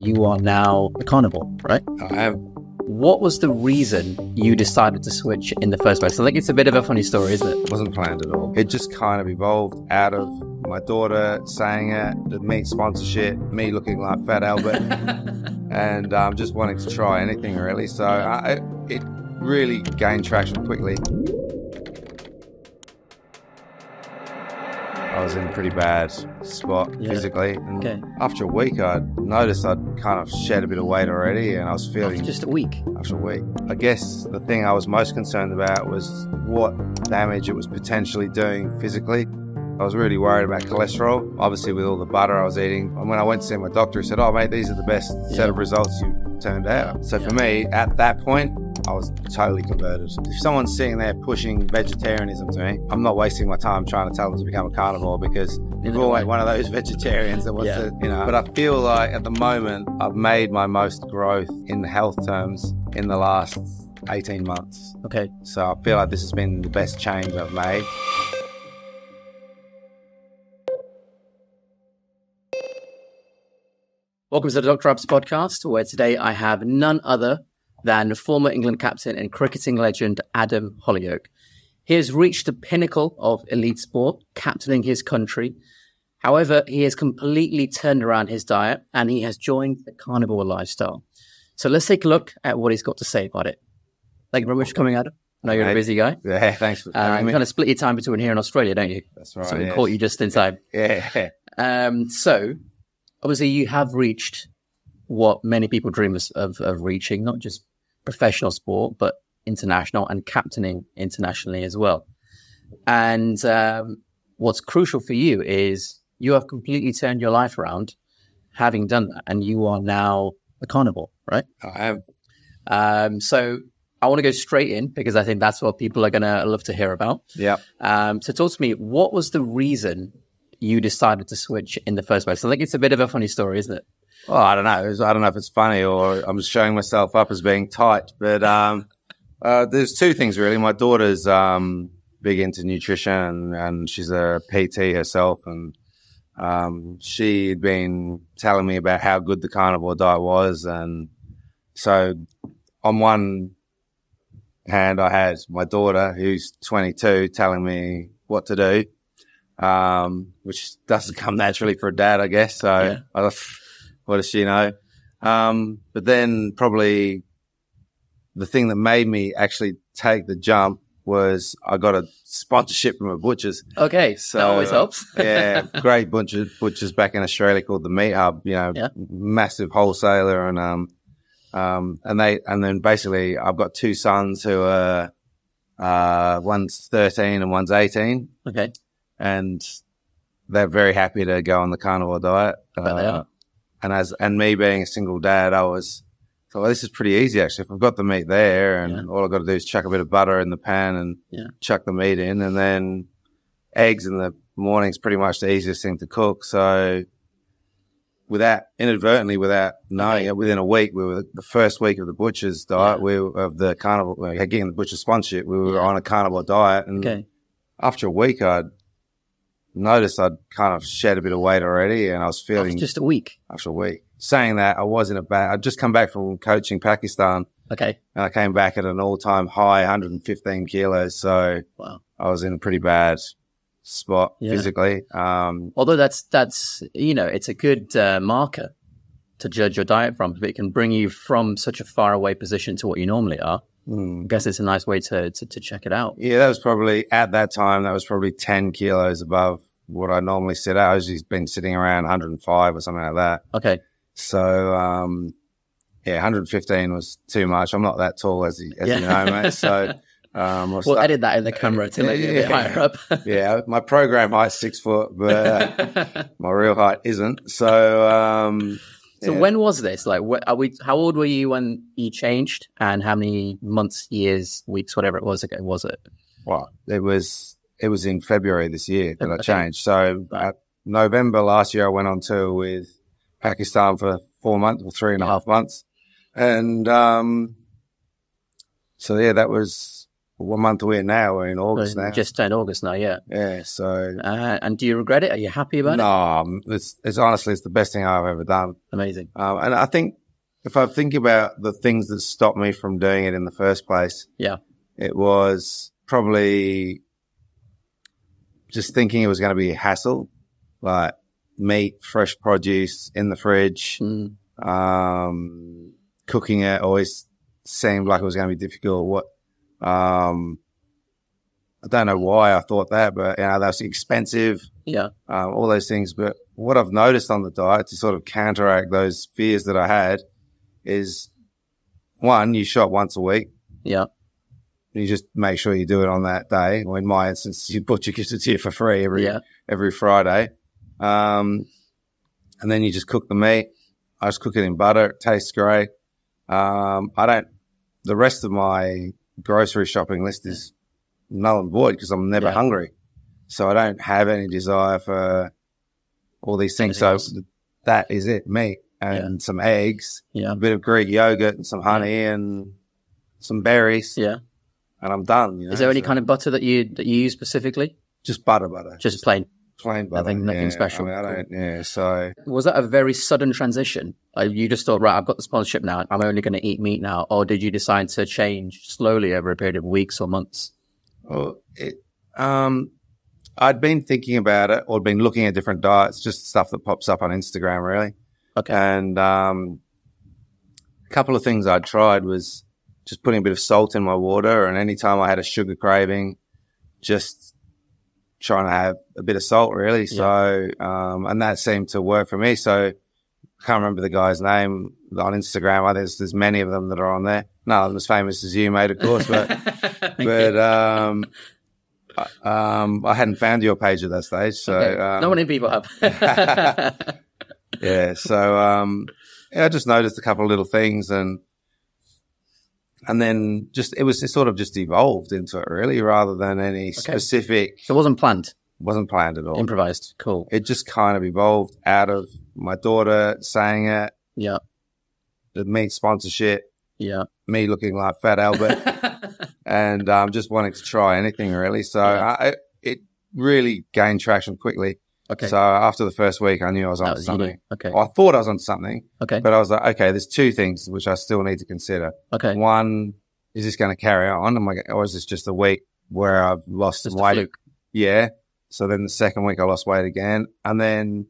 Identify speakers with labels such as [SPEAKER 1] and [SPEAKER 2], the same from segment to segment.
[SPEAKER 1] You are now a carnivore, right?
[SPEAKER 2] I am.
[SPEAKER 1] What was the reason you decided to switch in the first place? I think it's a bit of a funny story, isn't it?
[SPEAKER 2] It wasn't planned at all. It just kind of evolved out of my daughter saying it, the meat sponsorship, me looking like Fat Albert, and just wanting to try anything really. So it really gained traction quickly. I was in a pretty bad spot physically. And after a week, I noticed I'd kind of shed a bit of weight already, and I was feeling...
[SPEAKER 1] After just a week?
[SPEAKER 2] After a week. I guess the thing I was most concerned about was what damage it was potentially doing physically. I was really worried about cholesterol, obviously with all the butter I was eating. And when I went to see my doctor, he said, "Oh, mate, these are the best set of results you've turned out." So for me, at that point, I was totally converted. If someone's sitting there pushing vegetarianism to me, I'm not wasting my time trying to tell them to become a carnivore, because you're always one of those vegetarians that wants to, But I feel like at the moment, I've made my most growth in health terms in the last 18 months.
[SPEAKER 1] Okay.
[SPEAKER 2] So I feel like this has been the best change I've made.
[SPEAKER 1] Welcome to the Dr. Abs podcast, where today I have none other than former England captain and cricketing legend Adam Hollioake. He has reached the pinnacle of elite sport, captaining his country. However, he has completely turned around his diet and he has joined the carnivore lifestyle. So let's take a look at what he's got to say about it. Thank you very much for coming, Adam. I know you're a busy guy.
[SPEAKER 2] Yeah, thanks for having me.
[SPEAKER 1] You kind of split your time between here and Australia, don't you?
[SPEAKER 2] That's right.
[SPEAKER 1] So we caught you just in time.
[SPEAKER 2] Yeah.
[SPEAKER 1] So obviously you have reached what many people dream of reaching, not just professional sport, but international and captaining internationally as well. And what's crucial for you is you have completely turned your life around having done that, and you are now a carnivore, right?
[SPEAKER 2] I am.
[SPEAKER 1] So I want to go straight in because I think that's what people are going to love to hear about.
[SPEAKER 2] Yeah.
[SPEAKER 1] So talk to me, what was the reason you decided to switch in the first place? I think it's a bit of a funny story, isn't it?
[SPEAKER 2] Well, I don't know. I don't know if it's funny or I'm just showing myself up as being tight. But there's two things, really. My daughter's big into nutrition and she's a PT herself. And she had been telling me about how good the carnivore diet was. And so on one hand, I had my daughter, who's 22, telling me what to do, which doesn't come naturally for a dad, I guess. So I thought, what does she know? But then probably the thing that made me actually take the jump was I got a sponsorship from a butcher's.
[SPEAKER 1] Okay, so that always helps.
[SPEAKER 2] Yeah, great butchers back in Australia called the Meat Hub. Massive wholesaler, and then basically I've got two sons who are one's 13 and one's 18.
[SPEAKER 1] Okay,
[SPEAKER 2] and they're very happy to go on the carnivore diet.
[SPEAKER 1] I bet they are.
[SPEAKER 2] And me being a single dad, I thought, well, this is pretty easy actually. If I've got the meat there and all I've got to do is chuck a bit of butter in the pan and chuck the meat in, and then eggs in the morning is pretty much the easiest thing to cook. So inadvertently, without knowing it, within a week, we were the first week of the butcher's diet. We were of the carnivore, getting the butcher's sponsorship. We were on a carnivore diet, and after a week, I noticed I'd kind of shed a bit of weight already, and I was feeling...
[SPEAKER 1] After just a week?
[SPEAKER 2] After a week. Saying that, I'd just come back from coaching Pakistan.
[SPEAKER 1] Okay.
[SPEAKER 2] And I came back at an all-time high, 115 kilos. So I was in a pretty bad spot physically.
[SPEAKER 1] Although that's it's a good marker to judge your diet from. If it can bring you from such a far away position to what you normally are, I guess it's a nice way to check it out.
[SPEAKER 2] Yeah, that was probably, at that time, 10 kilos above what I normally sit at. I was just been sitting around 105 or something like that.
[SPEAKER 1] Okay.
[SPEAKER 2] So, 115 was too much. I'm not that tall, as you know, mate. So,
[SPEAKER 1] we'll edit that in the camera to make it a bit higher up.
[SPEAKER 2] Yeah, my program height's 6 foot, but my real height isn't. So,
[SPEAKER 1] So when was this? Like, how old were you when you changed, and how many months, years, weeks, whatever it was ago was it?
[SPEAKER 2] Well, it was in February this year that I changed. So November last year, I went on tour with Pakistan for 4 months or 3.5 months. And, that was 1 month we're now. We're in August now.
[SPEAKER 1] Just turned August now, yeah.
[SPEAKER 2] Yeah, so...
[SPEAKER 1] and do you regret it? Are you happy about it?
[SPEAKER 2] No, it's honestly, it's the best thing I've ever done.
[SPEAKER 1] Amazing.
[SPEAKER 2] And I think if I think about the things that stopped me from doing it in the first place, it was probably just thinking it was going to be a hassle, like meat, fresh produce in the fridge, cooking it always seemed like it was going to be difficult. I don't know why I thought that, but that's expensive. Yeah. All those things. But what I've noticed on the diet to sort of counteract those fears that I had is, one, you shop once a week. Yeah. You just make sure you do it on that day. Or in my instance, you butcher gives it to you for free every Friday. And then you just cook the meat. I just cook it in butter. It tastes great. The rest of my grocery shopping list is null and void because I'm never hungry. So I don't have any desire for all these things. That is it, meat and some eggs, a bit of Greek yogurt and some honey and some berries. Yeah. And I'm done. Is there any kind of butter that you use specifically? Just butter. Just plain butter. Nothing special. So was that a very sudden transition? You just thought, right, I've got the sponsorship now. I'm only going to eat meat now. Or did you decide to change slowly over a period of weeks or months? Well, I'd been thinking about it or been looking at different diets, just stuff that pops up on Instagram, really. Okay. And a couple of things I'd tried was just putting a bit of salt in my water, and anytime I had a sugar craving, just trying to have a bit of salt, really. So, and that seemed to work for me. So I can't remember the guy's name on Instagram. There's many of them that are on there. None of them as famous as you, mate, of course, but I hadn't found your page at that stage. So not many people have. I just noticed a couple of little things, and then it sort of just evolved into it, really, rather than any specific. So it wasn't planned. Wasn't planned at all. Improvised. Cool. It just kind of evolved out of my daughter saying it. Yeah. The meat sponsorship. Yeah. Me looking like Fat Albert. And just wanting to try anything, really. So it really gained traction quickly. Okay. So after the first week, I knew I was on something. Okay. Well, I thought I was on something. Okay. But I was like, okay, there's two things which I still need to consider. Okay. One, is this going to carry on? Or is this just a week where I've lost some weight? Fluke. Yeah. So then the second week I lost weight again. And then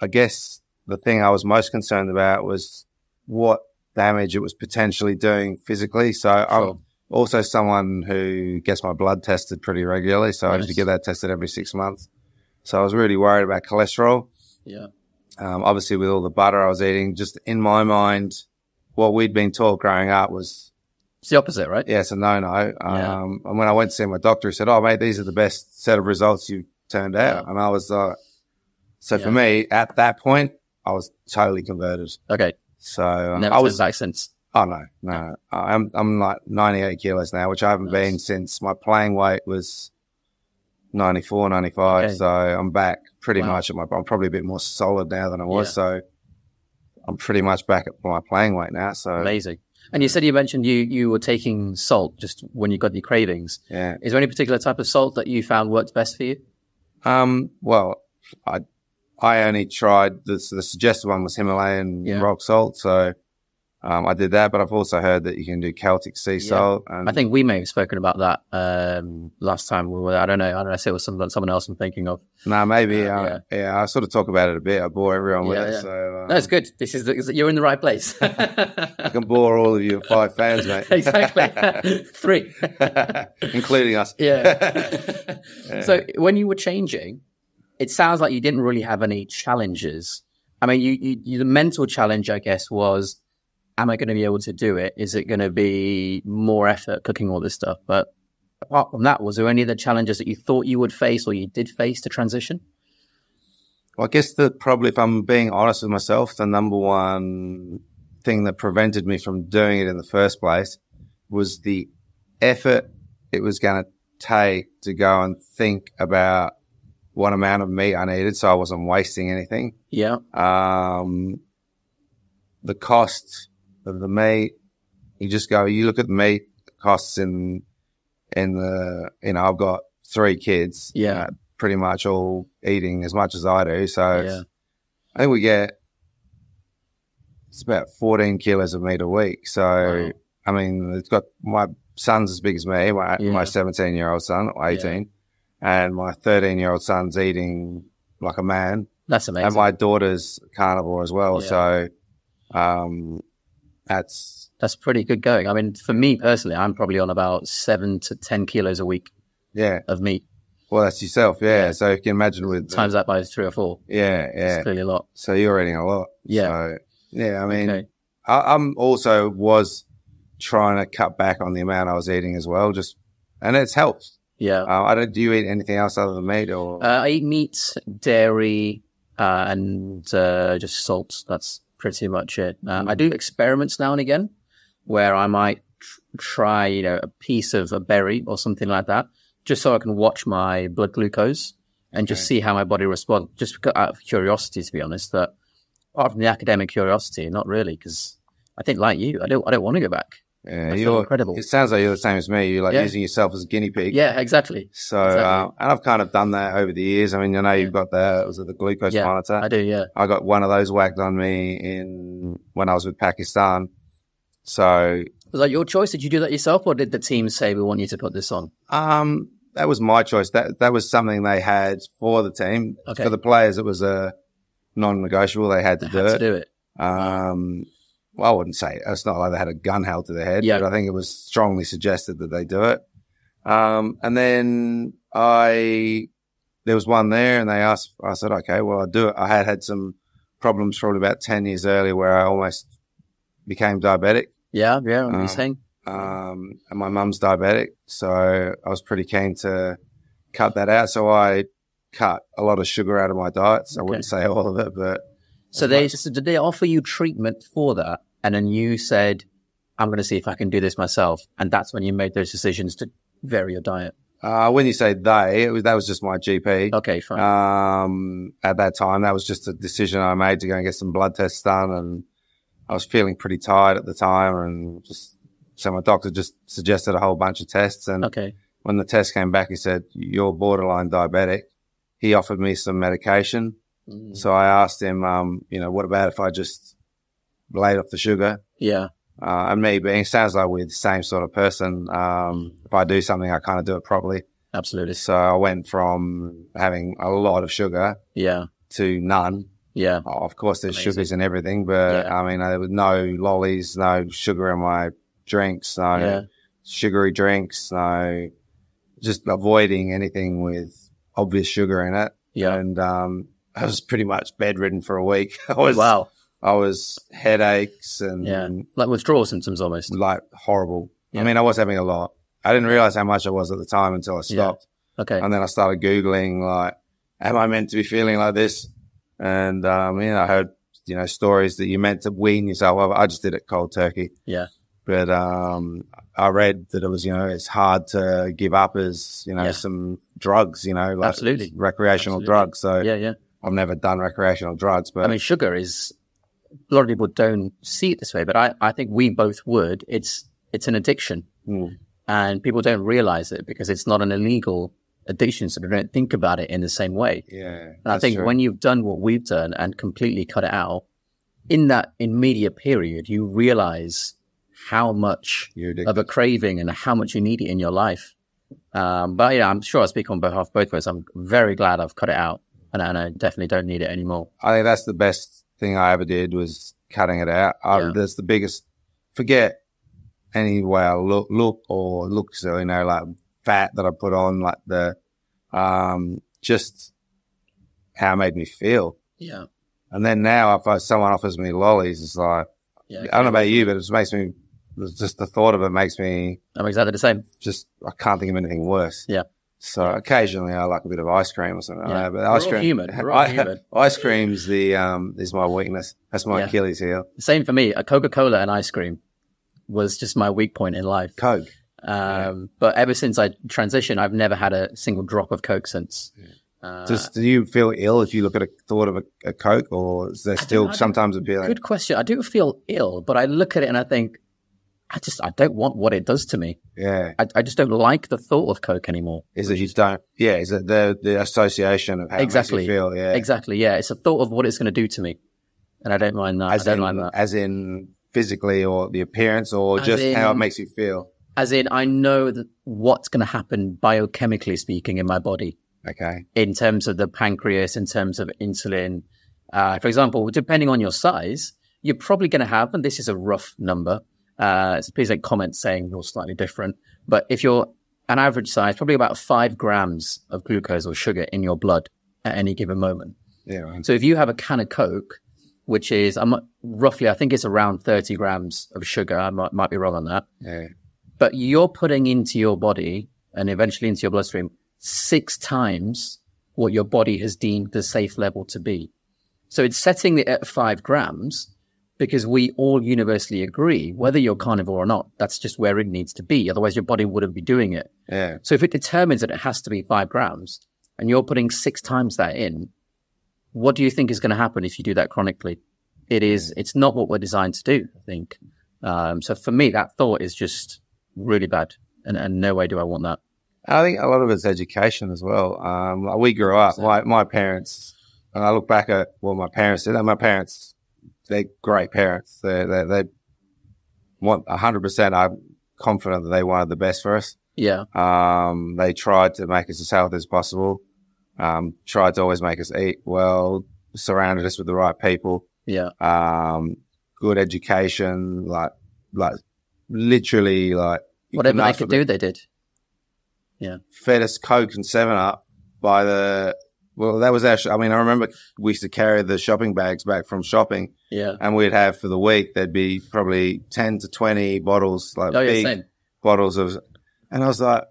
[SPEAKER 2] I guess the thing I was most concerned about was what damage it was potentially doing physically. So I'm also someone who gets my blood tested pretty regularly. So I need to get that tested every 6 months. So I was really worried about cholesterol. Yeah. Obviously with all the butter I was eating, just in my mind, what we'd been taught growing up was... It's the opposite, right? Yeah, it's a no-no. And when I went to see my doctor, he said, oh, mate, these are the best set of results you've turned out. And I was for me, at that point, I was totally converted. Okay. So never turned back since. Oh, no. I'm like 98 kilos now, which I haven't been since my playing weight was 94, 95. Okay. So I'm back pretty much I'm probably a bit more solid now than I was. So I'm pretty much back at my playing weight now. So amazing. And you mentioned you were taking salt just when you got your cravings. Yeah. Is there any particular type of salt that you found worked best for you? Well, I only tried the suggested one was Himalayan rock salt. So I did that, but I've also heard that you can do Celtic sea salt. And I think we may have spoken about that last time we were. I don't know. I said it was someone else I'm thinking of. No, maybe. I sort of talk about it a bit. I bore everyone with it. So no, it's good. You're in the right place. I can bore all of your 5 fans, mate. Exactly. 3, including us. Yeah. So when you were changing, it sounds like you didn't really have any challenges. I mean, you the mental challenge, I guess, was, am I going to be able to do it? Is it going to be more effort cooking all this stuff? But apart from that, was there any other challenges that you thought you would face or you did face to transition? Well, I guess that probably, if I'm being honest with myself, the number one thing that prevented me from doing it in the first place was the effort it was going to take to go and think about what amount of meat I needed so I wasn't wasting anything. Yeah. The cost of the meat, you look at the meat costs in I've got 3 kids.
[SPEAKER 1] Yeah.
[SPEAKER 2] Pretty much all eating as much as I do. So I think it's about 14 kilos of meat a week. So, wow. I mean, it's got my son's as big as me, my 17-year-old son, or 18, and my 13-year-old son's eating like a man.
[SPEAKER 1] That's amazing.
[SPEAKER 2] And my daughter's carnivore as well. Yeah. So,
[SPEAKER 1] that's pretty good going. I mean, for me personally, I'm probably on about 7 to 10 kilos a week of meat.
[SPEAKER 2] Well, that's yourself, yeah. So you can imagine with...
[SPEAKER 1] Times that by 3 or 4.
[SPEAKER 2] Yeah.
[SPEAKER 1] It's clearly a lot.
[SPEAKER 2] So you're eating a lot.
[SPEAKER 1] Yeah.
[SPEAKER 2] So, yeah, I mean, I'm also was trying to cut back on the amount I was eating as well, and it's helped.
[SPEAKER 1] Yeah.
[SPEAKER 2] Do you eat anything else other than meat or?
[SPEAKER 1] I eat meat, dairy, and just salt. That's pretty much it. I do experiments now and again where I might try, a piece of a berry or something like that, just so I can watch my blood glucose and just see how my body responds, just out of curiosity, to be honest. That apart from the academic curiosity, not really, because I think like you, I don't want to go back.
[SPEAKER 2] Yeah, you're incredible. It sounds like you're the same as me. You're like using yourself as a guinea pig.
[SPEAKER 1] Yeah, exactly.
[SPEAKER 2] So, and I've kind of done that over the years. I mean, you've got the glucose monitor.
[SPEAKER 1] I do, yeah.
[SPEAKER 2] I got one of those whacked on me when I was with Pakistan. So.
[SPEAKER 1] Was that your choice? Did you do that yourself, or did the team say, we want you to put this on?
[SPEAKER 2] That was my choice. That was something they had for the team. Okay. For the players, it was a non-negotiable. They had to do it. Well, I wouldn't say it's not like they had a gun held to their head, but I think it was strongly suggested that they do it. And then there was one there, and I said, okay, well, I'll do it. I had some problems probably about 10 years earlier where I almost became diabetic.
[SPEAKER 1] Yeah, what are you saying?
[SPEAKER 2] And my mum's diabetic, so I was pretty keen to cut that out. So I cut a lot of sugar out of my diets. I wouldn't say all of it, but.
[SPEAKER 1] So did they offer you treatment for that? And then you said, I'm going to see if I can do this myself. And that's when you made those decisions to vary your diet.
[SPEAKER 2] When you say that was just my GP.
[SPEAKER 1] Okay, fine.
[SPEAKER 2] At that time, that was just a decision I made to go and get some blood tests done. And I was feeling pretty tired at the time. And so my doctor just suggested a whole bunch of tests. And when the test came back, he said, you're borderline diabetic. He offered me some medication. So I asked him, what about if I just laid off the sugar?
[SPEAKER 1] Yeah.
[SPEAKER 2] And me being, sounds like we're the same sort of person. If I do something, I kind of do it properly.
[SPEAKER 1] Absolutely.
[SPEAKER 2] So I went from having a lot of sugar to none.
[SPEAKER 1] Yeah.
[SPEAKER 2] Of course, there's sugars in everything, but I mean, there was no lollies, no sugar in my drinks, no sugary drinks, no, just avoiding anything with obvious sugar in it.
[SPEAKER 1] Yeah.
[SPEAKER 2] And, I was pretty much bedridden for a week. I was headaches and
[SPEAKER 1] like withdrawal symptoms almost.
[SPEAKER 2] Like horrible. Yeah. I mean, I was having a lot. I didn't realize how much I was at the time until I stopped.
[SPEAKER 1] Yeah. Okay.
[SPEAKER 2] And then I started Googling, like, am I meant to be feeling like this? And, I heard, stories that you're meant to wean yourself off. I just did it cold turkey.
[SPEAKER 1] Yeah.
[SPEAKER 2] But, I read that it was, it's hard to give up as, some drugs, like
[SPEAKER 1] absolutely
[SPEAKER 2] recreational drugs. So
[SPEAKER 1] yeah.
[SPEAKER 2] I've never done recreational drugs, but
[SPEAKER 1] I mean, sugar is, a lot of people don't see it this way, but I think we both would. It's an addiction and people don't realize it because it's not an illegal addiction. So they don't think about it in the same way.
[SPEAKER 2] Yeah.
[SPEAKER 1] And I think when you've done what we've done and completely cut it out in that immediate period, you realize how much of a craving and how much you need it in your life. But I'm sure I speak on behalf of both of us. I'm very glad I've cut it out. And I definitely don't need it anymore.
[SPEAKER 2] I think that's the best thing I ever did was cutting it out. That's the biggest, forget any way I look or looks, like fat that I put on, like just how it made me feel.
[SPEAKER 1] Yeah.
[SPEAKER 2] And then now if someone offers me lollies, it's like, I don't know about you, but it just makes me, just the thought of it makes me.
[SPEAKER 1] I'm exactly the same.
[SPEAKER 2] I can't think of anything worse.
[SPEAKER 1] Yeah.
[SPEAKER 2] So occasionally I like a bit of ice cream or something like that. But
[SPEAKER 1] We're all human.
[SPEAKER 2] Ice cream's is my weakness. That's my Achilles heel.
[SPEAKER 1] Same for me. A Coca-Cola and ice cream was just my weak point in life.
[SPEAKER 2] Coke.
[SPEAKER 1] But ever since I transitioned, I've never had a single drop of Coke since.
[SPEAKER 2] Do you feel ill if you look at a thought of a Coke, or is there still sometimes appealing?
[SPEAKER 1] Good question. I do feel ill, but I look at it and I think, I don't want what it does to me.
[SPEAKER 2] Yeah.
[SPEAKER 1] I just don't like the thought of Coke anymore.
[SPEAKER 2] Is it you don't? Yeah. Is it the association of how
[SPEAKER 1] Exactly.
[SPEAKER 2] it makes you feel? Yeah.
[SPEAKER 1] Exactly. Yeah. It's a thought of what it's going to do to me. And I don't mind that. I don't mind that.
[SPEAKER 2] As in physically or the appearance or just how it makes you feel? As
[SPEAKER 1] in, I know that what's going to happen biochemically speaking in my body.
[SPEAKER 2] Okay.
[SPEAKER 1] In terms of the pancreas, in terms of insulin. For example, depending on your size, you're probably going to have, and this is a rough number, so please like comment saying you're slightly different. But if you're an average size, probably about 5 grams of glucose or sugar in your blood at any given moment.
[SPEAKER 2] Yeah. Right.
[SPEAKER 1] So if you have a can of Coke, which is roughly, I think it's around 30 grams of sugar. I might be wrong on that.
[SPEAKER 2] Yeah.
[SPEAKER 1] But you're putting into your body and eventually into your bloodstream 6 times what your body has deemed the safe level to be. So it's setting it at 5 grams because we all universally agree, whether you're carnivore or not, that's just where it needs to be. Otherwise, your body wouldn't be doing it.
[SPEAKER 2] Yeah.
[SPEAKER 1] So if it determines that it has to be 5 grams and you're putting 6 times that in, what do you think is going to happen if you do that chronically? It's not what we're designed to do, I think. So for me, that thought is just really bad. And no way do I want that.
[SPEAKER 2] I think a lot of it's education as well. We grew up, my parents, and I look back at what my parents did. And my parents, they're great parents. They want 100%. I'm confident that they wanted the best for us.
[SPEAKER 1] Yeah.
[SPEAKER 2] They tried to make us as healthy as possible. Tried to always make us eat well, surrounded us with the right people.
[SPEAKER 1] Yeah.
[SPEAKER 2] Good education, like literally like
[SPEAKER 1] whatever they could do, they did. Yeah.
[SPEAKER 2] Fed us Coke and 7-Up that was actually, I mean, I remember we used to carry the shopping bags back from shopping.
[SPEAKER 1] Yeah.
[SPEAKER 2] And we'd have for the week, there'd be probably 10 to 20 bottles, like big bottles of, and I was like,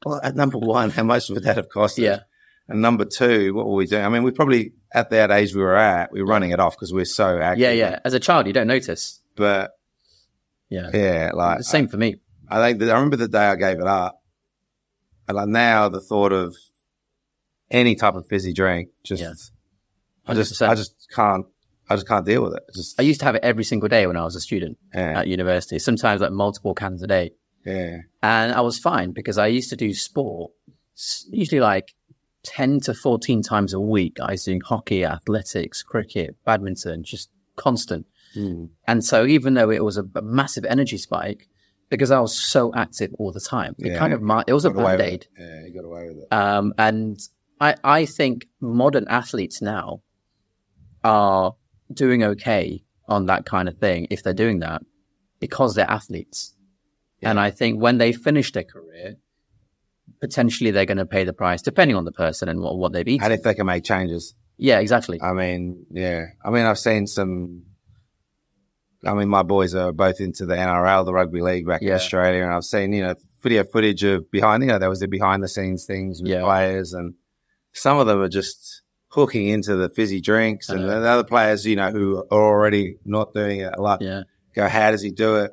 [SPEAKER 2] well, at number one, how much would that have cost us?
[SPEAKER 1] Yeah.
[SPEAKER 2] And number two, what were we doing? I mean, we probably, at that age we were running it off because we're so active.
[SPEAKER 1] Yeah, yeah. As a child, you don't notice.
[SPEAKER 2] But,
[SPEAKER 1] yeah,
[SPEAKER 2] like.
[SPEAKER 1] The same for me.
[SPEAKER 2] I remember the day I gave it up. And like now, the thought of any type of fizzy drink, I just can't deal with it.
[SPEAKER 1] I used to have it every single day when I was a student at university, sometimes like multiple cans a day.
[SPEAKER 2] Yeah.
[SPEAKER 1] And I was fine because I used to do sport, usually like 10 to 14 times a week. I was doing hockey, athletics, cricket, badminton, just constant.
[SPEAKER 2] Mm.
[SPEAKER 1] And so even though it was a massive energy spike, because I was so active all the time, it was a band-aid.
[SPEAKER 2] Yeah, you got away with it.
[SPEAKER 1] And I think modern athletes now are doing okay on that kind of thing if they're doing that because they're athletes. Yeah. And I think when they finish their career, potentially they're going to pay the price depending on the person and what they've eaten.
[SPEAKER 2] And if they can make changes.
[SPEAKER 1] Yeah, exactly.
[SPEAKER 2] I mean, I've seen my boys are both into the NRL, the rugby league back in Australia. And I've seen, video footage of there was the behind the scenes things with players, and some of them are just hooking into the fizzy drinks, and the other players, who are already not doing it, go, how does he do it?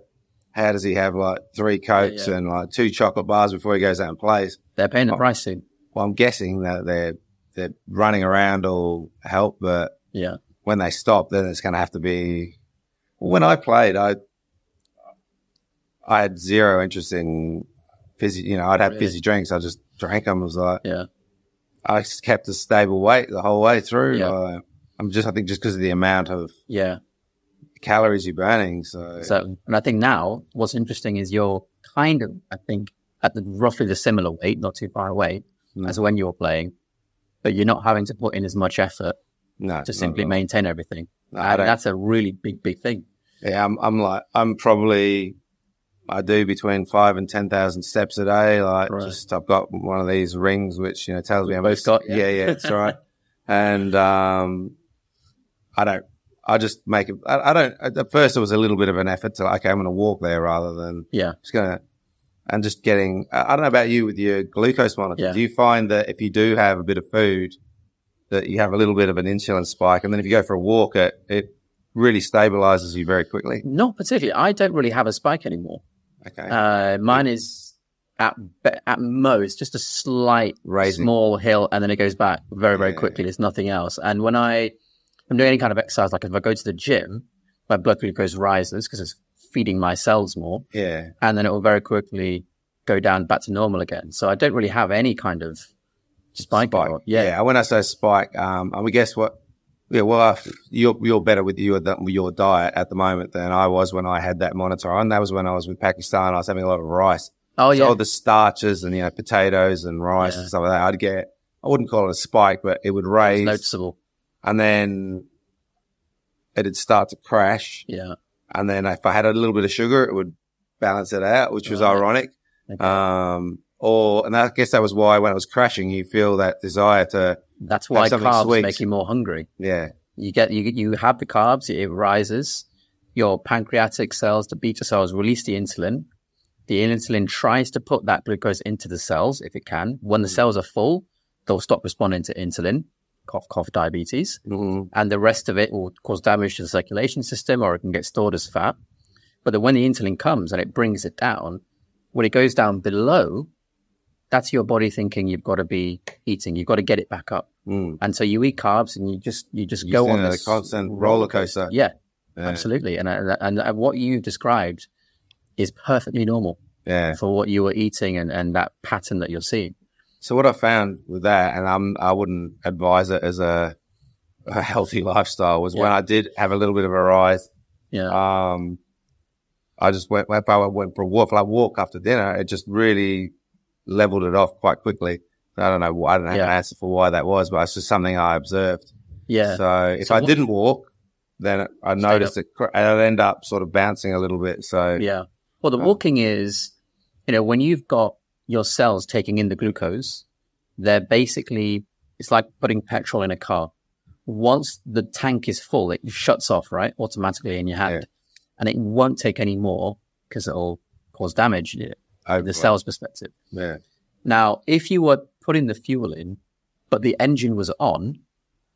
[SPEAKER 2] How does he have like 3 Cokes and like 2 chocolate bars before he goes out and plays?
[SPEAKER 1] They're paying the price soon.
[SPEAKER 2] Well, I'm guessing that they're running around will help, but when they stop, then it's going to have to be. When I played, I had zero interest in fizzy. I'd have fizzy drinks. I just drank them. I was like, I just kept a stable weight the whole way through.
[SPEAKER 1] Yeah.
[SPEAKER 2] I think just because of the amount of calories you're burning. So,
[SPEAKER 1] and I think now what's interesting is you're kind of, I think, at roughly the similar weight, not too far away as when you were playing, but you're not having to put in as much effort to simply maintain everything. And that's a really big, big thing.
[SPEAKER 2] Yeah, I do between 5,000 and 10,000 steps a day. I've got one of these rings which tells me how much. That's right. And at first it was a little bit of an effort to I'm going to walk there rather than just getting. I don't know about you with your glucose monitor.
[SPEAKER 1] Yeah.
[SPEAKER 2] Do you find that if you do have a bit of food, that you have a little bit of an insulin spike, and then if you go for a walk, it really stabilizes you very quickly?
[SPEAKER 1] Not particularly. I don't really have a spike anymore.
[SPEAKER 2] Okay.
[SPEAKER 1] Mine is at most just a slight small hill, and then it goes back very, very quickly. There's nothing else. And when I'm doing any kind of exercise, like if I go to the gym, my blood glucose rises because it's feeding my cells more.
[SPEAKER 2] Yeah.
[SPEAKER 1] And then it will very quickly go down back to normal again. So I don't really have any kind of spike.
[SPEAKER 2] Yeah. When I say spike, I mean, guess what? Yeah, well, you're better with your diet at the moment than I was when I had that monitor on. That was when I was with Pakistan. I was having a lot of rice.
[SPEAKER 1] Oh,
[SPEAKER 2] so
[SPEAKER 1] yeah.
[SPEAKER 2] all the starches and, potatoes and rice and stuff like that. I wouldn't call it a spike, but it would raise.
[SPEAKER 1] It's noticeable.
[SPEAKER 2] And then it'd start to crash.
[SPEAKER 1] Yeah.
[SPEAKER 2] And then if I had a little bit of sugar, it would balance it out, which was ironic.
[SPEAKER 1] Okay.
[SPEAKER 2] And I guess that was why when it was crashing, you feel that desire to.
[SPEAKER 1] That's why carbs
[SPEAKER 2] sweet.
[SPEAKER 1] make you more hungry.
[SPEAKER 2] Yeah.
[SPEAKER 1] You have the carbs, it rises. Your pancreatic cells, the beta cells, release the insulin. The insulin tries to put that glucose into the cells if it can. When the cells are full, they'll stop responding to insulin. Cough, cough, diabetes.
[SPEAKER 2] Mm-hmm.
[SPEAKER 1] And the rest of it will cause damage to the circulation system, or it can get stored as fat. But then when the insulin comes and it brings it down, when it goes down below, that's your body thinking you've got to be eating. You've got to get it back up.
[SPEAKER 2] Mm.
[SPEAKER 1] And so you eat carbs and you just go on this
[SPEAKER 2] constant roller coaster.
[SPEAKER 1] Yeah, absolutely. And what you described is perfectly normal for what you were eating and that pattern that you're seeing.
[SPEAKER 2] So what I found with that, and I wouldn't advise it as a healthy lifestyle, was when I did have a little bit of a rise.
[SPEAKER 1] Yeah.
[SPEAKER 2] I just went for a walk after dinner. It just really leveled it off quite quickly. I don't know. I don't have an answer for why that was, but it's just something I observed.
[SPEAKER 1] Yeah.
[SPEAKER 2] So if I didn't walk, then I noticed I'd end up sort of bouncing a little bit. So
[SPEAKER 1] yeah. Well, the walking is, when you've got your cells taking in the glucose, they're basically, it's like putting petrol in a car. Once the tank is full, it shuts off, right, automatically in your hand. And it won't take any more because it'll cause damage from the cell's perspective.
[SPEAKER 2] Yeah.
[SPEAKER 1] Now, if you were putting the fuel in, but the engine was on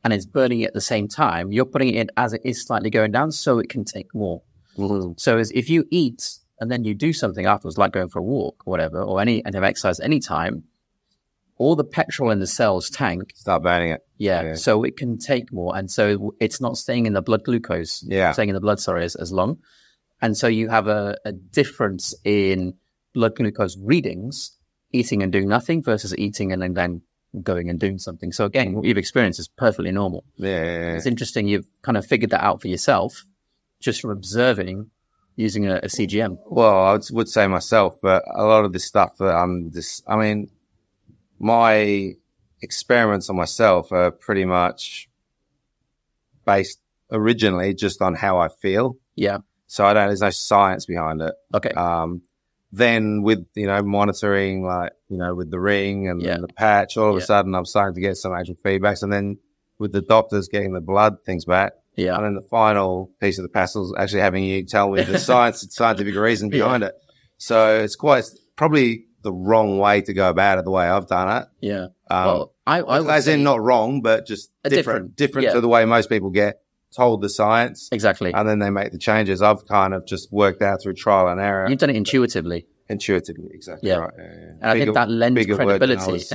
[SPEAKER 1] and it's burning at the same time, you're putting it in as it is slightly going down so it can take more.
[SPEAKER 2] Mm-hmm.
[SPEAKER 1] So if you eat and then you do something afterwards, like going for a walk or whatever, or any have exercise any time, all the petrol in the cell's tank
[SPEAKER 2] start burning it.
[SPEAKER 1] Yeah. So it can take more. And so it's not staying in the blood glucose.
[SPEAKER 2] Yeah.
[SPEAKER 1] Staying in the blood, as long. And so you have a difference in blood glucose readings, eating and doing nothing versus eating and then going and doing something. So again, what you've experienced is perfectly normal.
[SPEAKER 2] Yeah.
[SPEAKER 1] It's interesting. You've kind of figured that out for yourself just from observing using a CGM.
[SPEAKER 2] Well, I would say myself, but a lot of this stuff that my experiments on myself are pretty much based originally just on how I feel.
[SPEAKER 1] Yeah.
[SPEAKER 2] So there's no science behind it.
[SPEAKER 1] Okay.
[SPEAKER 2] Then with, monitoring, with the ring and the patch, all of a sudden I'm starting to get some actual feedbacks. And then with the doctors getting the blood things back.
[SPEAKER 1] Yeah.
[SPEAKER 2] And then the final piece of the puzzle is actually having you tell me the scientific reason behind it. So it's probably the wrong way to go about it, the way I've done it.
[SPEAKER 1] Yeah.
[SPEAKER 2] Well, I would say not wrong, but just different to the way most people get told the science.
[SPEAKER 1] Exactly.
[SPEAKER 2] And then they make the changes. I've kind of just worked out through trial and error.
[SPEAKER 1] You've done it intuitively.
[SPEAKER 2] Exactly.
[SPEAKER 1] Yeah.
[SPEAKER 2] Right. Yeah.
[SPEAKER 1] And I think that lends credibility.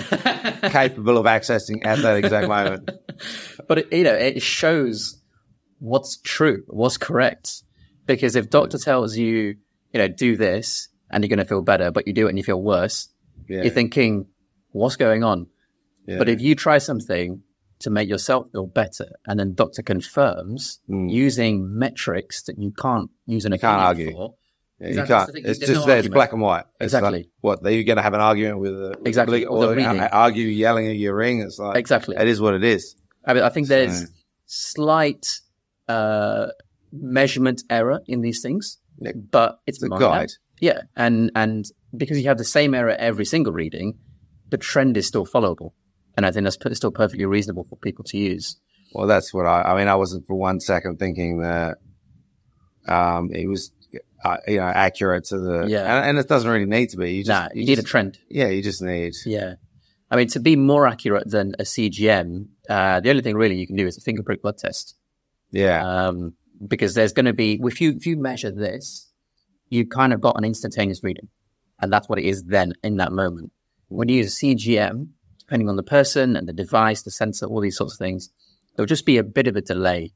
[SPEAKER 2] Capable of accessing at that exact moment.
[SPEAKER 1] But it shows what's true, what's correct. Because if doctor tells you, do this and you're going to feel better, but you do it and you feel worse, you're thinking, what's going on? Yeah. But if you try something to make yourself feel better and then doctor confirms using metrics that you can't use an opinion
[SPEAKER 2] argue
[SPEAKER 1] for.
[SPEAKER 2] Yeah, you can't. It's just there. It's black and white. It's
[SPEAKER 1] exactly.
[SPEAKER 2] Like, what? Are you going to have an argument with
[SPEAKER 1] exactly
[SPEAKER 2] or argue yelling at your ring? It's like
[SPEAKER 1] exactly.
[SPEAKER 2] It is what it is.
[SPEAKER 1] I think there's slight measurement error in these things, but it's
[SPEAKER 2] a guide.
[SPEAKER 1] Yeah, and because you have the same error every single reading, the trend is still followable, and I think that's still perfectly reasonable for people to use.
[SPEAKER 2] Well, that's what I wasn't for one second thinking that it was. Accurate to the and it doesn't really need to be. You
[SPEAKER 1] need a trend.
[SPEAKER 2] Yeah, you just need.
[SPEAKER 1] Yeah, I mean, to be more accurate than a CGM, the only thing really you can do is a finger prick blood test.
[SPEAKER 2] Yeah,
[SPEAKER 1] because there's going to be if you measure this, you kind of got an instantaneous reading, and that's what it is then in that moment. When you use a CGM, depending on the person and the device, the sensor, all these sorts of things, there'll just be a bit of a delay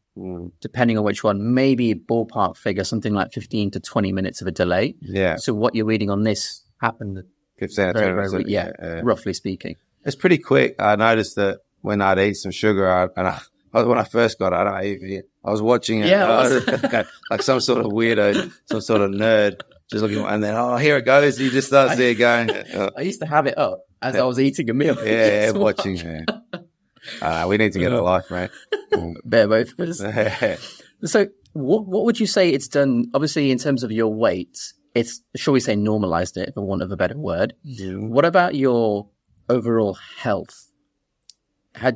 [SPEAKER 1] depending on which one, maybe ballpark figure, something like 15 to 20 minutes of a delay.
[SPEAKER 2] Yeah.
[SPEAKER 1] So what you're reading on this happened
[SPEAKER 2] 15 to 20 minutes.
[SPEAKER 1] Roughly speaking.
[SPEAKER 2] It's pretty quick. I noticed that when I'd eat some sugar, when I first got it, I was watching it like some sort of weirdo, some sort of nerd, just looking, and then, here it goes. You just start there going.
[SPEAKER 1] I used to have it up as I was eating a meal.
[SPEAKER 2] Yeah, watching. We need to get a life, right?
[SPEAKER 1] Bear both of us. So what would you say it's done, obviously, in terms of your weight? It's, shall we say, normalized it, for want of a better word.
[SPEAKER 2] Yeah.
[SPEAKER 1] What about your overall health?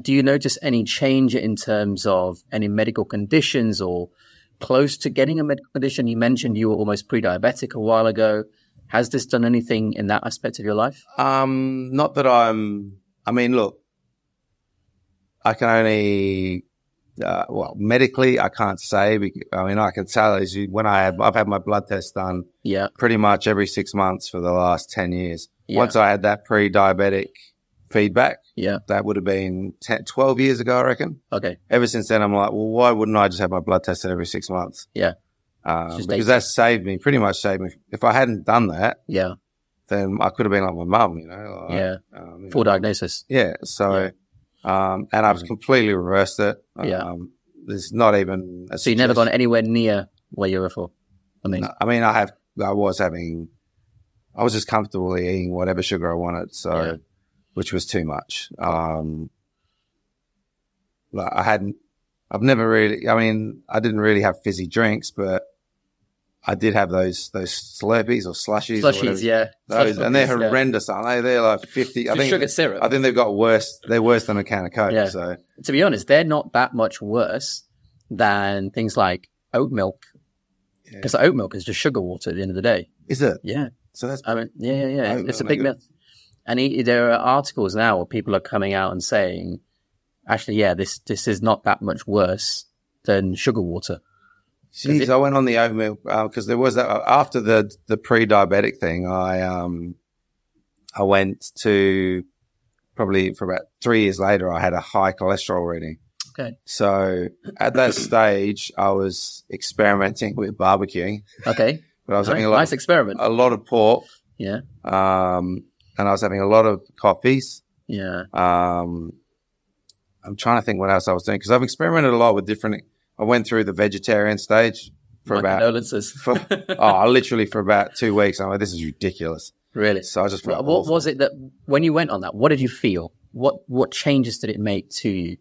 [SPEAKER 1] Do you notice any change in terms of any medical conditions or close to getting a medical condition? You mentioned you were almost pre-diabetic a while ago. Has this done anything in that aspect of your life?
[SPEAKER 2] Not that look, I can only, medically, I can't say. I can tell is when I've had my blood test done pretty much every 6 months for the last 10 years. Yeah. Once I had that pre-diabetic feedback, that would have been 12 years ago, I reckon.
[SPEAKER 1] Okay.
[SPEAKER 2] Ever since then, I'm like, well, why wouldn't I just have my blood tested every 6 months?
[SPEAKER 1] Yeah.
[SPEAKER 2] Because that pretty much saved me. If I hadn't done that, then I could have been like my mum,
[SPEAKER 1] Full diagnosis.
[SPEAKER 2] Yeah. So, and I've completely reversed it. There's not even
[SPEAKER 1] So you've never gone anywhere near where you were before?
[SPEAKER 2] I was just comfortably eating whatever sugar I wanted. So, which was too much. I didn't really have fizzy drinks, but I did have those Slurpees or slushies.
[SPEAKER 1] Slushies,
[SPEAKER 2] Those, and they're horrendous, aren't they? They're like 50. I think
[SPEAKER 1] sugar syrup.
[SPEAKER 2] I think they've got worse. They're worse than a can of Coke.
[SPEAKER 1] Yeah.
[SPEAKER 2] So
[SPEAKER 1] to be honest, they're not that much worse than things like oat milk. Because oat milk is just sugar water at the end of the day.
[SPEAKER 2] Is it?
[SPEAKER 1] Yeah.
[SPEAKER 2] So that's.
[SPEAKER 1] It's a big myth. And there are articles now where people are coming out and saying, actually, this is not that much worse than sugar water.
[SPEAKER 2] Jeez, I went on the oat milk because there was that after the pre-diabetic thing. I went to probably for about 3 years later. I had a high cholesterol reading.
[SPEAKER 1] Okay.
[SPEAKER 2] So at that stage, I was experimenting with barbecuing.
[SPEAKER 1] Okay.
[SPEAKER 2] But I was having
[SPEAKER 1] nice experiment.
[SPEAKER 2] A lot of pork.
[SPEAKER 1] Yeah.
[SPEAKER 2] And I was having a lot of coffees.
[SPEAKER 1] Yeah.
[SPEAKER 2] I'm trying to think what else I was doing because I've experimented a lot with different. I went through the vegetarian stage for
[SPEAKER 1] condolences.
[SPEAKER 2] Literally for about 2 weeks. I'm like, this is ridiculous.
[SPEAKER 1] Really?
[SPEAKER 2] So I just felt
[SPEAKER 1] what was it that when you went on that, what did you feel? What changes did it make to you?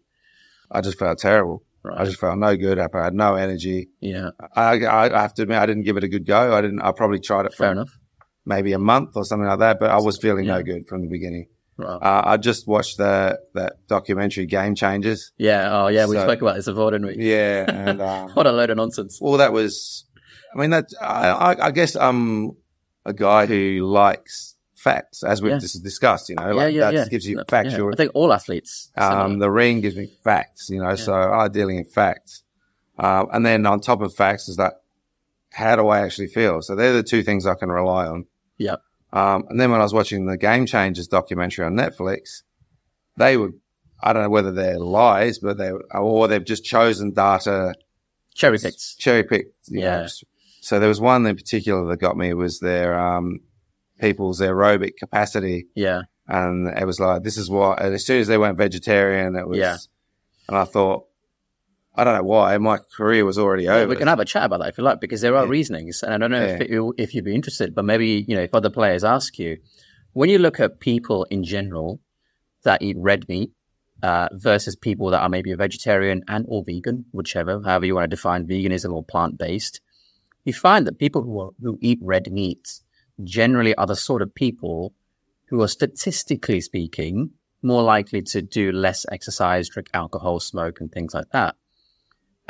[SPEAKER 2] I just felt terrible. Right. I just felt no good. I had no energy.
[SPEAKER 1] Yeah.
[SPEAKER 2] I have to admit, I didn't give it a good go. I probably tried it for maybe a month or something like that, but I was feeling no good from the beginning.
[SPEAKER 1] Right.
[SPEAKER 2] I just watched that documentary Game Changers.
[SPEAKER 1] Yeah. Oh, yeah. We spoke about this before, didn't we?
[SPEAKER 2] Yeah. And
[SPEAKER 1] what a load of nonsense.
[SPEAKER 2] Well, that was. I guess I'm a guy who likes facts, as we've discussed. That gives you factual.
[SPEAKER 1] I think all athletes.
[SPEAKER 2] The ring gives me facts. So I deal in facts, and then on top of facts is that how do I actually feel? So they're the two things I can rely on.
[SPEAKER 1] Yeah.
[SPEAKER 2] And then when I was watching the Game Changers documentary on Netflix, they were, I don't know whether they're lies, but they've just chosen data.
[SPEAKER 1] Cherry picked.
[SPEAKER 2] Yeah. So there was one in particular that got me. It was their, people's aerobic capacity.
[SPEAKER 1] Yeah.
[SPEAKER 2] And it was like, this is what, and as soon as they went vegetarian, it was, and I thought, I don't know why, my career was already over.
[SPEAKER 1] We can have a chat about that if you like, because there are reasonings, and I don't know if you'd be interested, but maybe, if other players ask you, when you look at people in general that eat red meat versus people that are maybe a vegetarian and or vegan, however you want to define veganism or plant-based, you find that people who eat red meat generally are the sort of people who are statistically speaking more likely to do less exercise, drink alcohol, smoke, and things like that.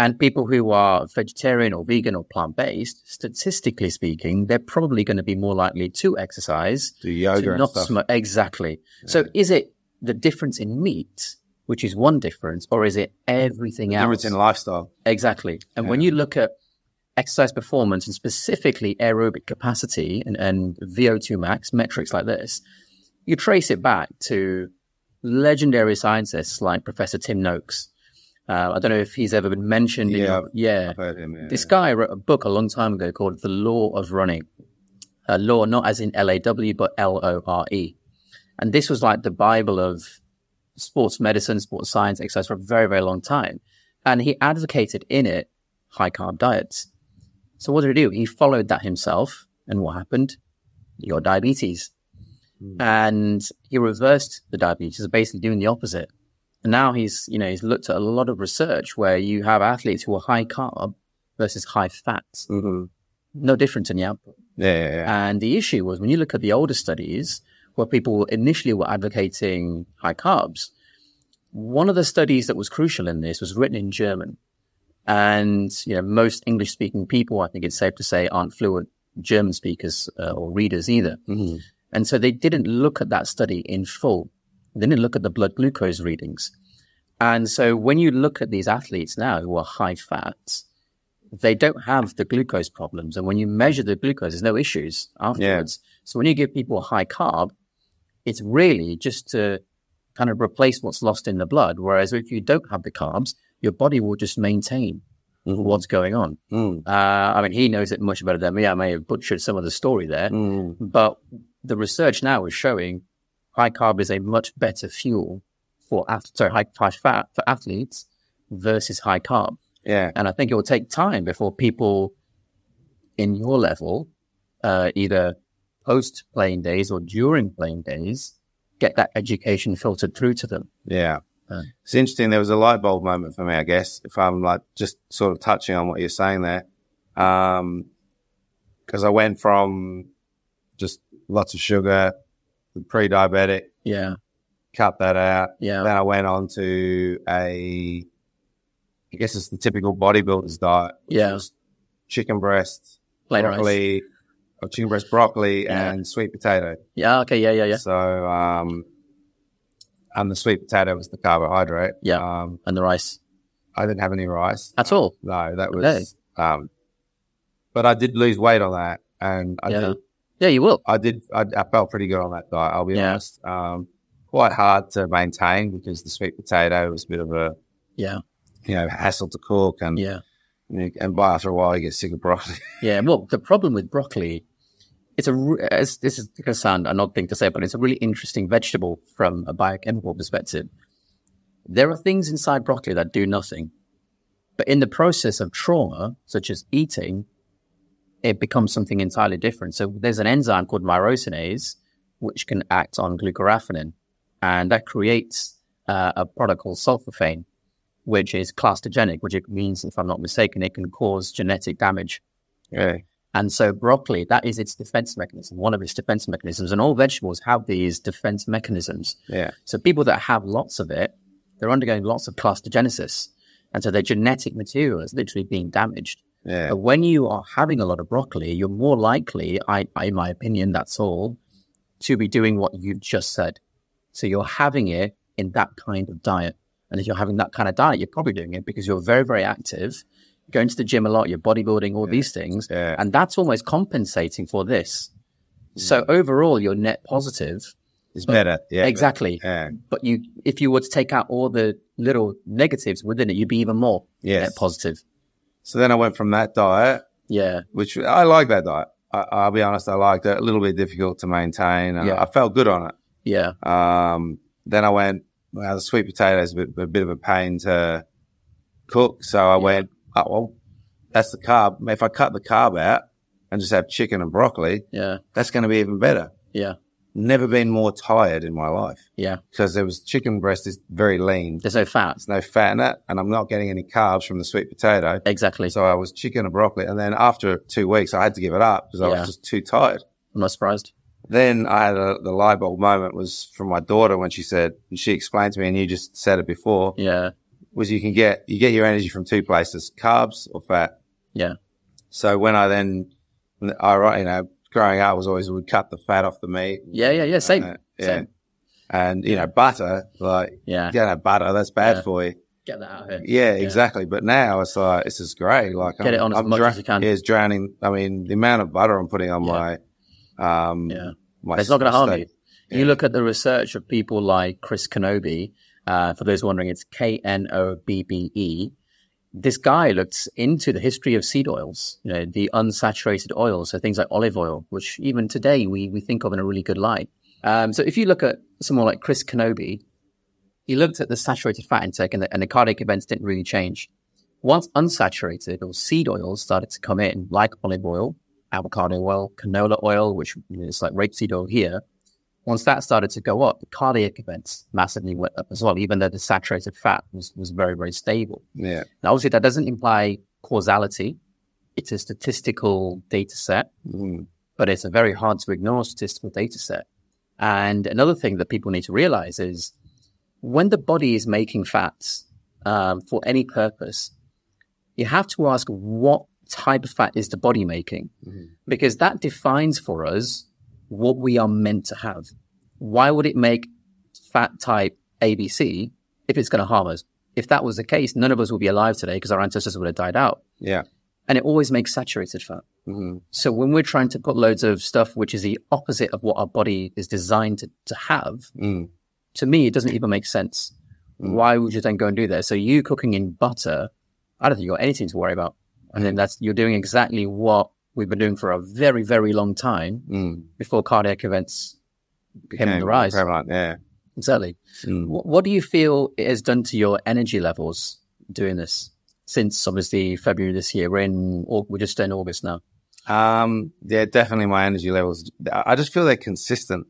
[SPEAKER 1] And people who are vegetarian or vegan or plant-based, statistically speaking, they're probably going to be more likely to exercise,
[SPEAKER 2] do yoga
[SPEAKER 1] to
[SPEAKER 2] and
[SPEAKER 1] not
[SPEAKER 2] stuff.
[SPEAKER 1] smoke. Exactly. Yeah. So is it the difference in meat, which is one difference, or is it everything else?
[SPEAKER 2] Difference in lifestyle.
[SPEAKER 1] Exactly. And when you look at exercise performance and specifically aerobic capacity and VO2 max metrics like this, you trace it back to legendary scientists like Professor Tim Noakes. I don't know if he's ever been mentioned.
[SPEAKER 2] I've heard him.
[SPEAKER 1] This guy wrote a book a long time ago called The Law of Running. Law, not as in L-A-W, but L-O-R-E. And this was like the Bible of sports medicine, sports science, exercise for a very, very long time. And he advocated in it high-carb diets. So what did he do? He followed that himself. And what happened? He got diabetes. And he reversed the diabetes, basically doing the opposite. And now he's looked at a lot of research where you have athletes who are high carb versus high fat. Mm-hmm. No difference in the output.
[SPEAKER 2] Yeah.
[SPEAKER 1] And the issue was when you look at the older studies where people initially were advocating high carbs, one of the studies that was crucial in this was written in German. And, most English speaking people, I think it's safe to say, aren't fluent German speakers or readers either. Mm-hmm. And so they didn't look at that study in full. They didn't look at the blood glucose readings. And so when you look at these athletes now who are high fat, they don't have the glucose problems. And when you measure the glucose, there's no issues afterwards. Yeah. So when you give people a high carb, it's really just to kind of replace what's lost in the blood. Whereas if you don't have the carbs, your body will just maintain what's going on. I mean, he knows it much better than me. I may have butchered some of the story there, but the research now is showing high carb is a much better fuel for high fat for athletes versus high carb.
[SPEAKER 2] Yeah.
[SPEAKER 1] And I think it will take time before people in your level, either post playing days or during playing days, get that education filtered through to them.
[SPEAKER 2] Yeah. It's interesting. There was a light bulb moment for me, I guess, if I'm like just sort of touching on what you're saying there. Because I went from just lots of sugar, pre-diabetic.
[SPEAKER 1] Yeah.
[SPEAKER 2] Cut that out.
[SPEAKER 1] Yeah.
[SPEAKER 2] Then I went on to I guess it's the typical bodybuilder's diet.
[SPEAKER 1] Yeah.
[SPEAKER 2] Chicken breast,
[SPEAKER 1] plain
[SPEAKER 2] broccoli, or chicken breast, broccoli, and sweet potato.
[SPEAKER 1] Yeah. Okay. Yeah.
[SPEAKER 2] So, and the sweet potato was the carbohydrate.
[SPEAKER 1] Yeah. And the rice.
[SPEAKER 2] I didn't have any rice
[SPEAKER 1] at all.
[SPEAKER 2] No, that was. Okay. But I did lose weight on that, and I did.
[SPEAKER 1] Yeah, you will.
[SPEAKER 2] I did. I felt pretty good on that diet. I'll be honest. Quite hard to maintain because the sweet potato was a bit of a hassle to cook, and and by after a while you get sick of broccoli. Yeah.
[SPEAKER 1] Well, the problem with broccoli, this is going to sound an odd thing to say, but it's a really interesting vegetable from a biochemical perspective. There are things inside broccoli that do nothing, but in the process of trauma, such as eating, it becomes something entirely different. So there's an enzyme called myrosinase, which can act on glucoraphanin, and that creates a product called sulforaphane, which is clastogenic, which it means, if I'm not mistaken, it can cause genetic damage.
[SPEAKER 2] Yeah.
[SPEAKER 1] And so broccoli, that is its defense mechanism, one of its defense mechanisms. And all vegetables have these defense mechanisms.
[SPEAKER 2] Yeah.
[SPEAKER 1] So people that have lots of it, they're undergoing lots of clastogenesis. And so their genetic material is literally being damaged.
[SPEAKER 2] Yeah.
[SPEAKER 1] But when you are having a lot of broccoli, you're more likely, in my opinion, that's all, to be doing what you've just said. So you're having it in that kind of diet. And if you're having that kind of diet, you're probably doing it because you're very, very active, going to the gym a lot, you're bodybuilding, all these things.
[SPEAKER 2] Yeah.
[SPEAKER 1] And that's almost compensating for this. So overall, your net positive
[SPEAKER 2] is better. Yeah.
[SPEAKER 1] Exactly. But if you were to take out all the little negatives within it, you'd be even more net positive.
[SPEAKER 2] So then I went from that diet.
[SPEAKER 1] Yeah.
[SPEAKER 2] Which I like that diet. I'll be honest, I liked it. A little bit difficult to maintain. I felt good on it.
[SPEAKER 1] Yeah.
[SPEAKER 2] Then I went, well, the sweet potato is a bit of a pain to cook. So I went, oh, well, that's the carb. If I cut the carb out and just have chicken and broccoli, that's going to be even better.
[SPEAKER 1] Yeah.
[SPEAKER 2] Never been more tired in my life.
[SPEAKER 1] Yeah.
[SPEAKER 2] Because there was chicken breast is very lean.
[SPEAKER 1] There's no fat.
[SPEAKER 2] There's no fat in it. And I'm not getting any carbs from the sweet potato.
[SPEAKER 1] Exactly.
[SPEAKER 2] So I was chicken and broccoli. And then after 2 weeks, I had to give it up because I was just too tired.
[SPEAKER 1] I'm not surprised.
[SPEAKER 2] Then I had the light bulb moment was from my daughter when she explained to me, and you just said it before.
[SPEAKER 1] Yeah.
[SPEAKER 2] Was you get your energy from two places, carbs or fat.
[SPEAKER 1] Yeah.
[SPEAKER 2] So when growing up would cut the fat off the meat.
[SPEAKER 1] Yeah. Same. Same.
[SPEAKER 2] And, butter, you don't have butter, that's bad for you.
[SPEAKER 1] Get that out of here.
[SPEAKER 2] Yeah, exactly. But now it's like, this is great. Like,
[SPEAKER 1] get it on as much as you can.
[SPEAKER 2] Yeah, it's drowning. I mean, the amount of butter I'm putting on my
[SPEAKER 1] it's not going to harm you. You look at the research of people like Chris Kenobi, For those wondering, it's Knobbe. This guy looked into the history of seed oils, the unsaturated oils, so things like olive oil, which even today we think of in a really good light. So if you look at someone like Chris Knobbe, he looked at the saturated fat intake and the cardiac events didn't really change. Once unsaturated or seed oils started to come in, like olive oil, avocado oil, canola oil, which is like rapeseed oil here, once that started to go up, the cardiac events massively went up as well, even though the saturated fat was very, very stable.
[SPEAKER 2] Yeah.
[SPEAKER 1] Now, obviously, that doesn't imply causality. It's a statistical data set, but it's a very hard to ignore statistical data set. And another thing that people need to realize is when the body is making fats for any purpose, you have to ask what type of fat is the body making, because that defines for us what we are meant to have. Why would it make fat type ABC if it's going to harm us? If that was the case, none of us would be alive today because our ancestors would have died out.
[SPEAKER 2] Yeah.
[SPEAKER 1] And it always makes saturated fat. So when we're trying to put loads of stuff which is the opposite of what our body is designed to have, to me, it doesn't even make sense. Why would you then go and do that? So you cooking in butter, I don't think you've got anything to worry about. And then you're doing exactly what we've been doing for a very, very long time before cardiac events came on the rise.
[SPEAKER 2] Yeah.
[SPEAKER 1] Exactly. What do you feel it has done to your energy levels doing this since obviously February this year? We're just in August now.
[SPEAKER 2] Yeah, definitely my energy levels. I just feel they're consistent.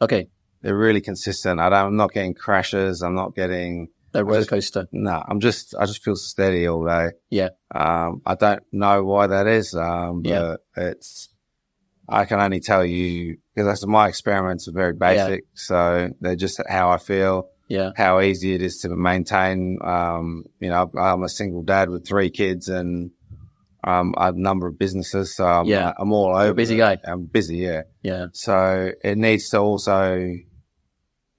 [SPEAKER 1] Okay.
[SPEAKER 2] They're really consistent. I'm not getting crashes. I'm not getting
[SPEAKER 1] a roller coaster.
[SPEAKER 2] No, I just feel steady all day.
[SPEAKER 1] Yeah.
[SPEAKER 2] I don't know why that is. But I can only tell you because my experiments are very basic. So they're just how I feel. Yeah. How easy it is to maintain. I'm a single dad with 3 kids and I have a number of businesses. So I'm all over.
[SPEAKER 1] You're a busy guy.
[SPEAKER 2] I'm busy. Yeah.
[SPEAKER 1] Yeah.
[SPEAKER 2] So it needs to also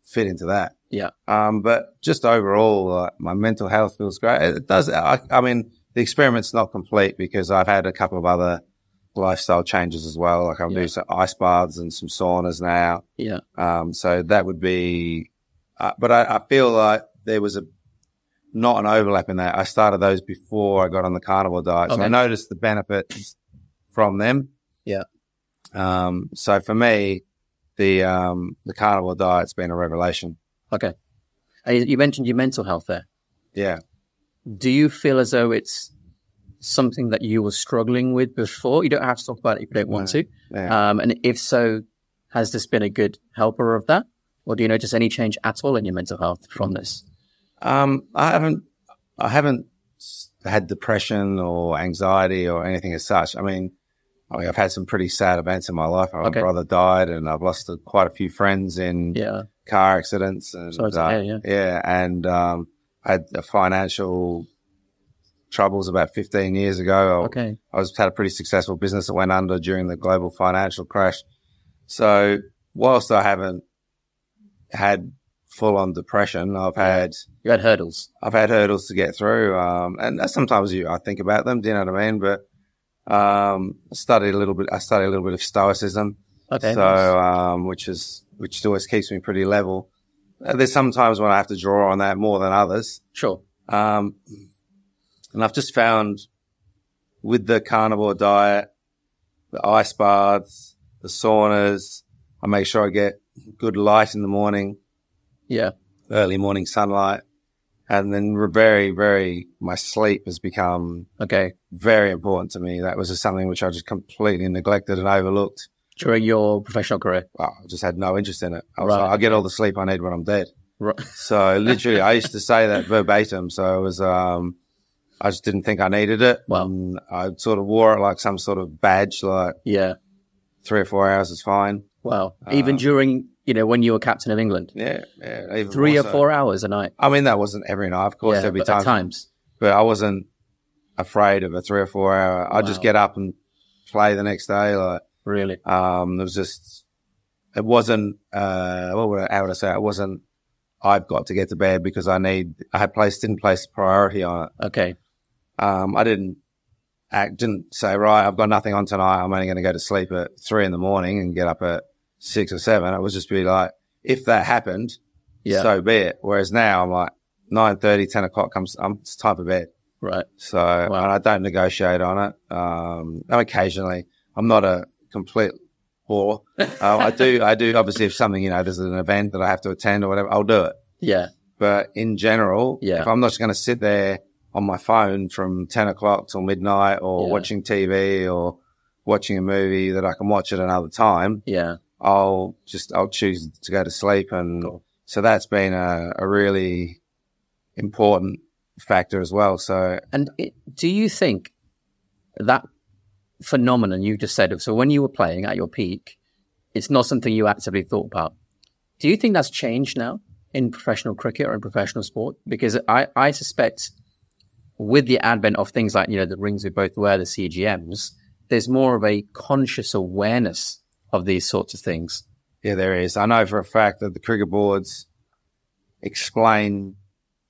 [SPEAKER 2] fit into that.
[SPEAKER 1] Yeah.
[SPEAKER 2] But just overall, my mental health feels great. It does. I mean, the experiment's not complete because I've had a couple of other lifestyle changes as well. Like I'm doing some ice baths and some saunas now. Yeah. So that would be, but I feel like there was not an overlap in that. I started those before I got on the carnivore diet. So I noticed the benefits from them. Yeah. So for me, the carnivore diet's been a revelation.
[SPEAKER 1] Okay. You mentioned your mental health there.
[SPEAKER 2] Yeah.
[SPEAKER 1] Do you feel as though it's something that you were struggling with before? You don't have to talk about it if you don't want to. Yeah. And if so, has this been a good helper of that? Or do you notice any change at all in your mental health from this? I
[SPEAKER 2] haven't had depression or anxiety or anything as such. I mean, I've had some pretty sad events in my life. My brother died and I've lost quite a few friends in car accidents. And, and I had financial troubles about 15 years ago. I had a pretty successful business that went under during the global financial crash. So whilst I haven't had full-on depression, You had hurdles. I've had hurdles to get through. And sometimes I think about them, do you know what I mean? But I studied a little bit of stoicism. Okay. So, which always keeps me pretty level. There's some times when I have to draw on that more than others. Sure. And I've just found with the carnivore diet, the ice baths, the saunas, I make sure I get good light in the morning. Yeah. Early morning sunlight. And then my sleep has become very important to me. That was just something which I just completely neglected and overlooked. During your professional career? I just had no interest in it. I get all the sleep I need when I'm dead. Right. So literally, I used to say that verbatim. So it was, I just didn't think I needed it. Wow. I sort of wore it like some sort of badge, like 3 or 4 hours is fine. Wow. Even during, when you were captain of England? Yeah. Even 3 or 4 hours a night? I mean, that wasn't every night. Of course, there'd be times. At times. But I wasn't afraid of a 3 or 4 hour. I'd just get up and play the next day. Like, really? It wasn't, how would I say? It wasn't, I've got to get to bed because didn't place priority on it. Okay. I didn't say, right, I've got nothing on tonight. I'm only going to go to sleep at 3 a.m. and get up at 6 or 7. It was just be like, if that happened, so be it. Whereas now I'm like 9:30, 10 o'clock comes, it's time for bed.
[SPEAKER 1] Right.
[SPEAKER 2] So, and I don't negotiate on it. Occasionally, I'm not a complete whore. I do obviously if something, there's an event that I have to attend or whatever, I'll do it.
[SPEAKER 1] Yeah.
[SPEAKER 2] But in general, if I'm not just going to sit there on my phone from 10 o'clock till midnight or watching TV or watching a movie that I can watch at another time, I'll choose to go to sleep. And so that's been a really important factor as well. So,
[SPEAKER 1] do you think that phenomenon you just said, so when you were playing at your peak, it's not something you actively thought about? Do you think that's changed now in professional cricket or in professional sport? Because I suspect with the advent of things like, the rings we both wear, the CGMs, there's more of a conscious awareness of these sorts of things.
[SPEAKER 2] Yeah, there is. I know for a fact that the cricket boards explain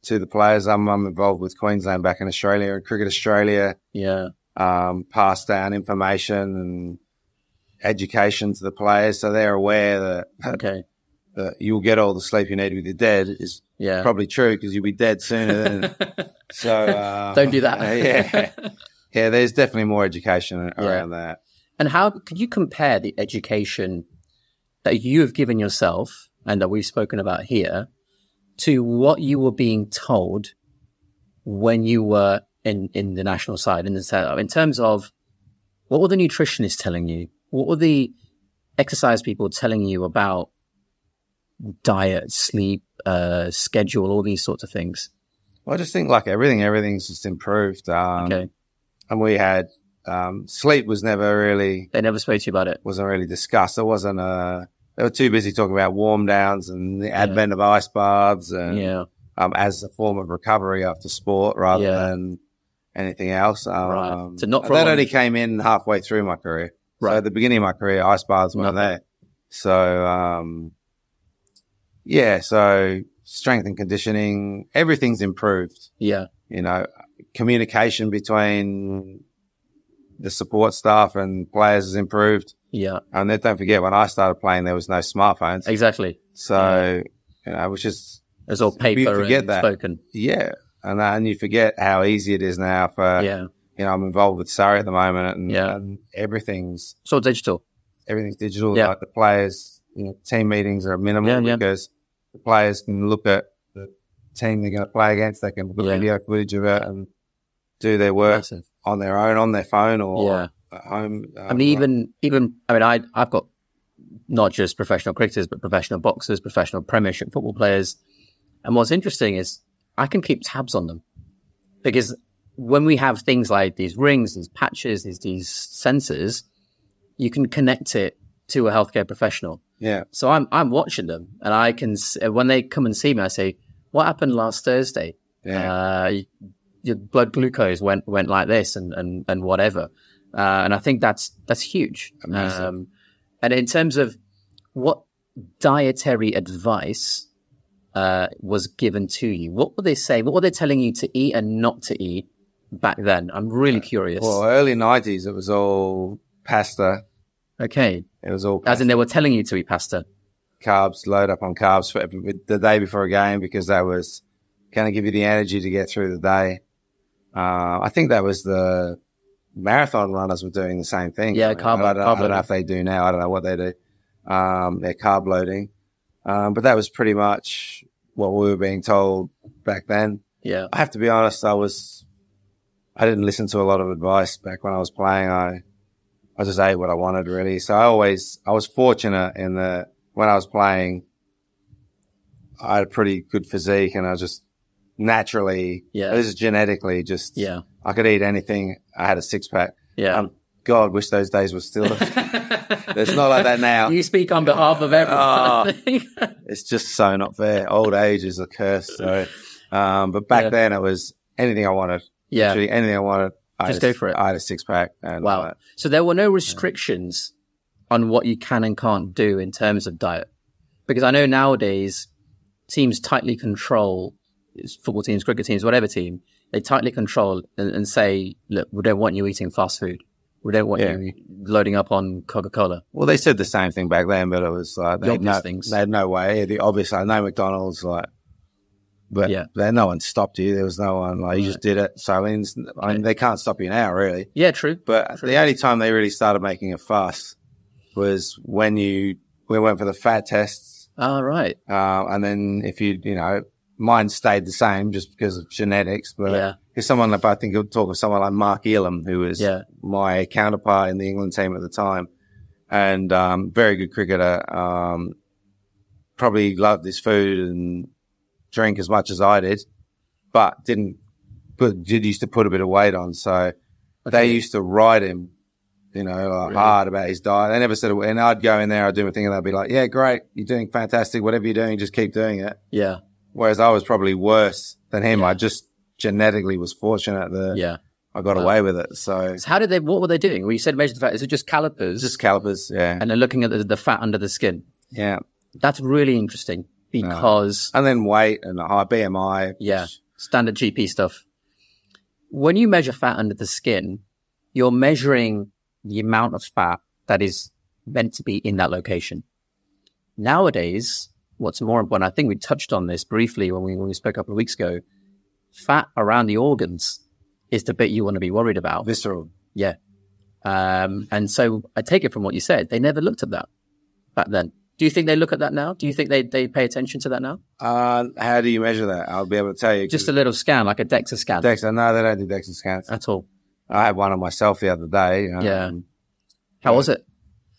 [SPEAKER 2] to the players. I'm involved with Queensland back in Australia, and Cricket Australia pass down information and education to the players, so they're aware that that you'll get all the sleep you need with your dead is probably true because you'll be dead sooner than so.
[SPEAKER 1] Don't do that.
[SPEAKER 2] Yeah. There's definitely more education around that.
[SPEAKER 1] And how could you compare the education that you have given yourself and that we've spoken about here to what you were being told when you were in the national side, in the setup, in terms of what were the nutritionists telling you? What were the exercise people telling you about diet, sleep, schedule, all these sorts of things?
[SPEAKER 2] Well, I just think like everything's just improved. And we had, sleep was never really...
[SPEAKER 1] They never spoke to you about it?
[SPEAKER 2] Wasn't really discussed. There wasn't they were too busy talking about warm downs and the advent of ice baths and as a form of recovery after sport rather than anything else.
[SPEAKER 1] So
[SPEAKER 2] that only came in halfway through my career. Right. So at the beginning of my career, ice baths weren't there. So, so strength and conditioning, everything's improved.
[SPEAKER 1] Yeah.
[SPEAKER 2] Communication between the support staff and players has improved.
[SPEAKER 1] Yeah.
[SPEAKER 2] And then don't forget, when I started playing, there was no smartphones.
[SPEAKER 1] Exactly.
[SPEAKER 2] So, which is...
[SPEAKER 1] It was all paper and spoken.
[SPEAKER 2] Yeah. And you forget how easy it is now for... I'm involved with Surrey at the moment and everything's...
[SPEAKER 1] It's all digital.
[SPEAKER 2] Everything's digital. Yeah. Like the players, team meetings are minimal because the players can look at the team they're going to play against. They can look at video footage of it and do their work on their own, on their phone or at home. I've got not just professional cricketers, but professional boxers, professional Premiership football players. And what's interesting is I can keep tabs on them because when we have things like these rings, these patches, these sensors, you can connect it to a healthcare professional. Yeah.
[SPEAKER 1] So I'm watching them, and I can, when they come and see me, I say, "What happened last Thursday?
[SPEAKER 2] Yeah.
[SPEAKER 1] Your blood glucose went like this, and whatever." And I think that's huge. And in terms of what dietary advice was given to you, what were they saying? What were they telling you to eat and not to eat back then? I'm really curious.
[SPEAKER 2] Well, early 90s, it was all pasta.
[SPEAKER 1] Okay.
[SPEAKER 2] It was all pasta.
[SPEAKER 1] As in they were telling you to eat pasta.
[SPEAKER 2] Carbs, load up on carbs for the day before a game because that was going to give you the energy to get through the day. I think that was the marathon runners were doing the same thing.
[SPEAKER 1] Yeah,
[SPEAKER 2] I don't know if they do now. I don't know what they do. They're carb loading. But that was pretty much what we were being told back then.
[SPEAKER 1] Yeah.
[SPEAKER 2] I have to be honest, I didn't listen to a lot of advice back when I was playing. I just ate what I wanted really. So I was fortunate in that when I was playing, I had a pretty good physique and I was just naturally, this is genetically I could eat anything. I had a six pack.
[SPEAKER 1] Yeah.
[SPEAKER 2] God, wish those days were still, it's not like that now.
[SPEAKER 1] You speak on behalf of everyone.
[SPEAKER 2] It's just so not fair. Old age is a curse. So, but back then it was anything I wanted.
[SPEAKER 1] Yeah.
[SPEAKER 2] Literally anything I wanted.
[SPEAKER 1] Just go for it.
[SPEAKER 2] I had a six pack. And
[SPEAKER 1] wow. So there were no restrictions on what you can and can't do in terms of diet. Because I know nowadays teams tightly control, football teams, cricket teams, whatever team, they tightly control and say, look, we don't want you eating fast food. We don't want you loading up on Coca-Cola.
[SPEAKER 2] Well, they said the same thing back then, but it was like they had no way. Obviously, I know McDonald's, like, but no one stopped you. There was no one, like, you just did it. So I mean, they can't stop you now, really.
[SPEAKER 1] Yeah, true.
[SPEAKER 2] But the only time they really started making a fuss was when we went for the fat tests.
[SPEAKER 1] Oh, right.
[SPEAKER 2] And then if mine stayed the same just because of genetics, but if I think you'll talk of someone like Mark Elam, who was my counterpart in the England team at the time, and very good cricketer, probably loved his food and drink as much as I did, but did used to put a bit of weight on. So they used to ride him, hard about his diet. They never said, and I'd go in there, I'd do my thing, and they'd be like, yeah, great, you're doing fantastic, whatever you're doing, just keep doing it.
[SPEAKER 1] Yeah.
[SPEAKER 2] Whereas I was probably worse than him. I just genetically was fortunate that I got away with it. So
[SPEAKER 1] what were they doing? Well, you said measure the fat. Is it just calipers?
[SPEAKER 2] Just calipers, yeah.
[SPEAKER 1] And they're looking at the fat under the skin.
[SPEAKER 2] Yeah.
[SPEAKER 1] That's really interesting because...
[SPEAKER 2] And then weight and high BMI.
[SPEAKER 1] Yeah. Standard GP stuff. When you measure fat under the skin, you're measuring the amount of fat that is meant to be in that location. Nowadays, what's more important, I think we touched on this briefly when we spoke a couple of weeks ago, fat around the organs is the bit you want to be worried about.
[SPEAKER 2] Visceral.
[SPEAKER 1] Yeah. And so I take it from what you said, they never looked at that back then. Do you think they look at that now? Do you think they pay attention to that now?
[SPEAKER 2] How do you measure that? I'll be able to tell you.
[SPEAKER 1] Just a little scan, like a DEXA scan.
[SPEAKER 2] DEXA? No, they don't do DEXA scans.
[SPEAKER 1] At all.
[SPEAKER 2] I had one on myself the other day.
[SPEAKER 1] How was it?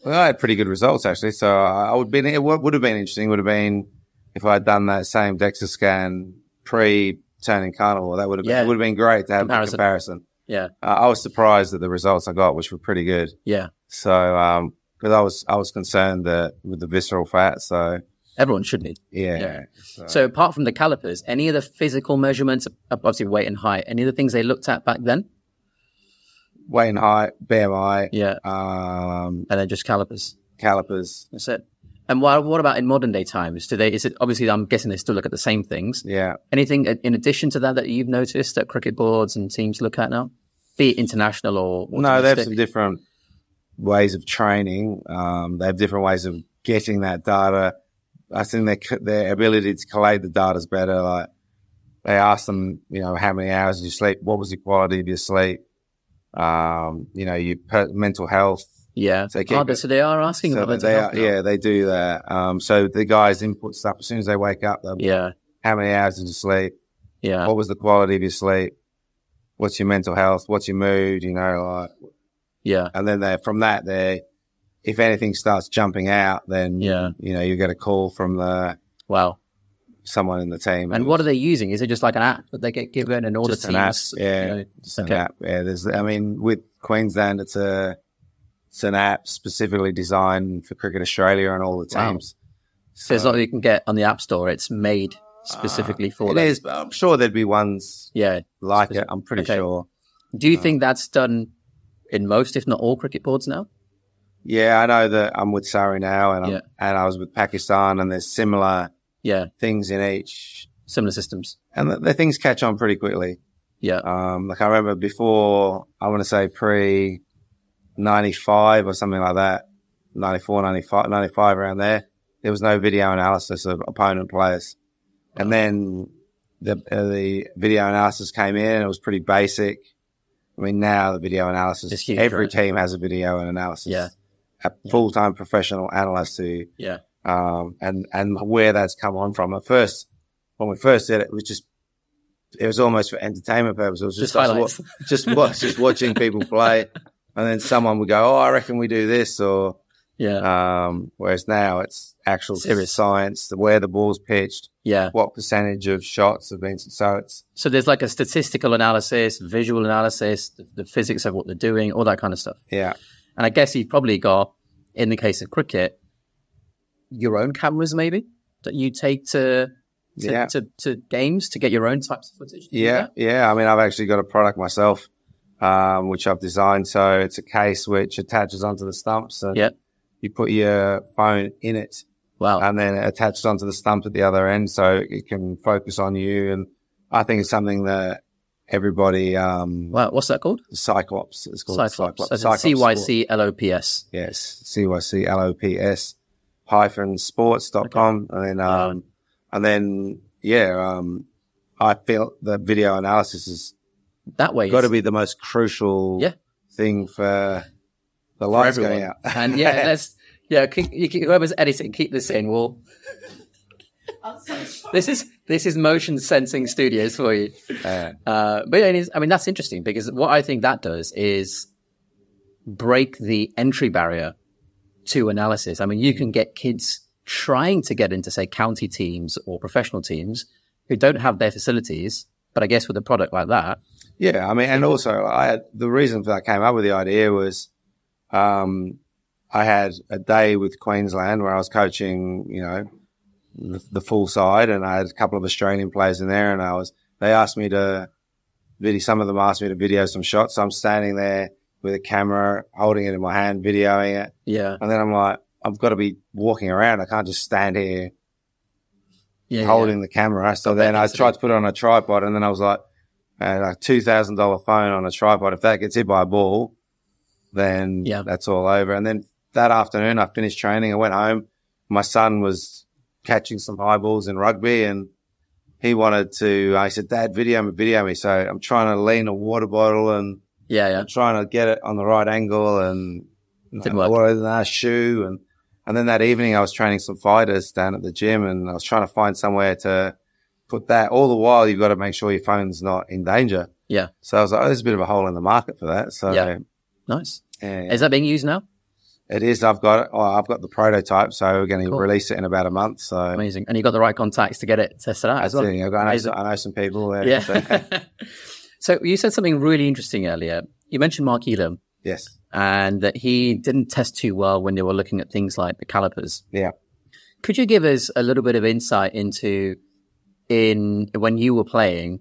[SPEAKER 2] Well, I had pretty good results, actually. So what would have been interesting would have been if I had done that same DEXA scan pre-turning Carnivore. That would have been great to have a comparison.
[SPEAKER 1] Yeah.
[SPEAKER 2] I was surprised at the results I got, which were pretty good.
[SPEAKER 1] Yeah.
[SPEAKER 2] So, because I was concerned with the visceral fat. So
[SPEAKER 1] everyone should be.
[SPEAKER 2] Yeah.
[SPEAKER 1] So apart from the calipers, any of the physical measurements, obviously weight and height, any of the things they looked at back then?
[SPEAKER 2] Weight and height, BMI.
[SPEAKER 1] Yeah. And then just calipers.
[SPEAKER 2] Calipers.
[SPEAKER 1] That's it. And what about in modern day times? Obviously, I'm guessing they still look at the same things.
[SPEAKER 2] Yeah.
[SPEAKER 1] Anything in addition to that you've noticed that cricket boards and teams look at now? Be it international or
[SPEAKER 2] no, they have some different ways of training. They have different ways of getting that data. I think their ability to collate the data is better. Like they ask them, how many hours did you sleep? What was the quality of your sleep? Your mental health.
[SPEAKER 1] Yeah. So they are asking about mental health now.
[SPEAKER 2] Yeah, they do that. So the guys input stuff as soon as they wake up. How many hours did you sleep?
[SPEAKER 1] Yeah.
[SPEAKER 2] What was the quality of your sleep? What's your mental health? What's your mood?
[SPEAKER 1] Yeah.
[SPEAKER 2] And then from that, if anything starts jumping out, then you get a call from someone in the team.
[SPEAKER 1] And what are they using? Is it just like an app that they get given and all the teams?
[SPEAKER 2] Just an app. Yeah, with Queensland, it's an app specifically designed for Cricket Australia and all the teams.
[SPEAKER 1] Wow. So it's not that you can get on the App Store. It's made specifically for them.
[SPEAKER 2] It is, but I'm sure there'd be ones like it. I'm pretty sure.
[SPEAKER 1] Do you think that's done in most, if not all, cricket boards now?
[SPEAKER 2] Yeah, I know that I'm with Surrey now, and I was with Pakistan, and there's similar things in each.
[SPEAKER 1] Similar systems.
[SPEAKER 2] And the things catch on pretty quickly.
[SPEAKER 1] Yeah.
[SPEAKER 2] I remember before, I want to say pre-95 or something like that, 94, 95 around there was no video analysis of opponent players. And then the video analysis came in and it was pretty basic. Now the video analysis, every team has a video and analysis. Yeah. A full-time professional analyst who, and where that's come on from. At first, when we first did it, it was almost for entertainment purposes. It was just just watching people play. And then someone would go, I reckon we do this, or, whereas now it's actual serious science, where the ball's pitched, what percentage of shots have been, so
[SPEAKER 1] there's like a statistical analysis, visual analysis, the physics of what they're doing, all that kind of stuff.
[SPEAKER 2] Yeah.
[SPEAKER 1] And I guess you've probably got, in the case of cricket, your own cameras maybe that you take to games to get your own types of footage.
[SPEAKER 2] Yeah. I've actually got a product myself, which I've designed. So it's a case which attaches onto the stumps. And you put your phone in it.
[SPEAKER 1] Wow.
[SPEAKER 2] And then it attaches onto the stump at the other end, so it can focus on you. And I think it's something that everybody.
[SPEAKER 1] Wow, what's that called?
[SPEAKER 2] Cyclops. It's called
[SPEAKER 1] Cyclops.
[SPEAKER 2] Cyclops.
[SPEAKER 1] CYCLOPS.
[SPEAKER 2] Yes, CYCLOPS -sports.com. And then I feel that video analysis is
[SPEAKER 1] that way
[SPEAKER 2] got to be the most crucial thing for the lights going out.
[SPEAKER 1] And whoever's editing, keep this in. This is motion sensing studios for you. But that's interesting, because what I think that does is break the entry barrier to analysis. I mean, you can get kids trying to get into, say, county teams or professional teams who don't have their facilities, but I guess with a product like that.
[SPEAKER 2] Yeah, I mean, and also the reason for that came up with the idea was I had a day with Queensland where I was coaching, the full side, and I had a couple of Australian players in there, and some of them asked me to video some shots. So I'm standing there with a camera, holding it in my hand, videoing it.
[SPEAKER 1] Yeah.
[SPEAKER 2] And then I'm like, I've got to be walking around. I can't just stand here holding the camera. So then I tried to put it on a tripod, and then I was like $2,000 phone on a tripod. If that gets hit by a ball, then that's all over. And then that afternoon I finished training. I went home. My son was catching some high balls in rugby, and he said, Dad, video me. So I'm trying to lean a water bottle, and I'm trying to get it on the right angle, and
[SPEAKER 1] didn't work.
[SPEAKER 2] A shoe. And then that evening I was training some fighters down at the gym, and I was trying to find somewhere to put that. All the while you've got to make sure your phone's not in danger.
[SPEAKER 1] Yeah.
[SPEAKER 2] So I was like, there's a bit of a hole in the market for that. So
[SPEAKER 1] nice.
[SPEAKER 2] Yeah.
[SPEAKER 1] Is that being used now?
[SPEAKER 2] It is. I've got the prototype, so we're going to release it in about a month. So
[SPEAKER 1] amazing. And you got the right contacts to get it tested out as well.
[SPEAKER 2] I know some people there.
[SPEAKER 1] Yeah. So you said something really interesting earlier. You mentioned Mark Elam.
[SPEAKER 2] Yes.
[SPEAKER 1] And that he didn't test too well when they were looking at things like the calipers.
[SPEAKER 2] Yeah.
[SPEAKER 1] Could you give us a little bit of insight into when you were playing,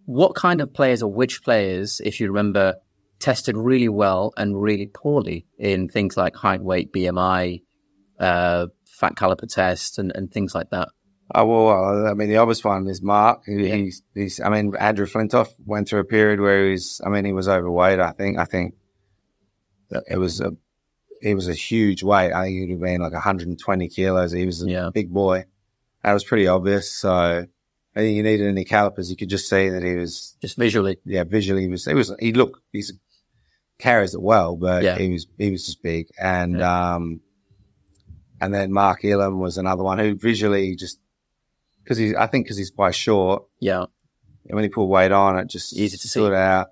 [SPEAKER 1] what kind of players, or which players, if you remember, tested really well and really poorly in things like height, weight, BMI, fat caliper test, and things like that?
[SPEAKER 2] The obvious one is Mark. Andrew Flintoff went through a period where he was overweight. I think it was a huge weight. I think he would have been like 120 kilos. He was a big boy. That was pretty obvious. So I think you needed any calipers. You could just see that he was
[SPEAKER 1] just visually.
[SPEAKER 2] Yeah, visually he carries it well, but he was just big. And then Mark Elam was another one who visually just, because he's quite short.
[SPEAKER 1] Yeah.
[SPEAKER 2] And when he put weight on, it just
[SPEAKER 1] easy to
[SPEAKER 2] stood out.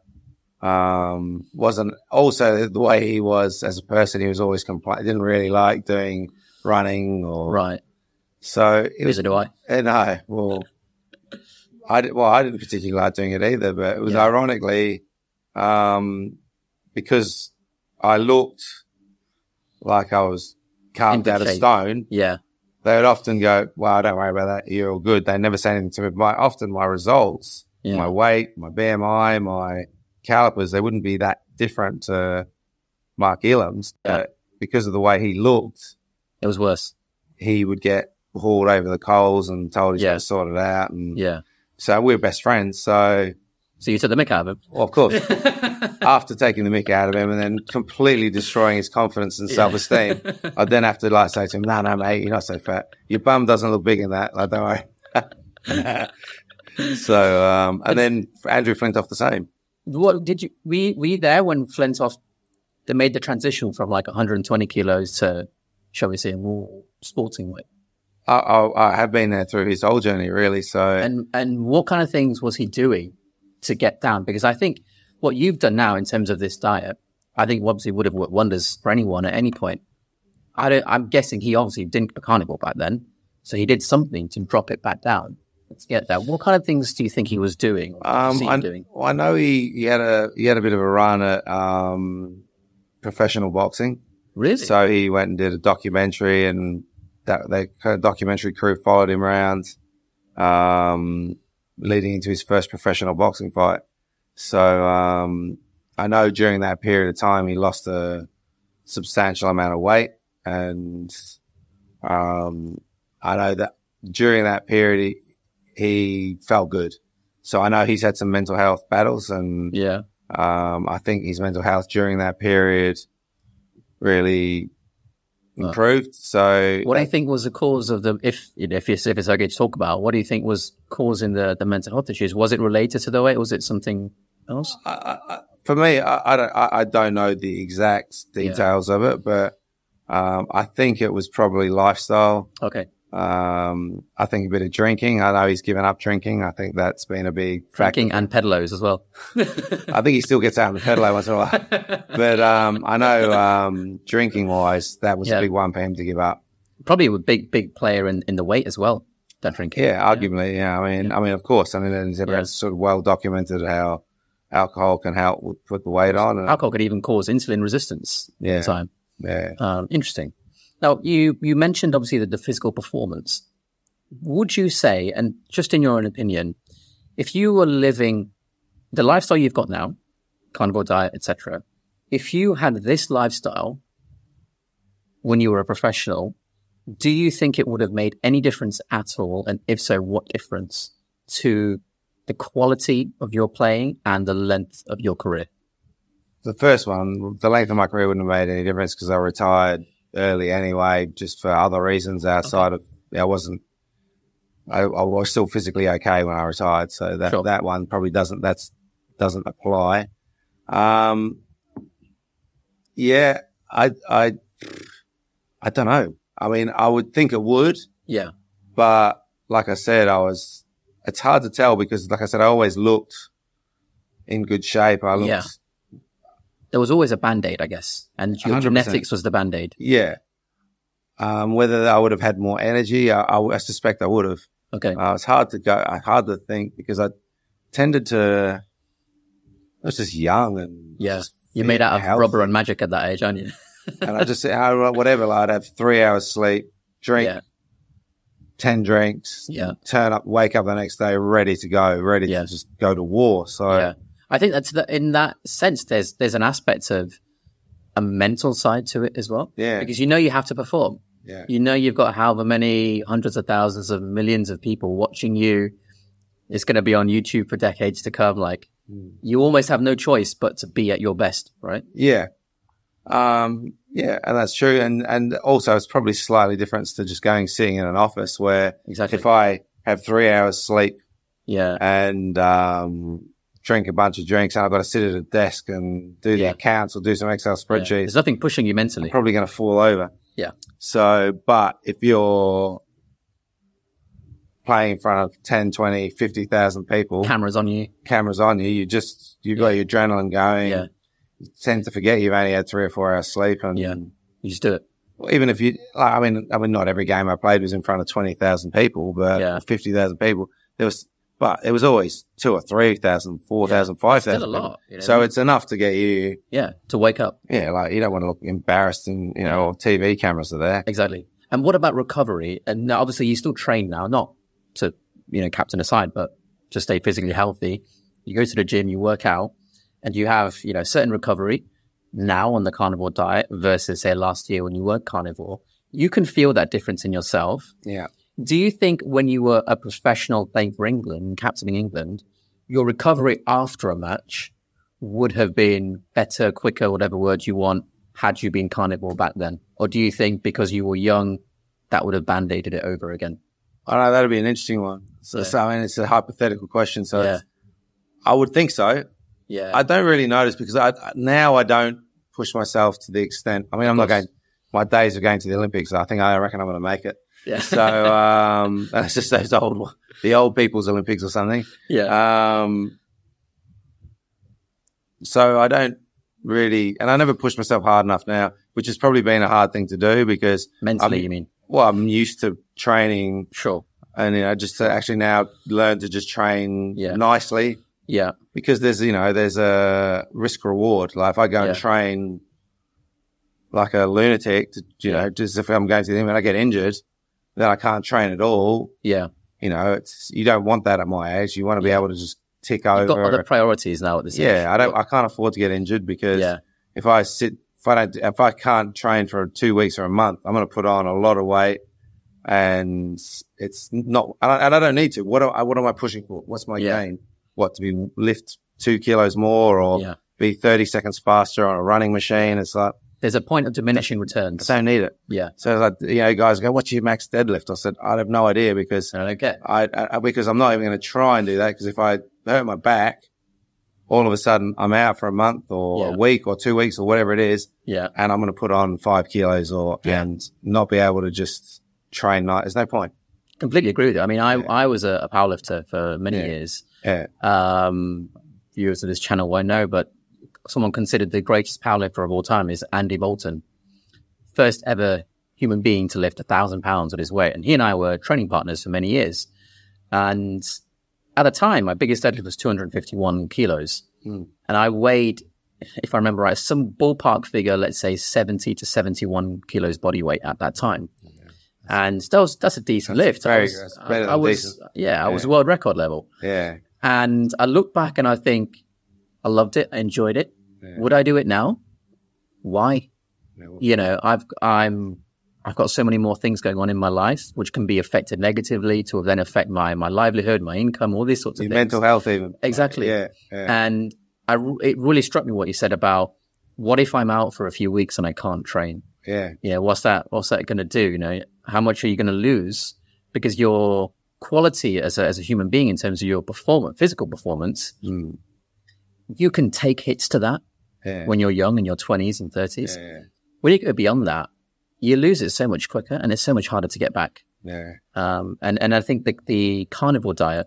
[SPEAKER 2] Wasn't also the way he was as a person. He was always didn't really like doing running or
[SPEAKER 1] right.
[SPEAKER 2] So
[SPEAKER 1] neither do I.
[SPEAKER 2] No, I didn't particularly like doing it either. But it was ironically, because I looked like I was carved out of stone.
[SPEAKER 1] Yeah.
[SPEAKER 2] They would often go, "Well, don't worry about that. You're all good." They never say anything to me. Often my results, my weight, my BMI, my calipers, they wouldn't be that different to Mark Elam's. But because of the way he looked,
[SPEAKER 1] it was worse.
[SPEAKER 2] He would get hauled over the coals and told he's got to sort it out. And so we're best friends. So
[SPEAKER 1] you took the mick out of him?
[SPEAKER 2] Well, of course. After taking the mick out of him and then completely destroying his confidence and self-esteem, I'd then have to say to him, no, mate, you're not so fat. Your bum doesn't look big in that. Like, don't worry. So, and then Andrew Flintoff the same.
[SPEAKER 1] What did you, were you there when Flintoff, they made the transition from like 120 kilos to, shall we say, a more sporting weight?
[SPEAKER 2] I have been there through his whole journey, really. So,
[SPEAKER 1] and what kind of things was he doing to get down? Because I think what you've done now in terms of this diet, I think obviously would have worked wonders for anyone at any point. I'm guessing he obviously didn't go carnivore back then, so he did something to drop it back down. Let's get that. What kind of things do you think he was doing?
[SPEAKER 2] Doing? Well, I know he had a bit of a run at professional boxing.
[SPEAKER 1] Really?
[SPEAKER 2] So he went and did a documentary, and the documentary crew followed him around, leading into his first professional boxing fight. So I know during that period of time he lost a substantial amount of weight, and I know that during that period he felt good. So I know he's had some mental health battles, and I think his mental health during that period really improved. So
[SPEAKER 1] what do you think was the cause of if it's okay to talk about, what do you think was causing the mental health issues? Was it related to the weight? Was it something else?
[SPEAKER 2] For me, I don't know the exact details of it, but I think it was probably lifestyle.
[SPEAKER 1] Okay.
[SPEAKER 2] I think a bit of drinking. I know he's given up drinking. I think that's been a big factor.
[SPEAKER 1] Drinking and pedalos as well.
[SPEAKER 2] I think he still gets out on the pedalo once in a while. But I know drinking wise, that was a big one for him to give up.
[SPEAKER 1] Probably a big player in the weight as well. That drinking.
[SPEAKER 2] Yeah, arguably. Yeah. I mean, of course. I mean, it's sort of well documented how alcohol can help put the weight on.
[SPEAKER 1] Alcohol could even cause insulin resistance at the time.
[SPEAKER 2] Yeah.
[SPEAKER 1] Interesting. Now, you mentioned obviously the physical performance. Would you say, and just in your own opinion, if you were living the lifestyle you've got now, carnivore diet, etc., if you had this lifestyle when you were a professional, do you think it would have made any difference at all? And if so, what difference to the quality of your playing and the length of your career?
[SPEAKER 2] The first one, the length of my career wouldn't have made any difference because I retired early anyway, just for other reasons outside of, I was still physically okay when I retired. So that one probably doesn't apply. Yeah, I don't know. I mean, I would think it would.
[SPEAKER 1] Yeah.
[SPEAKER 2] But like I said, it's hard to tell because like I said, I always looked in good shape.
[SPEAKER 1] There was always a Band-Aid, I guess, and your 100%. Genetics was the Band-Aid.
[SPEAKER 2] Yeah. Whether I would have had more energy, I suspect I would have.
[SPEAKER 1] Okay.
[SPEAKER 2] It's hard to think because I tended to, I was just young and
[SPEAKER 1] you're made out of
[SPEAKER 2] healthy.
[SPEAKER 1] Rubber and magic at that age, aren't you?
[SPEAKER 2] And I just whatever. Like I'd have 3 hours sleep, drink 10 drinks, turn up, wake up the next day ready to go, ready to just go to war. So
[SPEAKER 1] I think that's in that sense. There's an aspect of a mental side to it as well.
[SPEAKER 2] Yeah,
[SPEAKER 1] because you have to perform.
[SPEAKER 2] Yeah,
[SPEAKER 1] you've got however many hundreds of thousands of millions of people watching you. It's going to be on YouTube for decades to come. Like you almost have no choice but to be at your best, right?
[SPEAKER 2] Yeah. And that's true. And also it's probably slightly different to just sitting in an office where if I have 3 hours sleep and drink a bunch of drinks and I've got to sit at a desk and do the accounts or do some Excel spreadsheets.
[SPEAKER 1] There's nothing pushing you mentally.
[SPEAKER 2] I'm probably going to fall over.
[SPEAKER 1] Yeah.
[SPEAKER 2] So, but if you're playing in front of 10, 20, 50,000 people.
[SPEAKER 1] Cameras on you.
[SPEAKER 2] You've got your adrenaline going. Yeah. You tend to forget you've only had 3 or 4 hours sleep and
[SPEAKER 1] you just do it.
[SPEAKER 2] Even if I mean, not every game I played was in front of 20,000 people, but 50,000 people. But it was always 2,000 or 3,000, 4,000, 5,000.
[SPEAKER 1] Still a lot.
[SPEAKER 2] So it's enough to get you.
[SPEAKER 1] Yeah. To wake up.
[SPEAKER 2] Yeah. Like you don't want to look embarrassed and, or TV cameras are there.
[SPEAKER 1] Exactly. And what about recovery? And now obviously you still train now, not to, captain aside, but to stay physically healthy. You go to the gym, you work out and you have, certain recovery now on the carnivore diet versus say last year when you weren't carnivore. You can feel that difference in yourself.
[SPEAKER 2] Yeah.
[SPEAKER 1] Do you think when you were a professional playing for England, captaining England, your recovery after a match would have been better, quicker, whatever word you want, had you been carnivore back then? Or do you think because you were young, that would have band-aided it over again?
[SPEAKER 2] I don't know, that'd be an interesting one. So I mean, it's a hypothetical question. So I would think so.
[SPEAKER 1] Yeah.
[SPEAKER 2] I don't really notice because now I don't push myself to the extent. I mean, I'm not going, my days of going to the Olympics. I reckon I'm going to make it.
[SPEAKER 1] Yeah.
[SPEAKER 2] So, it's just the old people's Olympics or something.
[SPEAKER 1] Yeah.
[SPEAKER 2] So I don't really, and I never push myself hard enough now, which has probably been a hard thing to do because
[SPEAKER 1] mentally, you mean?
[SPEAKER 2] Well, I'm used to training.
[SPEAKER 1] Sure.
[SPEAKER 2] And, just to actually now learn to just train nicely.
[SPEAKER 1] Yeah.
[SPEAKER 2] Because there's a risk reward. Like if I go and train like a lunatic, just if I'm going to the gym and I get injured, then I can't train at all.
[SPEAKER 1] Yeah.
[SPEAKER 2] You don't want that at my age. You want to be able to just tick over.
[SPEAKER 1] You've got other priorities now at this age.
[SPEAKER 2] Yeah. I can't afford to get injured because if I can't train for 2 weeks or a month, I'm going to put on a lot of weight and it's not, and I don't need to. What am I pushing for? What's my gain? to be lift 2 kilos more or be 30 seconds faster on a running machine. It's like,
[SPEAKER 1] there's a point of diminishing returns.
[SPEAKER 2] I don't need it.
[SPEAKER 1] Yeah.
[SPEAKER 2] So like, guys go, what's your max deadlift? I said, I have no idea because because I'm not even going to try and do that, because if I hurt my back, all of a sudden I'm out for a month or a week or 2 weeks or whatever it is.
[SPEAKER 1] Yeah.
[SPEAKER 2] And I'm going to put on 5 kilos and not be able to just train. There's no point.
[SPEAKER 1] Completely agree with you. I mean, I was a powerlifter for many years.
[SPEAKER 2] Yeah.
[SPEAKER 1] Viewers of this channel won't know, but someone considered the greatest powerlifter of all time is Andy Bolton. First ever human being to lift 1,000 pounds at his weight. And he and I were training partners for many years. And at the time, my biggest deadlift was 251 kilos. And I weighed, if I remember right, some ballpark figure, let's say 70 to 71 kilos body weight at that time. And that's a decent lift. I was world record level. Yeah. And I look back and I think, I loved it. I enjoyed it. Yeah. Would I do it now? Why? I've got so many more things going on in my life, which can be affected negatively to then affect my livelihood, my income, all these sorts of things.
[SPEAKER 2] Mental health even.
[SPEAKER 1] Exactly. Yeah. And it really struck me what you said about, what if I'm out for a few weeks and I can't train? Yeah. Yeah. What's that going to do? How much are you going to lose? Because your quality as a human being in terms of your physical performance, you can take hits to that when you're young, in your 20s and 30s. Yeah. When you go beyond that, you lose it so much quicker and it's so much harder to get back. Yeah. And I think the carnivore diet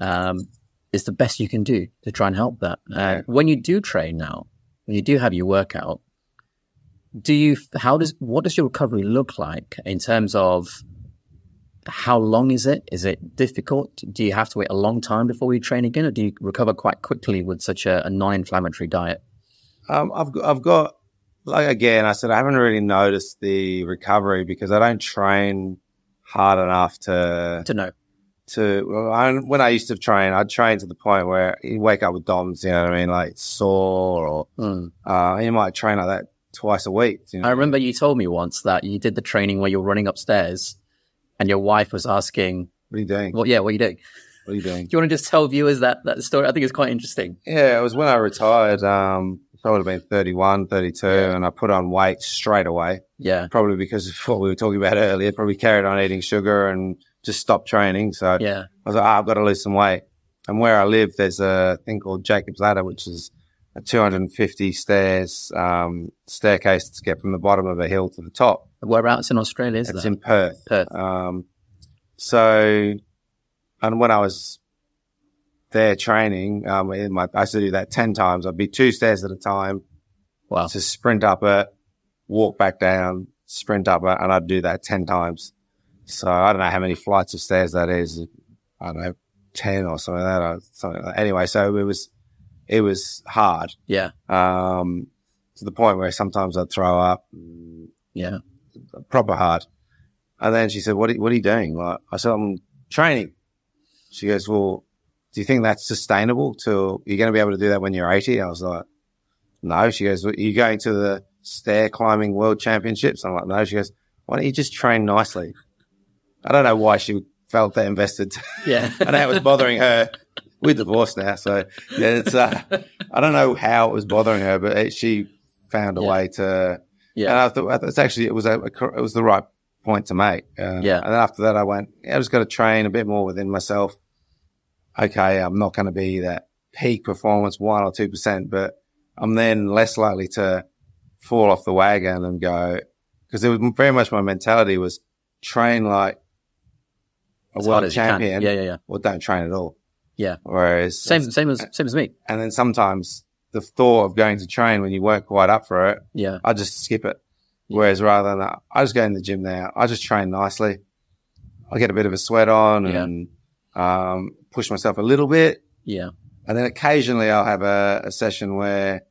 [SPEAKER 1] is the best you can do to try and help that. When you do train now, when you do have your workout, what does your recovery look like in terms of how long is it? Is it difficult? Do you have to wait a long time before you train again, or do you recover quite quickly with such a non-inflammatory diet?
[SPEAKER 2] I've got, like, again, I said, I haven't really noticed the recovery because I don't train hard enough to know. When I used to train, I'd train to the point where you wake up with DOMS, you know what I mean? Like sore or, you might train like that twice a week.
[SPEAKER 1] I remember you told me once that you did the training where you were running upstairs and your wife was asking,
[SPEAKER 2] what are you doing?
[SPEAKER 1] What are you doing?
[SPEAKER 2] What are you doing?
[SPEAKER 1] Do you want to just tell viewers that story? I think it's quite interesting.
[SPEAKER 2] Yeah, it was when I retired. I would have been 31, 32, and I put on weight straight away. Yeah. Probably because of what we were talking about earlier. Probably carried on eating sugar and just stopped training. So I was like, I've got to lose some weight. And where I live, there's a thing called Jacob's Ladder, which is a 250 stairs staircase to get from the bottom of a hill to the top.
[SPEAKER 1] Whereabouts in Australia is that?
[SPEAKER 2] It's in Perth. And when I was there training, I used to do that 10 times. I'd be 2 stairs at a time. Wow. To sprint up it, walk back down, sprint up it, and I'd do that 10 times. So I don't know how many flights of stairs that is. I don't know, 10 or something like that. Anyway, so it was hard. Yeah. To the point where sometimes I'd throw up. Yeah. Proper hard. And then she said, what are you doing? Like, I said, I'm training. She goes, well, do you think that's sustainable you're going to be able to do that when you're 80? I was like, no. She goes, well, are you going to the stair climbing world championships? I'm like, no. She goes, why don't you just train nicely? I don't know why she felt that invested. Yeah. And that was bothering her. We're divorced now. So yeah, it's, I don't know how it was bothering her, but she found a way to, and I thought it's actually, it was the right point to make. And then after that I went, I just got to train a bit more within myself. Okay, I'm not going to be that peak performance 1 or 2%, but I'm then less likely to fall off the wagon and go, because it was very much my mentality was train like a world champion, or don't train at all. Yeah. Whereas
[SPEAKER 1] same as me.
[SPEAKER 2] And then sometimes the thought of going to train when you weren't quite up for it, I just skip it. Whereas rather than that, I just go in the gym now. I just train nicely. I get a bit of a sweat on and push myself a little bit. Yeah. And then occasionally I'll have a session where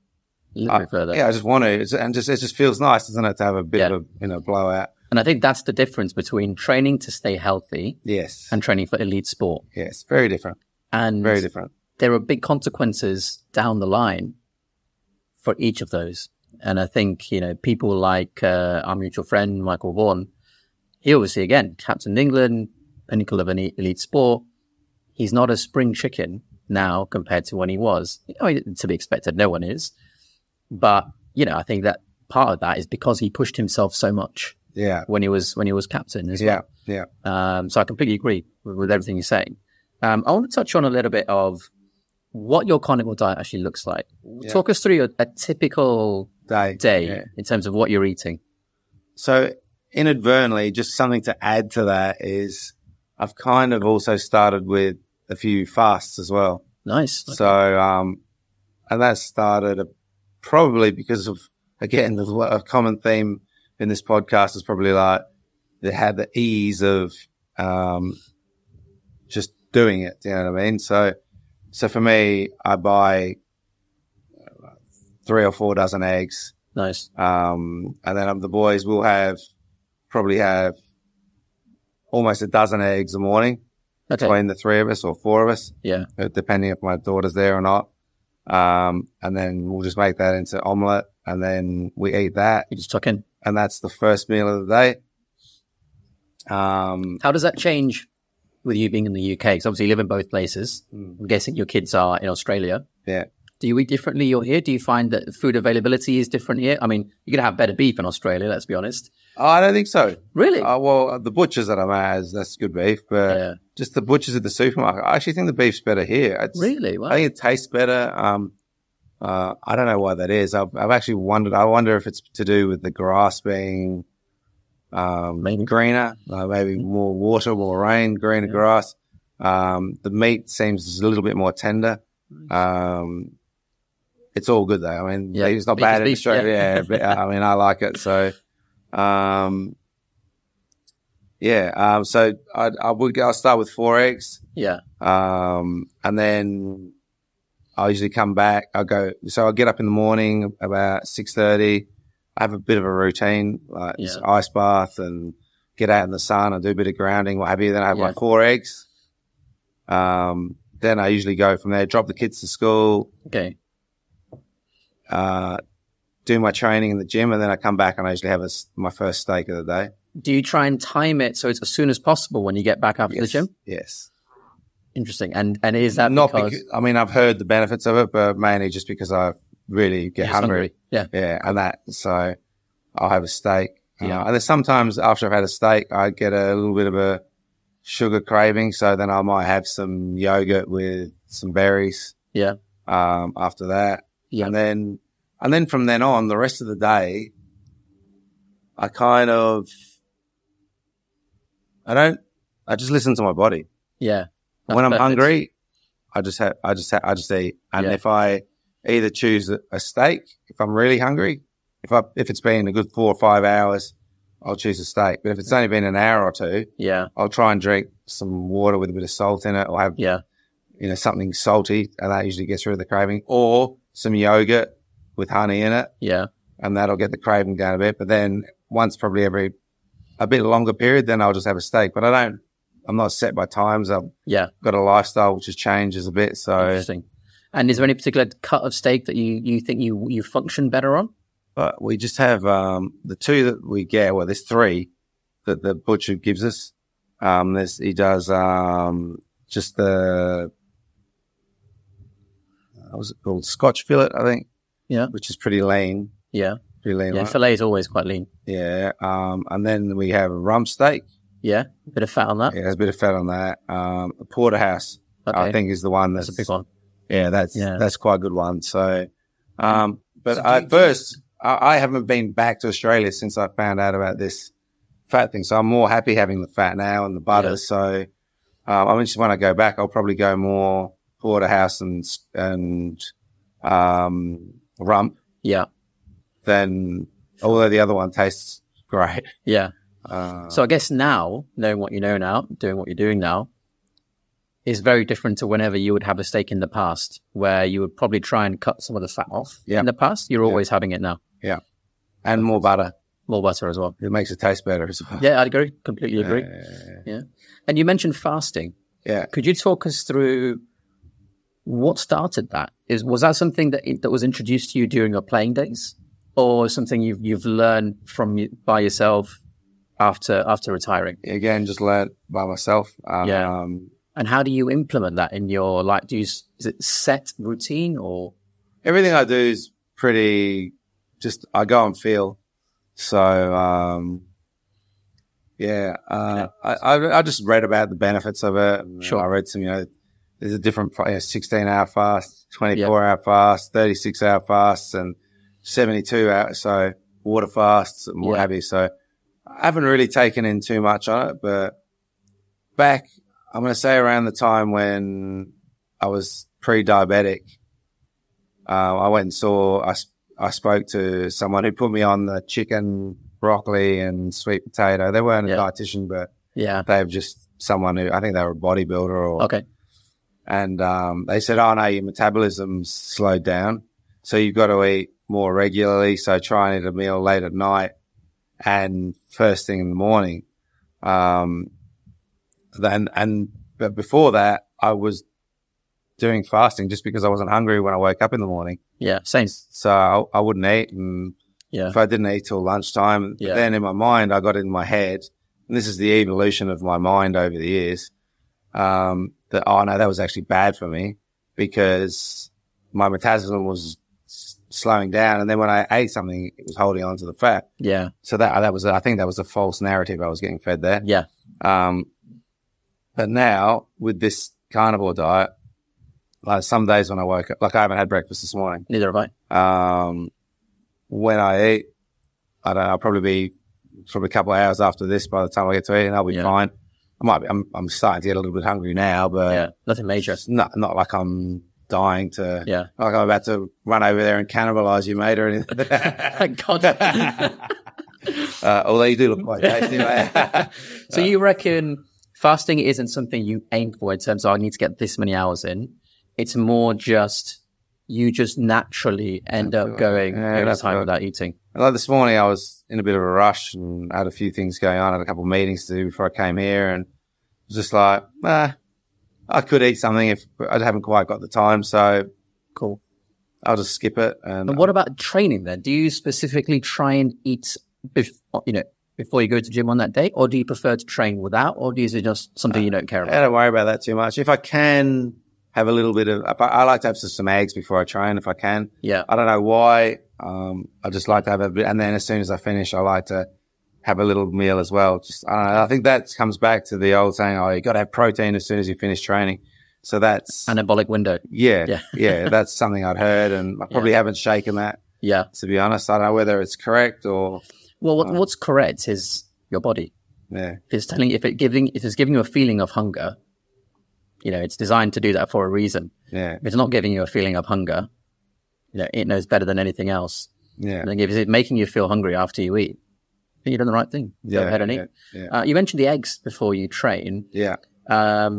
[SPEAKER 2] I just want to, and it just feels nice, doesn't it, to have a bit of a blowout.
[SPEAKER 1] And I think that's the difference between training to stay healthy, and training for elite sport.
[SPEAKER 2] Yes, very different.
[SPEAKER 1] And
[SPEAKER 2] very different.
[SPEAKER 1] There are big consequences down the line for each of those. And I think, people like our mutual friend, Michael Vaughan, he obviously, again, captain England, pinnacle of an elite sport. He's not a spring chicken now compared to when he was. To be expected, no one is. But, I think that part of that is because he pushed himself so much when he was captain as well. So I completely agree with everything you're saying. I want to touch on a little bit of what your carnivore diet actually looks like. Talk us through a typical day in terms of what you're eating.
[SPEAKER 2] So inadvertently, just something to add to that is I've kind of also started with a few fasts as well.
[SPEAKER 1] Nice. Okay.
[SPEAKER 2] So, and that started probably because of, again, a common theme in this podcast is probably like they had the ease of just doing it. You know what I mean? So for me, I buy 3 or 4 dozen eggs.
[SPEAKER 1] Nice.
[SPEAKER 2] And then the boys will probably have almost a dozen eggs a morning between the 3 of us or 4 of us.
[SPEAKER 1] Yeah.
[SPEAKER 2] Depending if my daughter's there or not. And then we'll just make that into omelette and then we eat that.
[SPEAKER 1] You just tuck in.
[SPEAKER 2] And that's the first meal of the day.
[SPEAKER 1] How does that change with you being in the UK? Because obviously you live in both places. I'm guessing your kids are in Australia.
[SPEAKER 2] Yeah.
[SPEAKER 1] Do you eat differently you're here? Do you find that food availability is different here? I mean, you're going to have better beef in Australia, let's be honest.
[SPEAKER 2] Oh, I don't think so.
[SPEAKER 1] Really?
[SPEAKER 2] Well, the butchers that I'm at, that's good beef, but just the butchers at the supermarket, I actually think the beef's better here.
[SPEAKER 1] Really? Wow.
[SPEAKER 2] I think it tastes better. I don't know why that is. I've actually wondered. I wonder if it's to do with the grass being maybe greener, maybe more water, more rain, greener grass. The meat seems a little bit more tender. It's all good though. I mean, it's not bad in Australia. But, I mean, I like it. So, so I'll start with 4 eggs.
[SPEAKER 1] Yeah.
[SPEAKER 2] And then I'll usually come back. I'll get up in the morning about 6:30. I have a bit of a routine, like ice bath and get out in the sun. I do a bit of grounding, what have you. Then I have my 4 eggs. Then I usually go from there, drop the kids to school.
[SPEAKER 1] Okay.
[SPEAKER 2] Do my training in the gym, and then I come back and I usually have my first steak of the day.
[SPEAKER 1] Do you try and time it so it's as soon as possible when you get back after the gym?
[SPEAKER 2] Yes.
[SPEAKER 1] Interesting. And is that
[SPEAKER 2] not because I mean, I've heard the benefits of it, but mainly just because I really get hungry.
[SPEAKER 1] Yeah.
[SPEAKER 2] Yeah. And so I'll have a steak. And then sometimes after I've had a steak, I get a little bit of a sugar craving. So then I might have some yogurt with some berries.
[SPEAKER 1] Yeah.
[SPEAKER 2] After that.
[SPEAKER 1] Yeah.
[SPEAKER 2] And then from then on, the rest of the day, I just listen to my body.
[SPEAKER 1] Yeah.
[SPEAKER 2] When I'm hungry, I just eat. And if I either choose a steak, if I'm really hungry, if it's been a good 4 or 5 hours, I'll choose a steak. But if it's only been an hour or 2, I'll try and drink some water with a bit of salt in it, or have, something salty, and that usually gets rid of the craving, or some yogurt with honey in it. Yeah. And that'll get the craving down a bit. But then once probably every a bit longer period, then I'll just have a steak. But I'm not set by times. I've got a lifestyle which has changed a bit. So
[SPEAKER 1] interesting. And is there any particular cut of steak that you think you function better on?
[SPEAKER 2] We just have the 2 that we get. Well, there's 3 that the butcher gives us. He does just the what was it called? Scotch fillet, I think. Yeah, which is pretty lean.
[SPEAKER 1] Yeah,
[SPEAKER 2] pretty lean.
[SPEAKER 1] Yeah, right? Filet is always quite lean.
[SPEAKER 2] Yeah, and then we have a rump steak.
[SPEAKER 1] Yeah, a bit of fat on that.
[SPEAKER 2] Yeah, there's a bit of fat on that. A porterhouse, I think, is the one that's
[SPEAKER 1] a big one.
[SPEAKER 2] Yeah, that's quite a good one. So, but I haven't been back to Australia since I found out about this fat thing. So I'm more happy having the fat now and the butter. Yeah. So, I mean, just when I go back, I'll probably go more porterhouse and rump. Yeah. Then, although the other one tastes great.
[SPEAKER 1] Yeah. So I guess now, knowing what you know now, doing what you're doing now, is very different to whenever you would have a steak in the past, where you would probably try and cut some of the fat off. Yeah. In the past, you're always having it now.
[SPEAKER 2] Yeah. And more butter.
[SPEAKER 1] More butter as well.
[SPEAKER 2] It makes it taste better as well.
[SPEAKER 1] Yeah, I'd agree. Completely agree. Yeah. And you mentioned fasting.
[SPEAKER 2] Yeah.
[SPEAKER 1] Could you talk us through what started that? Was that something that was introduced to you during your playing days, or something you've learned by yourself after retiring?
[SPEAKER 2] Again, just learned by myself.
[SPEAKER 1] And how do you implement that in your life? Is it set routine or?
[SPEAKER 2] Everything I do is pretty just, I go and feel. So, I just read about the benefits of it.
[SPEAKER 1] Sure.
[SPEAKER 2] I read some, there's a different 16-hour fast, 24-hour fast, 36-hour fasts, and 72-hour, so water fasts and what have you. So I haven't really taken in too much on it, but back, I'm going to say around the time when I was pre-diabetic, I went and I spoke to someone who put me on the chicken, broccoli, and sweet potato. They weren't a dietitian, but they were just someone who, I think they were a bodybuilder.
[SPEAKER 1] Okay.
[SPEAKER 2] And they said, oh, no, your metabolism's slowed down, so you've got to eat more regularly. So try and eat a meal late at night and first thing in the morning. But before that, I was doing fasting just because I wasn't hungry when I woke up in the morning.
[SPEAKER 1] Yeah, same.
[SPEAKER 2] So I wouldn't eat, and if I didn't eat till lunchtime, then in my mind, I got in my head, and this is the evolution of my mind over the years, that, oh no, that was actually bad for me because my metabolism was slowing down. And then when I ate something, it was holding on to the fat. Yeah. So that was, I think that was a false narrative I was getting fed there.
[SPEAKER 1] Yeah.
[SPEAKER 2] But now with this carnivore diet, like some days when I woke up, like I haven't had breakfast this morning.
[SPEAKER 1] Neither have I.
[SPEAKER 2] When I eat, I don't know, I'll probably be a couple of hours after this by the time I get to eat, and I'll be fine. I'm starting to get a little bit hungry now, but
[SPEAKER 1] nothing major.
[SPEAKER 2] Not like I'm dying to, like I'm about to run over there and cannibalize you, mate, or anything.
[SPEAKER 1] Thank God.
[SPEAKER 2] Although you do look quite tasty, mate.
[SPEAKER 1] So you reckon fasting isn't something you aim for in terms of, I need to get this many hours in. It's more just, you just naturally end up going over time without eating.
[SPEAKER 2] Like this morning, I was in a bit of a rush and had a few things going on. I had a couple of meetings to do before I came here, and it was just like, I could eat something if I haven't quite got the time. So
[SPEAKER 1] cool.
[SPEAKER 2] I'll just skip it. And
[SPEAKER 1] what about training then? Do you specifically try and eat before you go to the gym on that day, or do you prefer to train without, or is it just something you don't care about?
[SPEAKER 2] I don't worry about that too much. If I can have a little bit of, I like to have some eggs before I train if I can.
[SPEAKER 1] Yeah.
[SPEAKER 2] I don't know why. I just like to have a bit, and then as soon as I finish, I like to have a little meal as well. Just, I don't know. I think that comes back to the old saying, you got to have protein as soon as you finish training. So that's
[SPEAKER 1] anabolic window.
[SPEAKER 2] Yeah. That's something I'd heard, and I probably haven't shaken that.
[SPEAKER 1] Yeah.
[SPEAKER 2] To be honest, I don't know whether it's correct or.
[SPEAKER 1] Well, what's correct is your body.
[SPEAKER 2] Yeah.
[SPEAKER 1] If it's giving you a feeling of hunger, it's designed to do that for a reason.
[SPEAKER 2] Yeah.
[SPEAKER 1] If it's not giving you a feeling of hunger, it knows better than anything else.
[SPEAKER 2] Yeah.
[SPEAKER 1] And if it's making you feel hungry after you eat, then you've done the right thing. Go ahead and eat.
[SPEAKER 2] Yeah.
[SPEAKER 1] You mentioned the eggs before you train.
[SPEAKER 2] Yeah.
[SPEAKER 1] I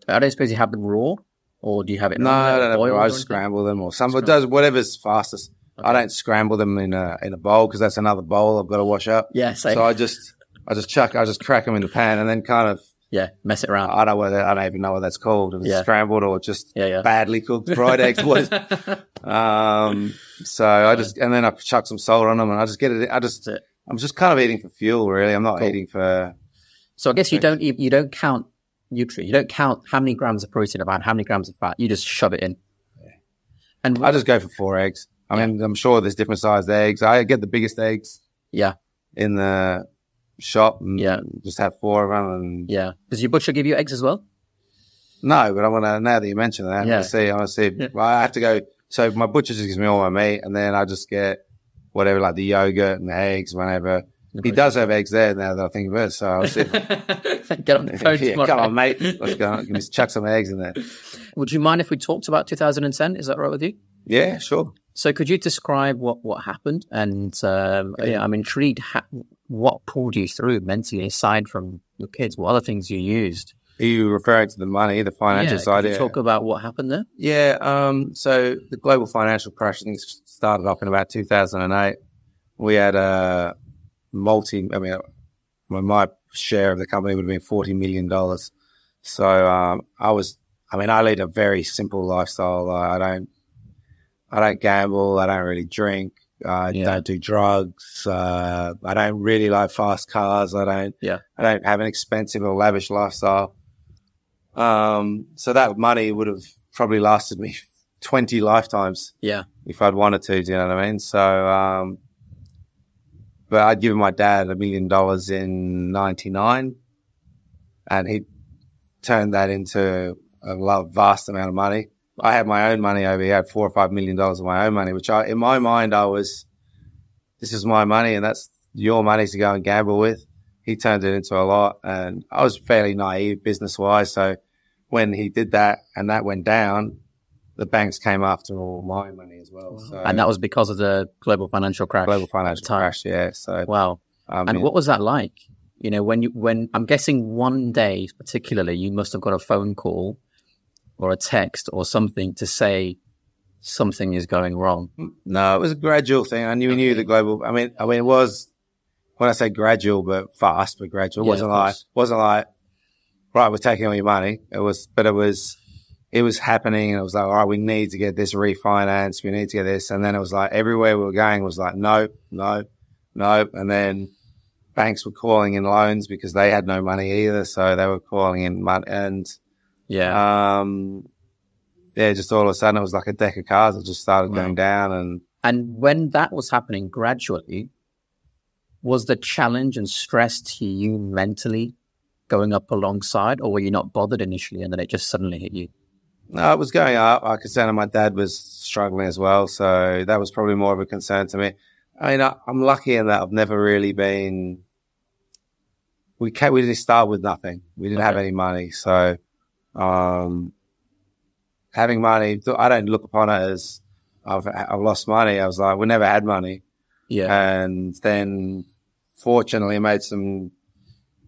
[SPEAKER 1] don't suppose you have them raw, or do you have it?
[SPEAKER 2] No, I don't know. I just scramble them, or some. It does whatever's fastest. Okay. I don't scramble them in a bowl because that's another bowl I've got to wash up.
[SPEAKER 1] Yeah. Same.
[SPEAKER 2] So I just crack them in the pan and then kind of.
[SPEAKER 1] Yeah, mess it around.
[SPEAKER 2] I don't even know what that's called. If it's scrambled or just badly cooked fried eggs. What is? So I just, and then I chuck some salt on them, and I just get it. I'm just kind of eating for fuel, really. I'm not eating for.
[SPEAKER 1] So I guess you don't count nutrients. You don't count how many grams of protein about how many grams of fat. You just shove it in.
[SPEAKER 2] Yeah. And I just go for 4 eggs. I mean, I'm sure there's different sized eggs. I get the biggest eggs.
[SPEAKER 1] Yeah. In
[SPEAKER 2] the shop and just have 4 of them. And
[SPEAKER 1] does your butcher give you eggs as well?
[SPEAKER 2] No, but I want to, now that you mention that, I want to see well, I have to go. So my butcher just gives me all my meat, and then I just get whatever, like the yogurt and the eggs whenever. He does have eggs there now that I think of it, so I'll see.
[SPEAKER 1] Get on the phone tomorrow.
[SPEAKER 2] Come on, mate. Let's go. Give me chuck some eggs in there.
[SPEAKER 1] Would you mind if we talked about 2010? Is that right with you?
[SPEAKER 2] Yeah, sure.
[SPEAKER 1] So could you describe what happened? And I'm intrigued. What pulled you through mentally, aside from your kids? What other things you used?
[SPEAKER 2] Are you referring to the money, the financial side?
[SPEAKER 1] Could you talk about what happened there?
[SPEAKER 2] Yeah. So the global financial crash, I think, started off in about 2008. We had my share of the company would have been $40 million. So I lead a very simple lifestyle. I don't gamble. I don't really drink. I don't do drugs. I don't really like fast cars. I don't have an expensive or lavish lifestyle. So that money would have probably lasted me 20 lifetimes.
[SPEAKER 1] Yeah.
[SPEAKER 2] If I'd wanted to, do you know what I mean? So, but I'd given my dad $1 million in 99 and he turned that into a vast amount of money. I had my own money over here. I had $4 or $5 million of my own money, which in my mind, this is my money and that's your money to go and gamble with. He turned it into a lot and I was fairly naive business wise. So when he did that and that went down, the banks came after all my money as well. So,
[SPEAKER 1] and that was because of the global financial crash.
[SPEAKER 2] Yeah. So,
[SPEAKER 1] wow. And what was that like? You know, when I'm guessing one day particularly, you must have got a phone call or a text or something to say something is going wrong.
[SPEAKER 2] No, it was a gradual thing. I knew the global. I mean, it was, when I say gradual, but fast, but gradual. It wasn't like, right, we're taking all your money. It was happening. And it was like, all right, we need to get this refinanced. We need to get this. And then it was like, everywhere we were going was like, no. And then banks were calling in loans because they had no money either. So they were calling in money and, just all of a sudden it was like a deck of cards that just started going down.
[SPEAKER 1] And when that was happening gradually, was the challenge and stress to you mentally going up alongside, or were you not bothered initially and then it just suddenly hit you?
[SPEAKER 2] No, it was going up. Like I said, and my dad was struggling as well. So that was probably more of a concern to me. I mean, I'm lucky in that I've never really been, we didn't start with nothing. We didn't have any money. So, having money, I don't look upon it as I've lost money. I was like, we never had money.
[SPEAKER 1] Yeah.
[SPEAKER 2] And then fortunately I made some,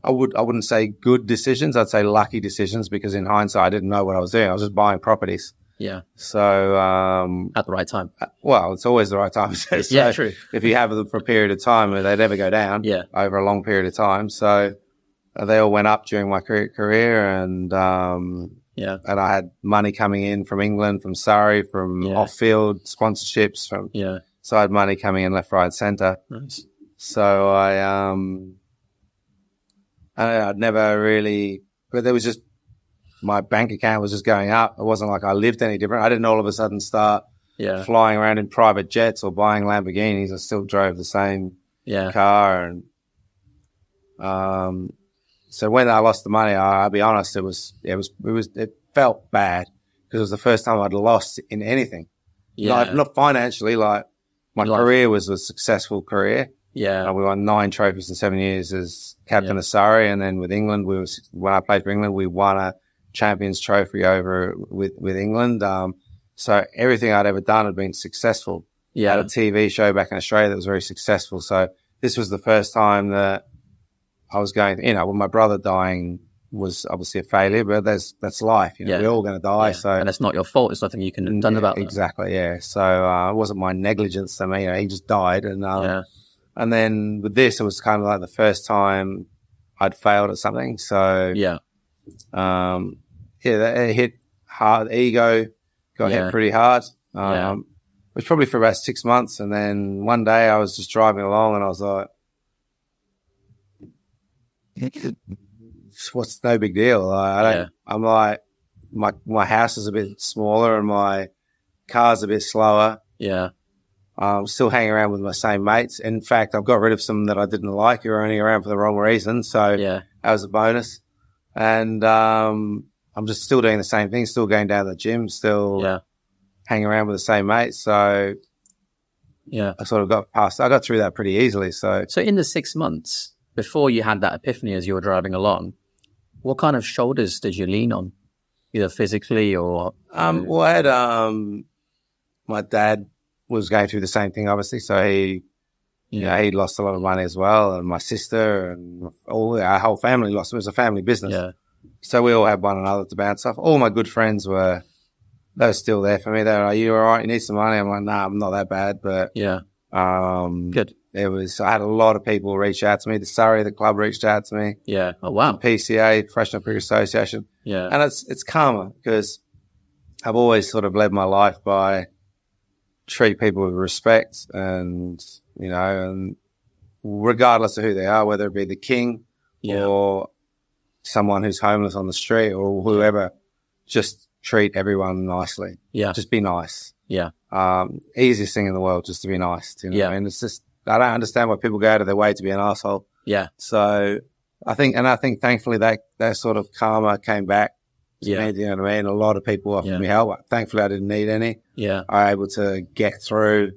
[SPEAKER 2] I wouldn't say good decisions. I'd say lucky decisions because in hindsight, I didn't know what I was doing. I was just buying properties.
[SPEAKER 1] Yeah.
[SPEAKER 2] So,
[SPEAKER 1] at the right time.
[SPEAKER 2] Well, it's always the right time. So
[SPEAKER 1] yeah, true.
[SPEAKER 2] If you have them for a period of time, they never go down over a long period of time. So they all went up during my career and and I had money coming in from England, from Surrey, from off-field sponsorships. So I had money coming in left, right, and centre.
[SPEAKER 1] Nice.
[SPEAKER 2] So I'd never really, but there was just, my bank account was just going up. It wasn't like I lived any different. I didn't all of a sudden start flying around in private jets or buying Lamborghinis. I still drove the same car. And so when I lost the money, I'll be honest, it felt bad because it was the first time I'd lost in anything. Not financially, like my career was a successful career.
[SPEAKER 1] Yeah.
[SPEAKER 2] We won 9 trophies in 7 years as captain of Surrey. And then with England, when I played for England, we won a Champions Trophy over with England. So everything I'd ever done had been successful. Yeah. I had a TV show back in Australia that was very successful. So this was the first time that I was going, with my brother dying was obviously a failure, but that's life. We're all going to die. So,
[SPEAKER 1] and it's not your fault. It's nothing you can have done about it.
[SPEAKER 2] Exactly. Yeah. So, it wasn't my negligence. I mean, he just died. And then with this, it was kind of like the first time I'd failed at something. So, it hit hard. Ego got hit pretty hard. It was probably for about 6 months. And then one day I was just driving along and I was like, what's no big deal? I'm like, my house is a bit smaller and my car's a bit slower.
[SPEAKER 1] Yeah.
[SPEAKER 2] I'm still hanging around with my same mates. In fact, I've got rid of some that I didn't like who were only around for the wrong reason. So that was a bonus. And I'm just still doing the same thing, still going down to the gym, still hanging around with the same mates. So I sort of I got through that pretty easily. So
[SPEAKER 1] in the 6 months before you had that epiphany as you were driving along, what kind of shoulders did you lean on, either physically or?
[SPEAKER 2] Well, I had my dad was going through the same thing, obviously. So he lost a lot of money as well, and my sister and our whole family lost. It was a family business. Yeah. So we all had one another to bounce off. All my good friends were still there for me. They were like, "You all right? You need some money?" I'm like, "Nah, I'm not that bad." But
[SPEAKER 1] good.
[SPEAKER 2] I had a lot of people reach out to me. The club reached out to me.
[SPEAKER 1] Yeah. Oh, wow.
[SPEAKER 2] The PCA, Professional Cricket Association.
[SPEAKER 1] Yeah.
[SPEAKER 2] And it's karma because I've always sort of led my life by treat people with respect and regardless of who they are, whether it be the king or someone who's homeless on the street or whoever, just treat everyone nicely.
[SPEAKER 1] Yeah.
[SPEAKER 2] Just be nice.
[SPEAKER 1] Yeah.
[SPEAKER 2] Easiest thing in the world, just to be nice. You know?
[SPEAKER 1] Yeah.
[SPEAKER 2] And it's just, I don't understand why people go out of their way to be an asshole.
[SPEAKER 1] Yeah.
[SPEAKER 2] So I think thankfully that sort of karma came back to
[SPEAKER 1] Yeah.
[SPEAKER 2] me, you know what I mean? A lot of people offered me help. Thankfully I didn't need any.
[SPEAKER 1] Yeah.
[SPEAKER 2] I was able to get through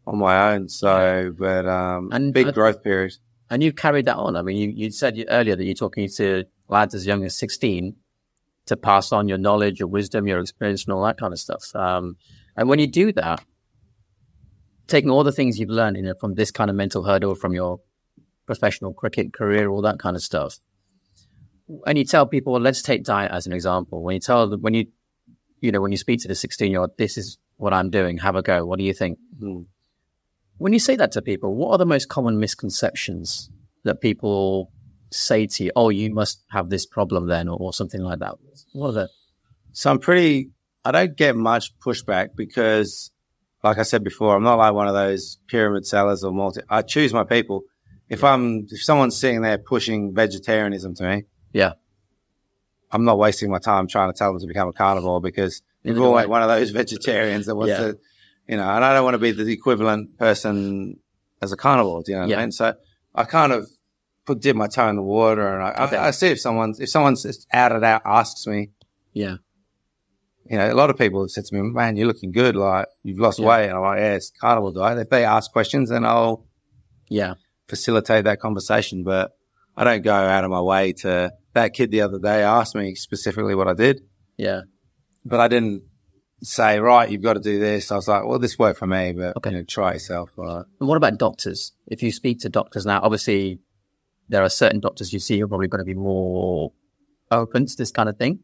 [SPEAKER 2] on my own. So, but,
[SPEAKER 1] And
[SPEAKER 2] big growth period.
[SPEAKER 1] And you've carried that on. I mean, you said earlier that you're talking to lads as young as 16 to pass on your knowledge, your wisdom, your experience, and all that kind of stuff. And when you do that, taking all the things you've learned, from this kind of mental hurdle, from your professional cricket career, all that kind of stuff, and you tell people, well, let's take diet as an example. When you speak to the 16-year-old, this is what I'm doing, have a go. What do you think? When you say that to people, what are the most common misconceptions that people say to you? Oh, you must have this problem then, or something like that. What are the?
[SPEAKER 2] So I don't get much pushback because, like I said before, I'm not like one of those pyramid sellers or I choose my people. If someone's sitting there pushing vegetarianism to me,
[SPEAKER 1] yeah,
[SPEAKER 2] I'm not wasting my time trying to tell them to become a carnivore because you're all like one of those vegetarians that wants to, and I don't want to be the equivalent person as a carnivore. Do you know what I mean? So I kind of dip my toe in the water, and I see if someone's out and out asks me, a lot of people have said to me, "Man, you're looking good. Like you've lost weight." And I'm like, "Yeah, it's carnivore diet." If they ask questions, then I'll facilitate that conversation. But I don't go out of my way to. That kid the other day asked me specifically what I did.
[SPEAKER 1] Yeah,
[SPEAKER 2] but I didn't say, right, you've got to do this. I was like, well, this worked for me, but try it yourself. Right.
[SPEAKER 1] And what about doctors? If you speak to doctors now, obviously there are certain doctors you see who are probably going to be more open to this kind of thing.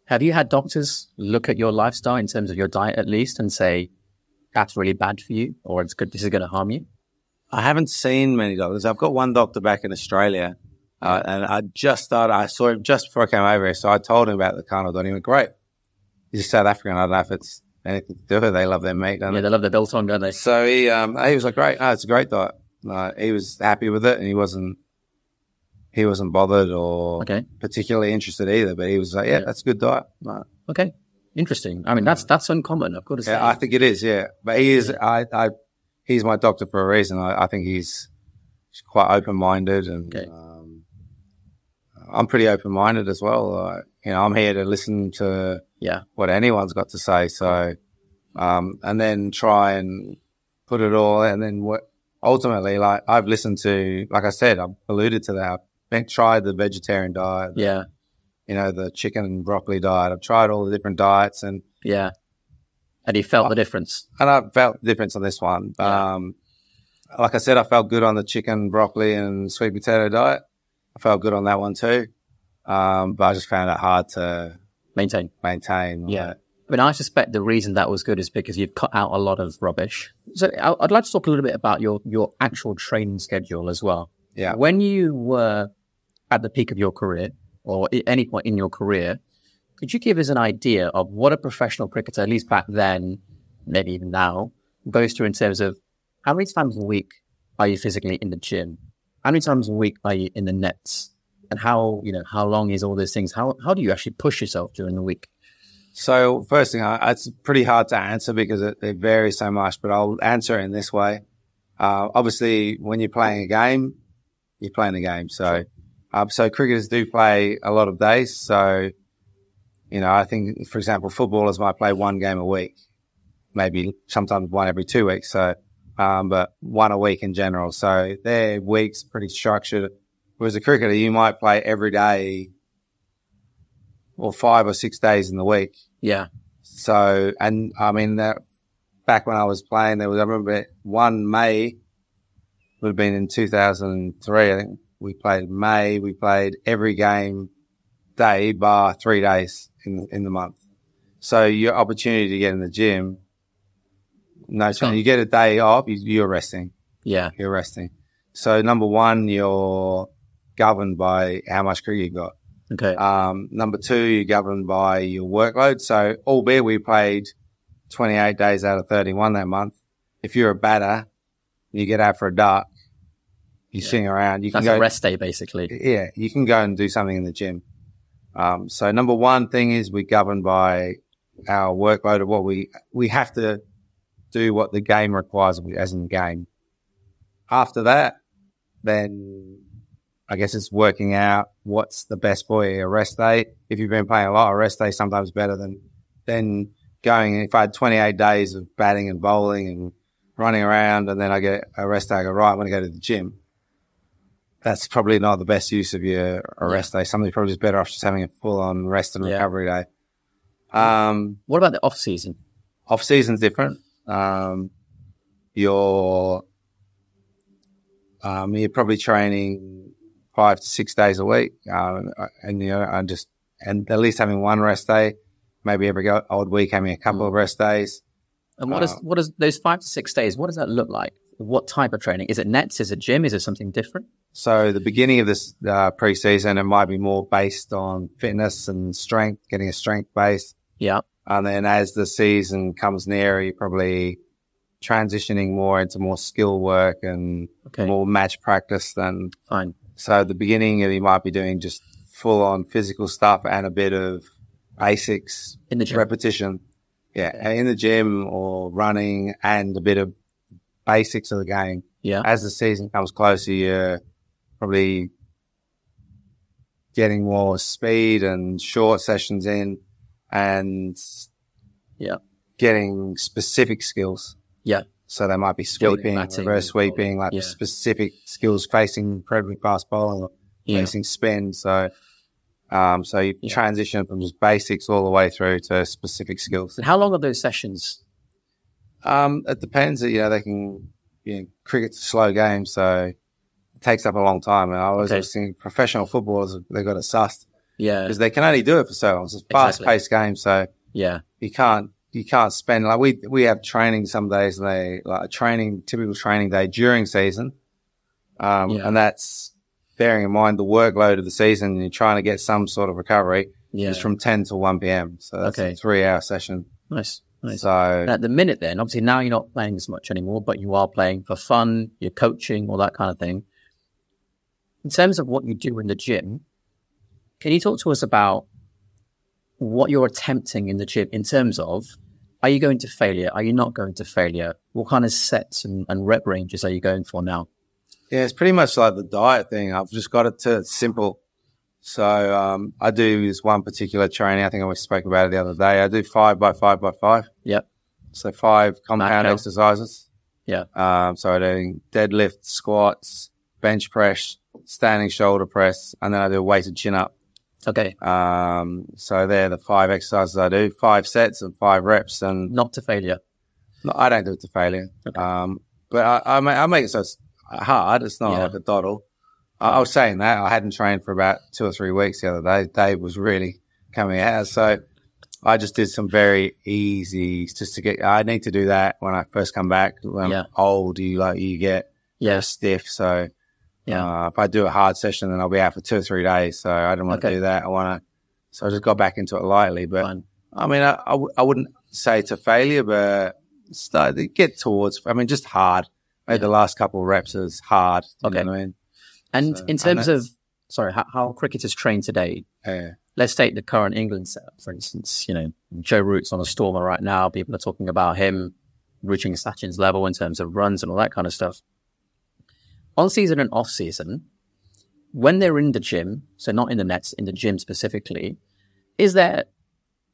[SPEAKER 1] Have you had doctors look at your lifestyle in terms of your diet at least and say, that's really bad for you, or this is going to harm you?
[SPEAKER 2] I haven't seen many doctors. I've got one doctor back in Australia, and I saw him just before I came over here. So I told him about the carnivore, and he went, great. He's South African. I don't know if it's anything to do with it. They love their meat, don't they?
[SPEAKER 1] They love their biltong, don't they?
[SPEAKER 2] So he was like, great. No, it's a great diet. He was happy with it, and he wasn't bothered or particularly interested either. But he was like, yeah, that's a good diet.
[SPEAKER 1] Okay. Interesting. I mean, that's uncommon, I've got to say.
[SPEAKER 2] Yeah, I think it is, yeah. But he is, he's my doctor for a reason. I think he's quite open-minded, and I'm pretty open-minded as well. I'm here to listen to what anyone's got to say. So, and then try and put it all, and then ultimately, like I've listened to, like I said, I've alluded to that. I've tried the vegetarian diet.
[SPEAKER 1] Yeah.
[SPEAKER 2] The chicken and broccoli diet. I've tried all the different diets, and
[SPEAKER 1] and you felt the difference.
[SPEAKER 2] And I felt the difference on this one. Like I said, I felt good on the chicken, broccoli, and sweet potato diet. I felt good on that one too. But I just found it hard to
[SPEAKER 1] maintain.
[SPEAKER 2] Yeah.
[SPEAKER 1] I mean, I suspect the reason that was good is because you've cut out a lot of rubbish. So I'd like to talk a little bit about your actual training schedule as well.
[SPEAKER 2] Yeah.
[SPEAKER 1] When you were at the peak of your career, or at any point in your career, could you give us an idea of what a professional cricketer, at least back then, maybe even now, goes through in terms of how many times a week are you physically in the gym? How many times a week are you in the nets? And how long is all those things? How do you actually push yourself during the week?
[SPEAKER 2] So first thing, it's pretty hard to answer because it varies so much, but I'll answer it in this way. Obviously, when you're playing a game, you're playing the game. So, so cricketers do play a lot of days. So, I think, for example, footballers might play one game a week, maybe sometimes one every 2 weeks. So, but one a week in general. So their week's pretty structured. Whereas a cricketer, you might play every day or 5 or 6 days in the week.
[SPEAKER 1] Yeah.
[SPEAKER 2] So, and I mean, back when I was playing, I remember one May would have been in 2003. I think we played every game day bar 3 days in the month. So your opportunity to get in the gym, no time. You get a day off, you're resting.
[SPEAKER 1] Yeah.
[SPEAKER 2] You're resting. So number one, you're governed by how much cricket you got.
[SPEAKER 1] Okay.
[SPEAKER 2] Number two, you're governed by your workload. So albeit we played 28 days out of 31 that month, if you're a batter, you get out for a duck, you're sitting around. You can
[SPEAKER 1] That's
[SPEAKER 2] go
[SPEAKER 1] a rest day, basically.
[SPEAKER 2] Yeah, you can go and do something in the gym. So number one thing is we're governed by our workload of what we have to do what the game requires as in the game. After that, then I guess it's working out what's the best for you. A rest day, if you've been playing a lot, a rest day sometimes better than going. If I had 28 days of batting and bowling and running around and then I get a rest day, I go, right, I'm going to go to the gym. That's probably not the best use of your rest day. Somebody's probably just better off just having a full-on rest and recovery day.
[SPEAKER 1] What about the off-season?
[SPEAKER 2] Off-season's different. You're probably training 5 to 6 days a week, and at least having one rest day, maybe every odd week having a couple of rest days.
[SPEAKER 1] And what is those 5 to 6 days? What does that look like? What type of training? Is it nets? Is it gym? Is it something different?
[SPEAKER 2] So the beginning of this pre-season, it might be more based on fitness and strength, getting a strength base.
[SPEAKER 1] Yeah.
[SPEAKER 2] And then as the season comes nearer, you're probably transitioning more into more skill work and more match practice than.
[SPEAKER 1] Fine.
[SPEAKER 2] So at the beginning, you might be doing just full-on physical stuff and a bit of basics
[SPEAKER 1] in the gym.
[SPEAKER 2] Repetition. Yeah, in the gym or running and a bit of basics of the game.
[SPEAKER 1] Yeah.
[SPEAKER 2] As the season comes closer, you're probably getting more speed and short sessions in and getting specific skills.
[SPEAKER 1] Yeah.
[SPEAKER 2] So they might be sweeping, reverse sweeping, like specific skills facing incredibly fast bowling or facing spin. So you transition from just basics all the way through to specific skills.
[SPEAKER 1] And how long are those sessions?
[SPEAKER 2] It depends. They can, cricket's a slow game, so it takes up a long time. And I was thinking professional footballers, they've got it sussed. Yeah. Because they can only do it for so long. It's a fast-paced game, so you can't spend, like we have training some days, and typical training day during season. And that's bearing in mind the workload of the season, and you're trying to get some sort of recovery. It's from 10 to 1 p.m. So that's a 3-hour session.
[SPEAKER 1] Nice.
[SPEAKER 2] So
[SPEAKER 1] and at the minute then, obviously now you're not playing as much anymore, but you are playing for fun, you're coaching, all that kind of thing. In terms of what you do in the gym, can you talk to us about what you're attempting in the gym in terms of, are you going to failure? Are you not going to failure? What kind of sets and rep ranges are you going for now?
[SPEAKER 2] Yeah, it's pretty much like the diet thing. I've just got it to simple. So I do this one particular training. I think I spoke about it the other day. I do 5 by 5 by 5.
[SPEAKER 1] Yep.
[SPEAKER 2] So 5 compound exercises.
[SPEAKER 1] Yeah.
[SPEAKER 2] So I'm doing deadlift, squats, bench press, standing shoulder press, and then I do a weighted chin up.
[SPEAKER 1] Okay.
[SPEAKER 2] So they're the 5 exercises I do, 5 sets and 5 reps, and
[SPEAKER 1] not to failure.
[SPEAKER 2] No, I don't do it to failure. Okay. But I make it so it's hard. It's not like a doddle. I was saying that I hadn't trained for about 2 or 3 weeks the other day. Dave was really coming out. So I just did some very easy just to get, I need to do that when I first come back. When I'm old, you get stiff. So if I do a hard session, then I'll be out for 2 or 3 days. So I don't want to do that. So I just got back into it lightly. But fine. I mean, I wouldn't say to failure, but start to get towards, just hard. Maybe the last couple of reps is hard. You know what I mean?
[SPEAKER 1] And so, in terms of, how cricket is trained today, let's take the current England setup, for instance. Joe Root's on a stormer right now. People are talking about him reaching Sachin's level in terms of runs and all that kind of stuff. On season and off season, when they're in the gym, so not in the nets, in the gym specifically, is there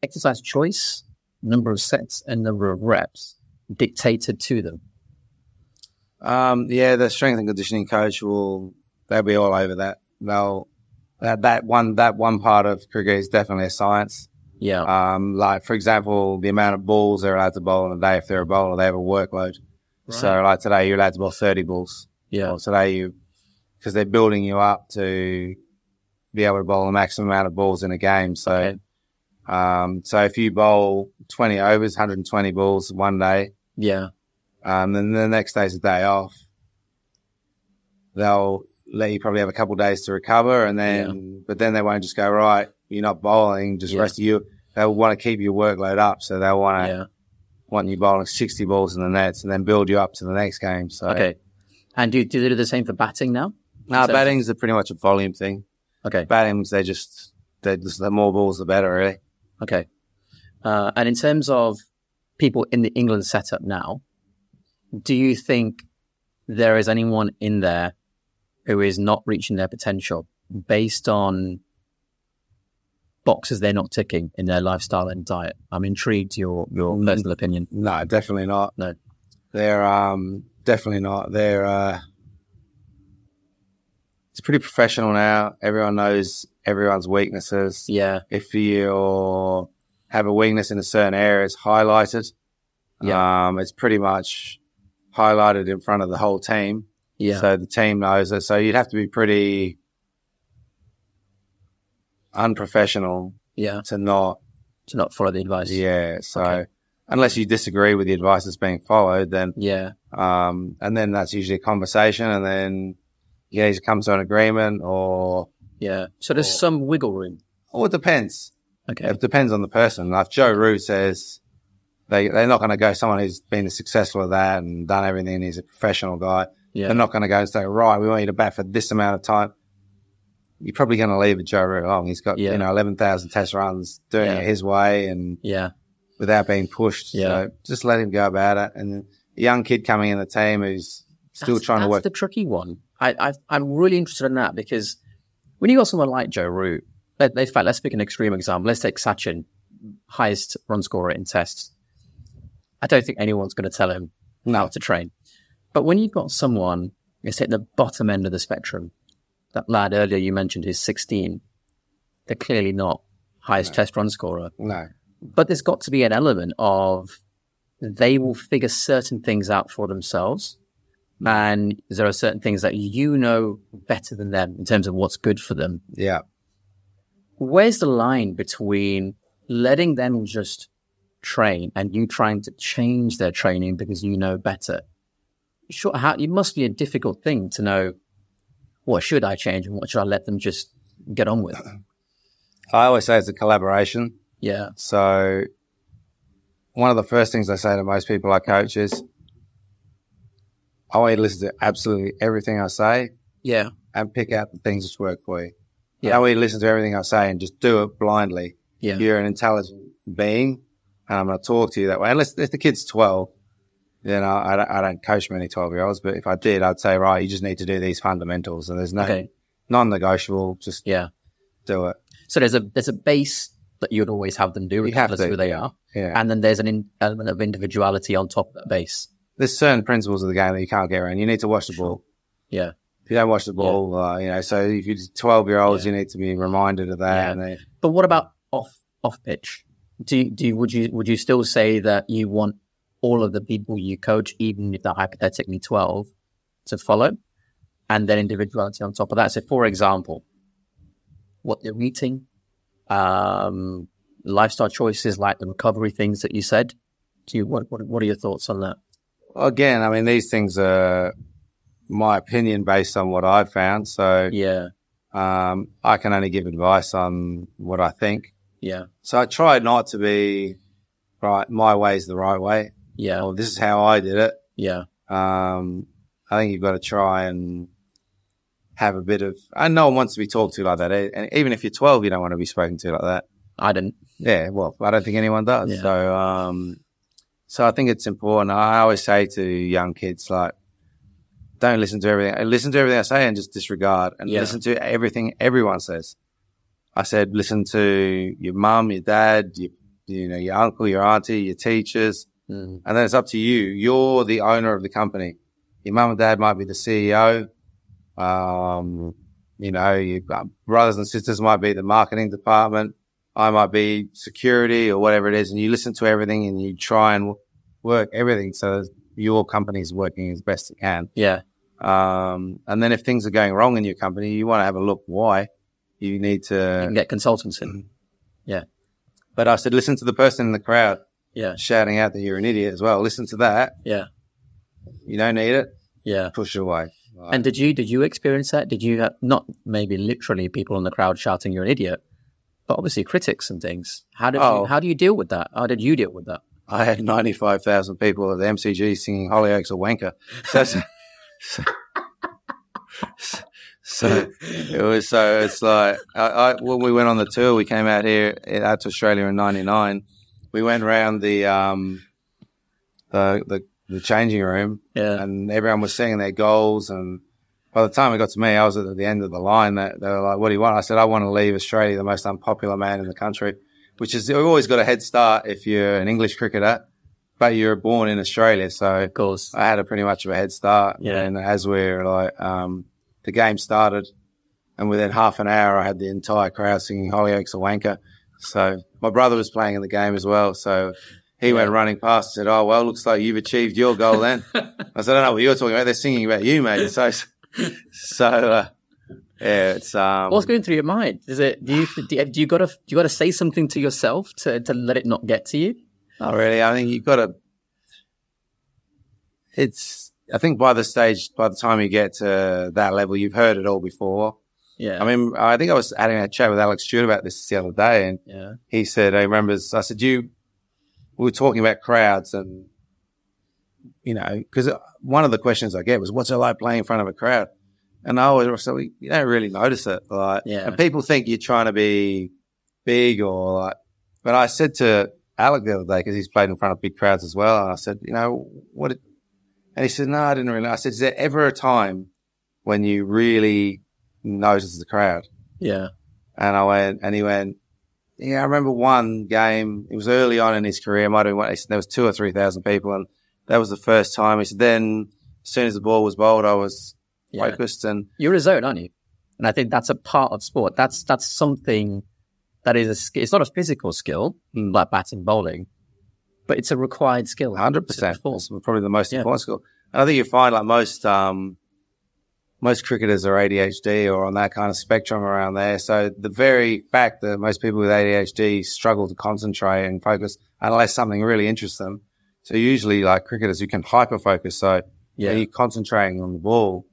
[SPEAKER 1] exercise choice, number of sets, and number of reps dictated to them?
[SPEAKER 2] The strength and conditioning coach they'll be all over that. That one part of cricket is definitely a science.
[SPEAKER 1] Yeah.
[SPEAKER 2] Like for example, the amount of balls they're allowed to bowl in a day. If they're a bowler, they have a workload. Right. So like today, you're allowed to bowl 30 balls.
[SPEAKER 1] Yeah.
[SPEAKER 2] Or today because they're building you up to be able to bowl the maximum amount of balls in a game. So, so if you bowl 20 overs, 120 balls one day.
[SPEAKER 1] Yeah.
[SPEAKER 2] Then the next day's a day off. They'll let you probably have a couple of days to recover, but then they won't just go, right, you're not bowling, just rest of you. They'll want to keep your workload up, so they'll want you bowling 60 balls in the nets and then build you up to the next game. So,
[SPEAKER 1] And do they do the same for batting now?
[SPEAKER 2] No, batting's pretty much a volume thing.
[SPEAKER 1] Okay.
[SPEAKER 2] Batting's the more balls, the better, really.
[SPEAKER 1] Okay. And in terms of people in the England setup now, do you think there is anyone in there who is not reaching their potential based on boxes they're not ticking in their lifestyle and diet? I'm intrigued your personal opinion.
[SPEAKER 2] No, definitely not.
[SPEAKER 1] No.
[SPEAKER 2] They're definitely not. They're it's pretty professional now. Everyone knows everyone's weaknesses.
[SPEAKER 1] Yeah.
[SPEAKER 2] If you have a weakness in a certain area, it's highlighted.
[SPEAKER 1] Yeah.
[SPEAKER 2] It's pretty much highlighted in front of the whole team.
[SPEAKER 1] Yeah.
[SPEAKER 2] So the team knows it. So you'd have to be pretty unprofessional.
[SPEAKER 1] Yeah.
[SPEAKER 2] To not
[SPEAKER 1] follow the advice.
[SPEAKER 2] Yeah. So
[SPEAKER 1] okay.
[SPEAKER 2] Unless you disagree with the advice that's being followed, then
[SPEAKER 1] yeah.
[SPEAKER 2] And then that's usually a conversation, and then you either come to an agreement or
[SPEAKER 1] yeah. So there's some wiggle room.
[SPEAKER 2] Oh, it depends.
[SPEAKER 1] Okay.
[SPEAKER 2] It depends on the person. Like Joe Root says, they're not going to go someone who's been successful at that and done everything. He's a professional guy.
[SPEAKER 1] Yeah.
[SPEAKER 2] They're not going to go and say, right, we want you to bat for this amount of time. You're probably going to leave it Joe Root alone. He's got 11,000 test runs doing it his way and without being pushed. Yeah. So just let him go about it. And a young kid coming in the team who's still trying to work.
[SPEAKER 1] That's the tricky one. I'm really interested in that because when you got someone like Joe Root, let's pick an extreme example. Let's take Sachin, highest run scorer in tests. I don't think anyone's going to tell him how to train. But when you've got someone, let's take the bottom end of the spectrum, that lad earlier you mentioned who's 16, they're clearly not highest test run scorer.
[SPEAKER 2] No.
[SPEAKER 1] But there's got to be an element of they will figure certain things out for themselves. And there are certain things that you know better than them in terms of what's good for them.
[SPEAKER 2] Yeah.
[SPEAKER 1] Where's the line between letting them just train and you trying to change their training because you know better? Sure, it must be a difficult thing to know what should I change and what should I let them just get on with.
[SPEAKER 2] I always say it's a collaboration.
[SPEAKER 1] Yeah.
[SPEAKER 2] So one of the first things I say to most people I coach is, I want you to listen to absolutely everything I say. Yeah. And pick out the things that work for you. Yeah. I want you to listen to everything I say and just do it blindly. Yeah. You're an intelligent being and I'm going to talk to you that way. Unless if the kid's 12, then I don't coach many 12-year-olds, but if I did, I'd say, right, you just need to do these fundamentals and there's no non-negotiable, just do it.
[SPEAKER 1] So there's a base that you'd always have them do regardless of who they are. Yeah. And then there's an element of individuality on top of that base.
[SPEAKER 2] There's certain principles of the game that you can't get around. You need to watch the ball. Yeah. If you don't watch the ball, so if you're 12-year-olds, you need to be reminded of that.
[SPEAKER 1] Yeah. But what about off pitch? Would you still say that you want all of the people you coach, even if they're hypothetically 12, to follow, and then individuality on top of that? So, for example, what they're eating, lifestyle choices like the recovery things that you said. What are your thoughts on that?
[SPEAKER 2] Again, I mean, these things are my opinion based on what I've found. So, I can only give advice on what I think. Yeah. So I try not to be right. My way's the right way. Yeah. Or this is how I did it. Yeah. I think you've got to try and have a bit of, and no one wants to be talked to like that. And even if you're 12, you don't want to be spoken to like that.
[SPEAKER 1] I didn't.
[SPEAKER 2] Yeah. Well, I don't think anyone does. Yeah. So I think it's important. I always say to young kids, like, don't listen to everything. Listen to everything I say and just disregard and listen to everything everyone says. I said, listen to your mum, your dad, your uncle, your auntie, your teachers. And then it's up to you. You're the owner of the company. Your mum and dad might be the CEO. Your brothers and sisters might be the marketing department. I might be security or whatever it is. And you listen to everything and you try and work everything so your company's working as best it can. Yeah. And then if things are going wrong in your company, you want to have a look why. You need to...
[SPEAKER 1] You can get consultants in. Yeah.
[SPEAKER 2] But I said, listen to the person in the crowd. Yeah. Shouting out that you're an idiot as well. Listen to that. Yeah. You don't need it. Yeah. Push it away.
[SPEAKER 1] Right. And did you experience that? Did you have, not maybe literally people in the crowd shouting you're an idiot, but obviously critics and things. How do you deal with that? How did you deal with that?
[SPEAKER 2] I had 95,000 people at the MCG singing Hollioake's a wanker. So So it's like when we went on the tour, we came out to Australia in '99. We went around the changing room, and everyone was saying their goals. And by the time it got to me, I was at the end of the line. They were like, "What do you want?" I said, "I want to leave Australia, the most unpopular man in the country," which is, you've always got a head start if you're an English cricketer, but you're born in Australia. So
[SPEAKER 1] of course,
[SPEAKER 2] I had a pretty much of a head start.
[SPEAKER 1] Yeah.
[SPEAKER 2] And as we're like, the game started, and within half an hour, I had the entire crowd singing Hollioake's a wanker. So my brother was playing in the game as well. So he went running past and said, "Oh, well, looks like you've achieved your goal then." I said, "I don't know what you're talking about. They're singing about you, mate." So it's,
[SPEAKER 1] what's going through your mind? Is it, do you got to say something to yourself to let it not get to you?
[SPEAKER 2] Not really. I think you've got to, I think by the time you get to that level, you've heard it all before.
[SPEAKER 1] Yeah.
[SPEAKER 2] I mean, I think I was having a chat with Alex Stewart about this the other day, and he said, he remembers, I said, we were talking about crowds, and, because one of the questions I get was, what's it like playing in front of a crowd? And I always said, you don't really notice it. And people think you're trying to be big but I said to Alec the other day, because he's played in front of big crowds as well, and I said, and he said, no, I didn't really know. I said, is there ever a time when you really notice the crowd?
[SPEAKER 1] Yeah.
[SPEAKER 2] And he went, yeah, I remember one game, it was early on in his career, he said there was 2,000 or 3,000 people, and that was the first time. He said, then as soon as the ball was bowled, I was focused. And
[SPEAKER 1] you're a zone, aren't you? And I think that's a part of sport. That's something that is it's not a physical skill like batting, bowling, but it's a required skill.
[SPEAKER 2] 100%. It's probably the most important skill. And I think you find like most cricketers are ADHD or on that kind of spectrum around there. So the very fact that most people with ADHD struggle to concentrate and focus unless something really interests them. So usually like cricketers who can hyper focus. So when you're concentrating on the ball,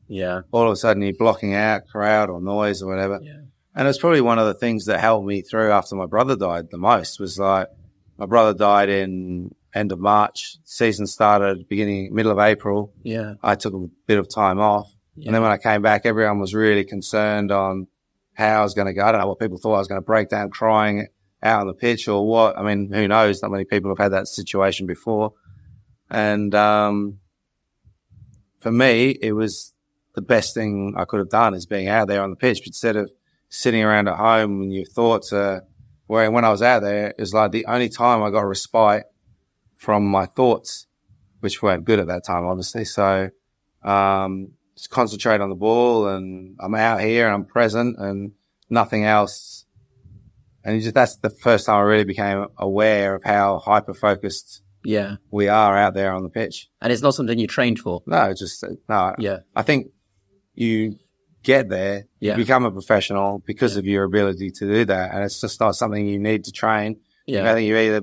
[SPEAKER 2] all of a sudden you're blocking out crowd or noise or whatever. Yeah. And it's probably one of the things that helped me through after my brother died the most was like, my brother died in end of March. Season started middle of April.
[SPEAKER 1] Yeah.
[SPEAKER 2] I took a bit of time off. Yeah. And then when I came back, everyone was really concerned on how I was going to go. I don't know what people thought I was going to break down crying out on the pitch or what. I mean, who knows? Not many people have had that situation before. And, for me, it was the best thing I could have done is being out there on the pitch instead of sitting around at home when your thoughts are, when I was out there, it was like the only time I got a respite from my thoughts, which weren't good at that time, obviously. So, just concentrate on the ball and I'm out here and I'm present and nothing else. And that's the first time I really became aware of how hyper-focused we are out there on the pitch.
[SPEAKER 1] And it's not something you trained for?
[SPEAKER 2] No, I think you get there, you become a professional because of your ability to do that. And it's just not something you need to train. Yeah. I think you either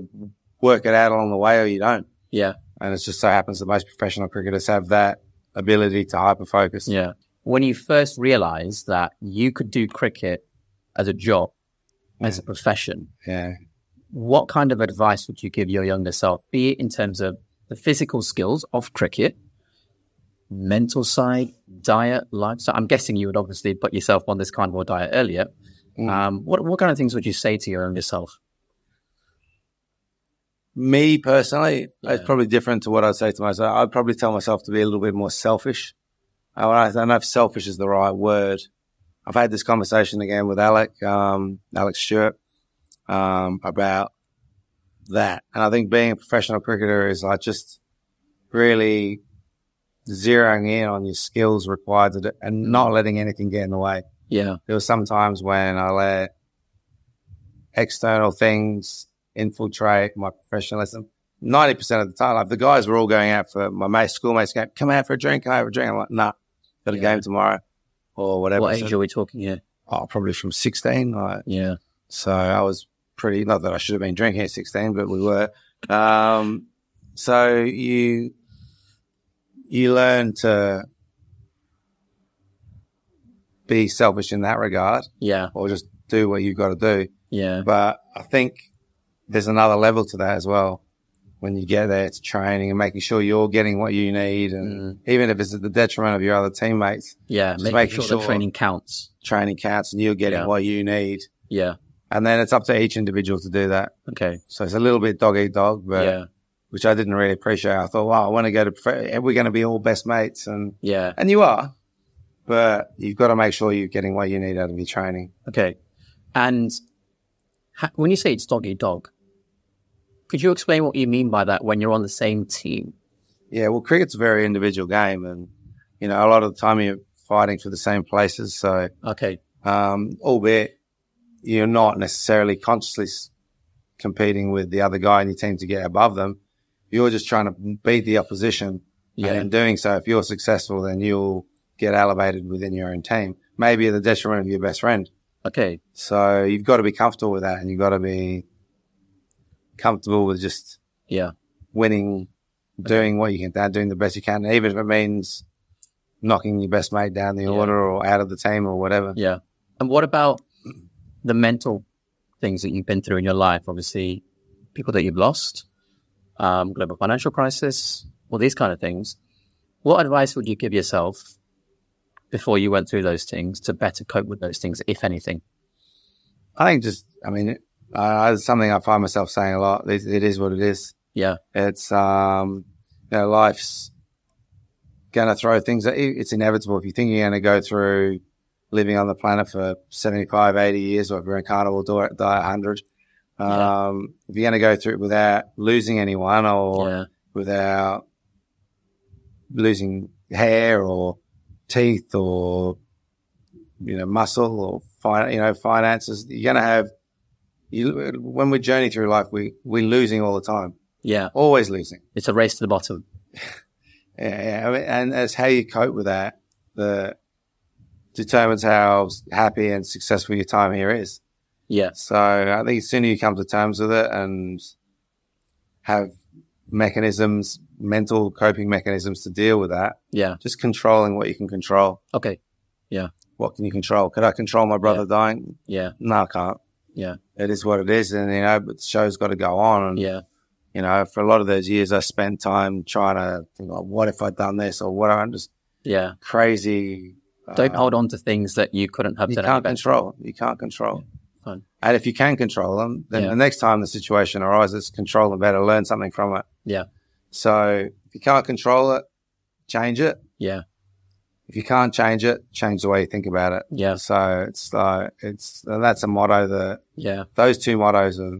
[SPEAKER 2] work it out along the way or you don't. Yeah. And it just so happens that most professional cricketers have that ability to hyper-focus.
[SPEAKER 1] Yeah. When you first realized that you could do cricket as a job, as a profession, what kind of advice would you give your younger self, be it in terms of the physical skills of cricket, mental side, diet, lifestyle? I'm guessing you would obviously put yourself on this carnivore diet earlier. What kind of things would you say to your younger self?
[SPEAKER 2] Me personally, it's probably different to what I'd say to myself. I'd probably tell myself to be a little bit more selfish. I don't know if selfish is the right word. I've had this conversation again with Alex Stewart, about that. And I think being a professional cricketer is like just really zeroing in on your skills required to do, and not letting anything get in the way. Yeah. There were some times when I let external things infiltrate my professionalism. 90% of the time, like the guys were all going out for my schoolmates going, come out for a drink, come out for a drink. I'm like, nah, got a game tomorrow or whatever.
[SPEAKER 1] What age are we talking here?
[SPEAKER 2] Oh, probably from 16. Yeah. So I was pretty, not that I should have been drinking at 16, but we were. So you learn to be selfish in that regard. Yeah. Or just do what you've got to do. Yeah. But I think there's another level to that as well. when you get there to training and making sure you're getting what you need. And even if it's at the detriment of your other teammates.
[SPEAKER 1] Yeah. Making sure the training counts.
[SPEAKER 2] Training counts and you're getting what you need.
[SPEAKER 1] Yeah.
[SPEAKER 2] And then it's up to each individual to do that.
[SPEAKER 1] Okay.
[SPEAKER 2] So it's a little bit dog eat dog, but which I didn't really appreciate. I thought, wow, I want to go to, we're going to be all best mates. And you are, but you've got to make sure you're getting what you need out of your training.
[SPEAKER 1] Okay. And when you say it's dog eat dog, could you explain what you mean by that when you're on the same team?
[SPEAKER 2] Yeah, well, cricket's a very individual game, and a lot of the time you're fighting for the same places. So, albeit you're not necessarily consciously competing with the other guy in your team to get above them, you're just trying to beat the opposition. Yeah. And in doing so, if you're successful, then you'll get elevated within your own team, maybe at the detriment of your best friend.
[SPEAKER 1] Okay.
[SPEAKER 2] So you've got to be comfortable with that, and you've got to be comfortable with just winning, doing what you can, doing the best you can, even if it means knocking your best mate down the order or out of the team or whatever.
[SPEAKER 1] Yeah. And what about the mental things that you've been through in your life? Obviously, people that you've lost, global financial crisis, all these kind of things. What advice would you give yourself before you went through those things to better cope with those things, if anything?
[SPEAKER 2] I think it's something I find myself saying a lot. It is what it is.
[SPEAKER 1] Yeah.
[SPEAKER 2] It's, life's going to throw things at you. It's inevitable. If you think you're going to go through living on the planet for 75, 80 years, or if you're in carnivore, die 100, if you're going to go through it without losing anyone or without losing hair or teeth or, muscle or, finances, you're going to have, when we journey through life, we're losing all the time.
[SPEAKER 1] Yeah.
[SPEAKER 2] Always losing.
[SPEAKER 1] It's a race to the bottom.
[SPEAKER 2] And it's how you cope with that that determines how happy and successful your time here is.
[SPEAKER 1] Yeah.
[SPEAKER 2] So I think the sooner you come to terms with it and have mechanisms, mental coping mechanisms to deal with that. Yeah. Just controlling what you can control.
[SPEAKER 1] Okay. Yeah.
[SPEAKER 2] What can you control? Could I control my brother dying?
[SPEAKER 1] Yeah.
[SPEAKER 2] No, I can't.
[SPEAKER 1] Yeah.
[SPEAKER 2] It is what it is. And, but the show's got to go on. And, for a lot of those years, I spent time trying to think, what if I'd done this or what? I'm just crazy.
[SPEAKER 1] Don't hold on to things that you couldn't have done.
[SPEAKER 2] You can't control.
[SPEAKER 1] Yeah. Fine.
[SPEAKER 2] And if you can control them, then the next time the situation arises, control them better, learn something from it.
[SPEAKER 1] Yeah.
[SPEAKER 2] So if you can't control it, change it.
[SPEAKER 1] Yeah.
[SPEAKER 2] If you can't change it, change the way you think about it.
[SPEAKER 1] Yeah.
[SPEAKER 2] So that's a motto that, those two mottos are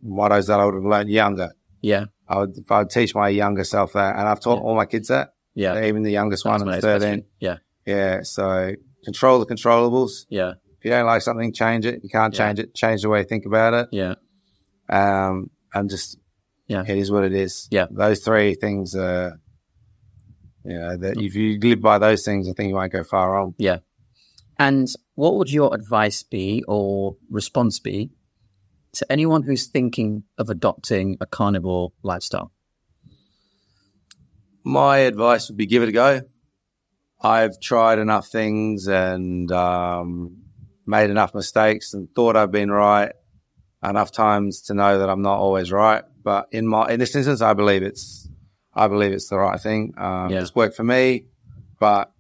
[SPEAKER 2] mottos that I would have learned younger.
[SPEAKER 1] Yeah.
[SPEAKER 2] If I would teach my younger self that, and I've taught all my kids that. Yeah. Even the youngest one, 13.
[SPEAKER 1] Yeah.
[SPEAKER 2] Yeah. So control the controllables.
[SPEAKER 1] Yeah.
[SPEAKER 2] If you don't like something, change it. If you can't change it, change the way you think about it.
[SPEAKER 1] Yeah.
[SPEAKER 2] And just, it is what it is.
[SPEAKER 1] Yeah.
[SPEAKER 2] Those three things are, that if you live by those things, I think you won't go far wrong.
[SPEAKER 1] Yeah. And what would your advice be or response be to anyone who's thinking of adopting a carnivore lifestyle?
[SPEAKER 2] My advice would be give it a go. I've tried enough things and made enough mistakes and thought I've been right enough times to know that I'm not always right. But in this instance, I believe it's the right thing. It's worked for me, but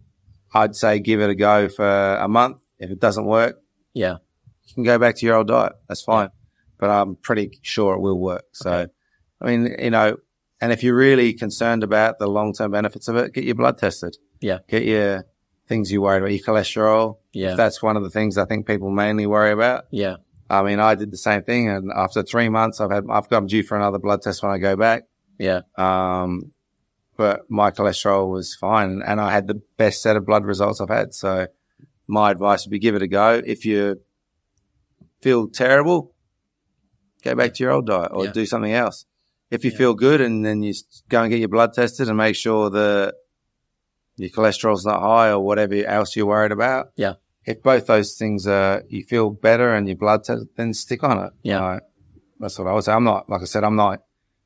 [SPEAKER 2] I'd say give it a go for a month. If it doesn't work, you can go back to your old diet. That's fine. But I'm pretty sure it will work. So, I mean, and if you're really concerned about the long-term benefits of it, get your blood tested.
[SPEAKER 1] Yeah.
[SPEAKER 2] Get your things you worry about, your cholesterol.
[SPEAKER 1] Yeah.
[SPEAKER 2] That's one of the things I think people mainly worry about.
[SPEAKER 1] Yeah.
[SPEAKER 2] I mean, I did the same thing, and after 3 months, I'm due for another blood test when I go back.
[SPEAKER 1] Yeah.
[SPEAKER 2] But my cholesterol was fine, and I had the best set of blood results I've had. So my advice would be give it a go. If you feel terrible, go back to your old diet or do something else. If you feel good, and then you go and get your blood tested and make sure that your cholesterol's not high or whatever else you're worried about.
[SPEAKER 1] Yeah.
[SPEAKER 2] If both those things you feel better and your blood test, then stick on it.
[SPEAKER 1] Yeah.
[SPEAKER 2] That's what I would say. I'm not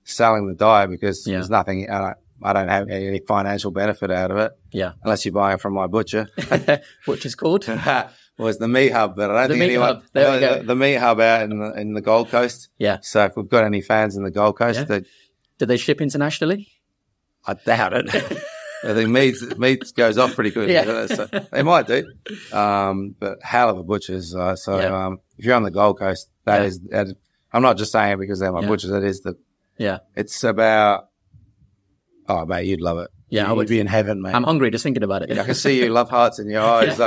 [SPEAKER 2] selling the diet because there's nothing, I don't have any financial benefit out of it.
[SPEAKER 1] Yeah.
[SPEAKER 2] Unless you're buying it from my butcher.
[SPEAKER 1] Which is called?
[SPEAKER 2] was the meat hub, but I don't
[SPEAKER 1] The
[SPEAKER 2] think
[SPEAKER 1] meat
[SPEAKER 2] anyone.
[SPEAKER 1] hub. There we go.
[SPEAKER 2] The meat hub out in the Gold Coast.
[SPEAKER 1] Yeah.
[SPEAKER 2] So if we've got any fans in the Gold Coast,
[SPEAKER 1] Do they ship internationally?
[SPEAKER 2] I doubt it. I think meat goes off pretty quickly.
[SPEAKER 1] Yeah.
[SPEAKER 2] So they might do. But hell of a butchers. If you're on the Gold Coast, that is. I'm not just saying it because they're my butchers. That is the. Yeah. It's about. Oh, mate, you'd love it.
[SPEAKER 1] Yeah, I
[SPEAKER 2] you'd
[SPEAKER 1] would
[SPEAKER 2] be in heaven, mate.
[SPEAKER 1] I'm hungry just thinking about it.
[SPEAKER 2] I can see you love hearts in your eyes.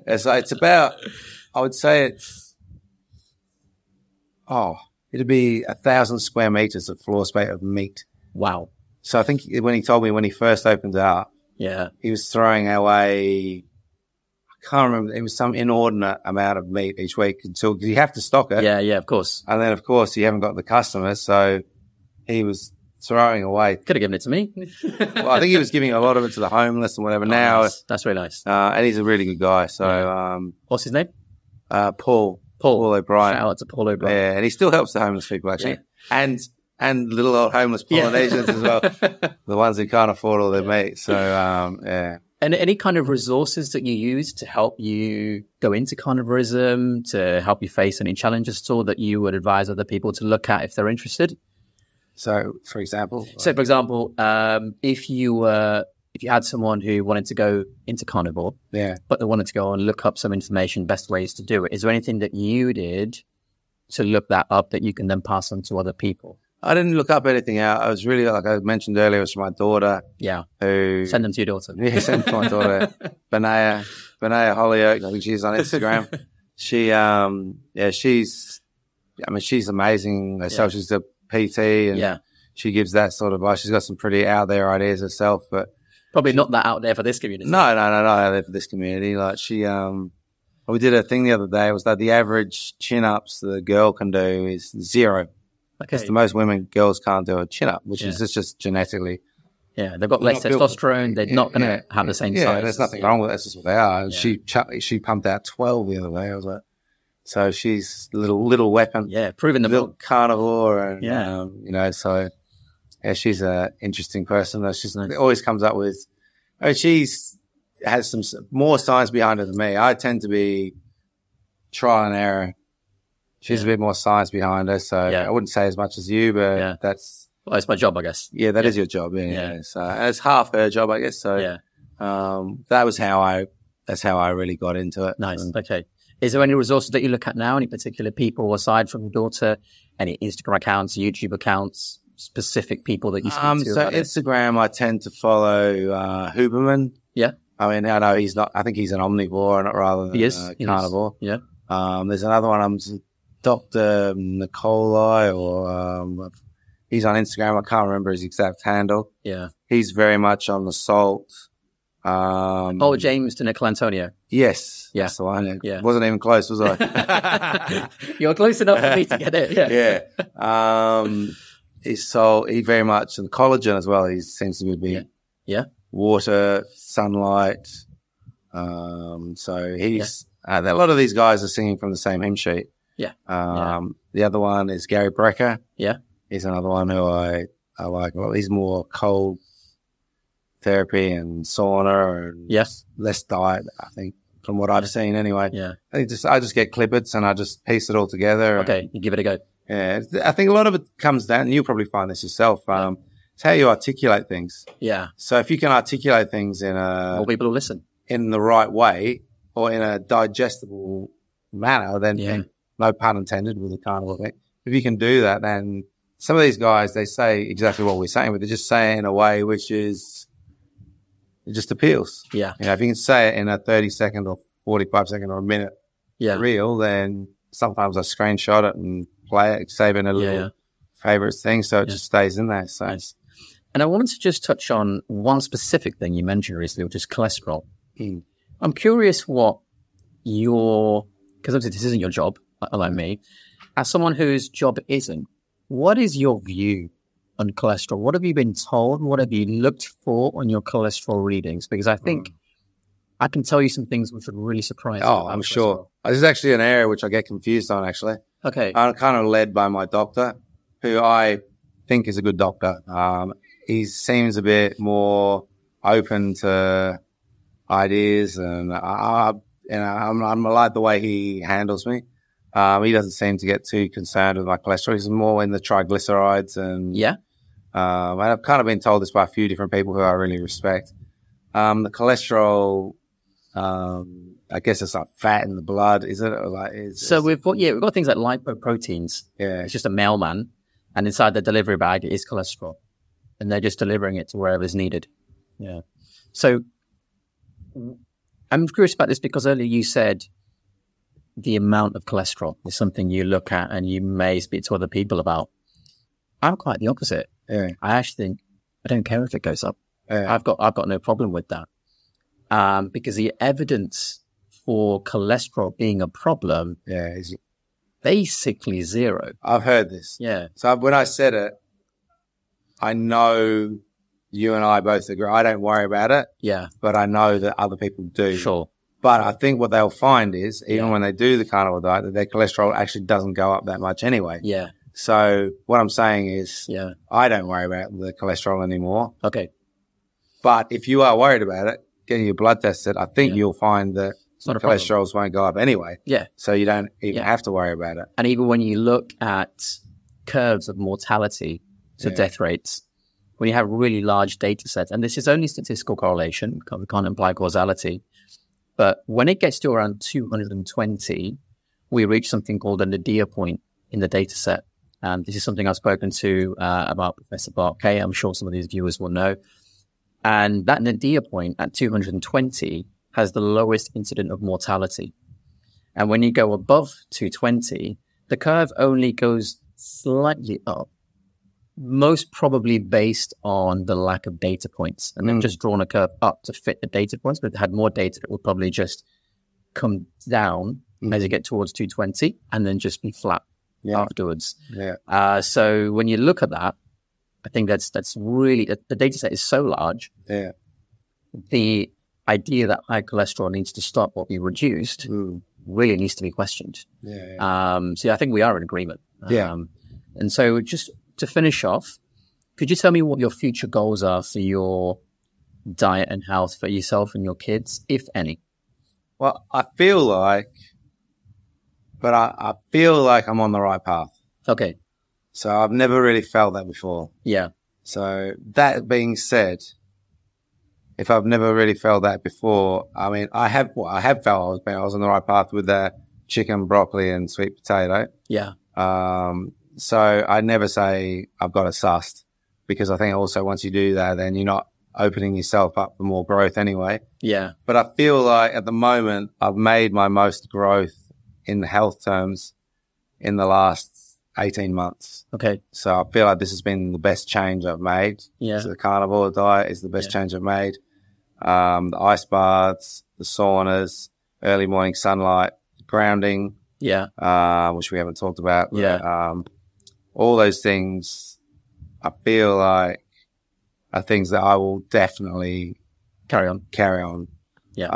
[SPEAKER 2] It's about. I would say it'd be 1,000 square meters of floor space of meat.
[SPEAKER 1] Wow.
[SPEAKER 2] So I think when he told me when he first opened it up, he was throwing away, I can't remember, it was some inordinate amount of meat each week until, because you have to stock it.
[SPEAKER 1] Yeah, of course.
[SPEAKER 2] And then, of course, you haven't got the customers, so he was throwing away.
[SPEAKER 1] Could have given it to me.
[SPEAKER 2] Well, I think he was giving a lot of it to the homeless and whatever. Now,
[SPEAKER 1] nice. That's really nice.
[SPEAKER 2] And he's a really good guy. So,
[SPEAKER 1] what's his name?
[SPEAKER 2] Paul O'Brien.
[SPEAKER 1] Shout out to Paul O'Brien.
[SPEAKER 2] Yeah, and he still helps the homeless people, actually. Yeah. And little old homeless Polynesians as well, the ones who can't afford all their meat. So,
[SPEAKER 1] And any kind of resources that you use to help you go into carnivorism, to help you face any challenges at all that you would advise other people to look at if they're interested?
[SPEAKER 2] So, for example,
[SPEAKER 1] if you had someone who wanted to go into carnivore, but they wanted to go and look up some information, best ways to do it, is there anything that you did to look that up that you can then pass on to other people?
[SPEAKER 2] I didn't look up anything out. I was really, like I mentioned earlier, it was from my daughter.
[SPEAKER 1] Yeah.
[SPEAKER 2] Who
[SPEAKER 1] send them to your daughter.
[SPEAKER 2] Yeah, send them to my daughter. Benaya Hollioake. I think she's on Instagram. She's amazing herself. She's a PT and she gives that sort of advice. She's got some pretty out there ideas herself, but
[SPEAKER 1] probably not that out there for this community.
[SPEAKER 2] No, not out there for this community. Like we did a thing the other day. It was that the average chin-ups the girl can do is 0.
[SPEAKER 1] Okay.
[SPEAKER 2] Because most girls can't do a chin-up, which is just genetically.
[SPEAKER 1] Yeah, they've got less testosterone. They're not going to have the same size.
[SPEAKER 2] Yeah, there's nothing wrong with it. That's just what they are. And she pumped out 12 the other day. I was like, so she's a little weapon.
[SPEAKER 1] Yeah, proving the
[SPEAKER 2] little carnivore. And, she's an interesting person. She always comes up with, has some more science behind her than me. I tend to be trial and error. She's a bit more science behind her, so I wouldn't say as much as you, but that's...
[SPEAKER 1] Well, it's my job, I guess.
[SPEAKER 2] Yeah, that is your job, yeah. So, and it's half her job, I guess, so that's how I really got into it.
[SPEAKER 1] Nice, okay. Is there any resources that you look at now, any particular people aside from your daughter, any Instagram accounts, YouTube accounts, specific people that you speak to?
[SPEAKER 2] So Instagram, I tend to follow Huberman.
[SPEAKER 1] Yeah.
[SPEAKER 2] I mean, I know he's not, I think he's an omnivore rather than carnivore.
[SPEAKER 1] Yeah.
[SPEAKER 2] There's another one, Dr. Nikolai, or he's on Instagram. I can't remember his exact handle.
[SPEAKER 1] Yeah.
[SPEAKER 2] He's very much on the salt.
[SPEAKER 1] James to Nicol Antonio.
[SPEAKER 2] Yes.
[SPEAKER 1] Yeah.
[SPEAKER 2] That's the one.
[SPEAKER 1] Yeah.
[SPEAKER 2] Wasn't even close, was I?
[SPEAKER 1] You're close enough for me to get it. Yeah.
[SPEAKER 2] Yeah. He very much, and collagen as well. He seems to be water, sunlight. So he's, a lot of these guys are singing from the same hymn sheet.
[SPEAKER 1] Yeah.
[SPEAKER 2] The other one is Gary Brecker.
[SPEAKER 1] Yeah.
[SPEAKER 2] He's another one who I like. Well, he's more cold therapy and sauna and less diet, I think, from what I've seen anyway.
[SPEAKER 1] Yeah.
[SPEAKER 2] I just get clippets and I just piece it all together.
[SPEAKER 1] Okay. You give it a go.
[SPEAKER 2] Yeah. I think a lot of it comes down, and you'll probably find this yourself. It's how you articulate things.
[SPEAKER 1] Yeah.
[SPEAKER 2] So if you can articulate things
[SPEAKER 1] more people will listen
[SPEAKER 2] in the right way or in a digestible manner, then no pun intended with the carnival thing. If you can do that, then some of these guys, they say exactly what we're saying, but they're just saying it in a way which is, it just appeals.
[SPEAKER 1] Yeah.
[SPEAKER 2] If you can say it in a 30-second or 45-second or a minute reel, then sometimes I screenshot it and play it, save it in a little favorites thing, so it just stays in there. So.
[SPEAKER 1] Nice. And I wanted to just touch on one specific thing you mentioned recently, which is cholesterol. I'm curious what because obviously this isn't your job, like me, as someone whose job isn't, what is your view on cholesterol? What have you been told? What have you looked for on your cholesterol readings? Because I think I can tell you some things which would really surprise you.
[SPEAKER 2] Oh, I'm sure. This is actually an area which I get confused on, actually.
[SPEAKER 1] Okay.
[SPEAKER 2] I'm kind of led by my doctor, who I think is a good doctor. He seems a bit more open to ideas, and I'm like the way he handles me. He doesn't seem to get too concerned with my cholesterol. He's more in the triglycerides and I've kind of been told this by a few different people who I really respect. The cholesterol, I guess it's like fat in the blood, is it? Or like,
[SPEAKER 1] we've got things like lipoproteins.
[SPEAKER 2] Yeah.
[SPEAKER 1] It's just a mailman, and inside the delivery bag is cholesterol, and they're just delivering it to wherever is needed. Yeah. So I'm curious about this because earlier you said the amount of cholesterol is something you look at and you may speak to other people about. I'm quite the opposite.
[SPEAKER 2] Yeah.
[SPEAKER 1] I actually think I don't care if it goes up.
[SPEAKER 2] Yeah.
[SPEAKER 1] I've got no problem with that. Because the evidence for cholesterol being a problem
[SPEAKER 2] is
[SPEAKER 1] basically zero.
[SPEAKER 2] I've heard this.
[SPEAKER 1] Yeah.
[SPEAKER 2] So when I said it, I know you and I both agree. I don't worry about it.
[SPEAKER 1] Yeah.
[SPEAKER 2] But I know that other people do.
[SPEAKER 1] Sure.
[SPEAKER 2] But I think what they'll find is, even when they do the carnivore diet, that their cholesterol actually doesn't go up that much anyway.
[SPEAKER 1] Yeah.
[SPEAKER 2] So what I'm saying is,
[SPEAKER 1] yeah,
[SPEAKER 2] I don't worry about the cholesterol anymore.
[SPEAKER 1] Okay.
[SPEAKER 2] But if you are worried about it, getting your blood tested, I think you'll find that cholesterols won't go up anyway.
[SPEAKER 1] Yeah.
[SPEAKER 2] So you don't even have to worry about it.
[SPEAKER 1] And even when you look at curves of mortality, so death rates, when you have really large data sets, and this is only statistical correlation, we can't imply causality, but when it gets to around 220, we reach something called a nadir point in the data set. And this is something I've spoken to about Professor Barkay. I'm sure some of these viewers will know. And that nadir point at 220 has the lowest incident of mortality. And when you go above 220, the curve only goes slightly up, most probably based on the lack of data points. And they've just drawn a curve up to fit the data points, but if they had more data, it would probably just come down as you get towards 220 and then just be flat afterwards.
[SPEAKER 2] Yeah.
[SPEAKER 1] So when you look at that, I think that's really, the data set is so large.
[SPEAKER 2] Yeah.
[SPEAKER 1] The idea that high cholesterol needs to stop or be reduced really needs to be questioned. So I think we are in agreement. And so just to finish off, could you tell me what your future goals are for your diet and health for yourself and your kids, if any?
[SPEAKER 2] Well, I feel like I'm on the right path.
[SPEAKER 1] Okay.
[SPEAKER 2] So I've never really felt that before.
[SPEAKER 1] Yeah.
[SPEAKER 2] So that being said, if I've never really felt that before, I mean, I have felt I was on the right path with the chicken, broccoli and sweet potato.
[SPEAKER 1] Yeah.
[SPEAKER 2] So I never say I've got it sussed, because I think also once you do that, then you're not opening yourself up for more growth anyway.
[SPEAKER 1] Yeah.
[SPEAKER 2] But I feel like at the moment I've made my most growth in health terms in the last 18 months.
[SPEAKER 1] Okay.
[SPEAKER 2] So I feel like this has been the best change I've made.
[SPEAKER 1] Yeah.
[SPEAKER 2] So the carnivore diet is the best change I've made. The ice baths, the saunas, early morning sunlight, grounding.
[SPEAKER 1] Yeah.
[SPEAKER 2] Which we haven't talked about.
[SPEAKER 1] Yeah.
[SPEAKER 2] All those things I feel like are things that I will definitely
[SPEAKER 1] carry on. Yeah.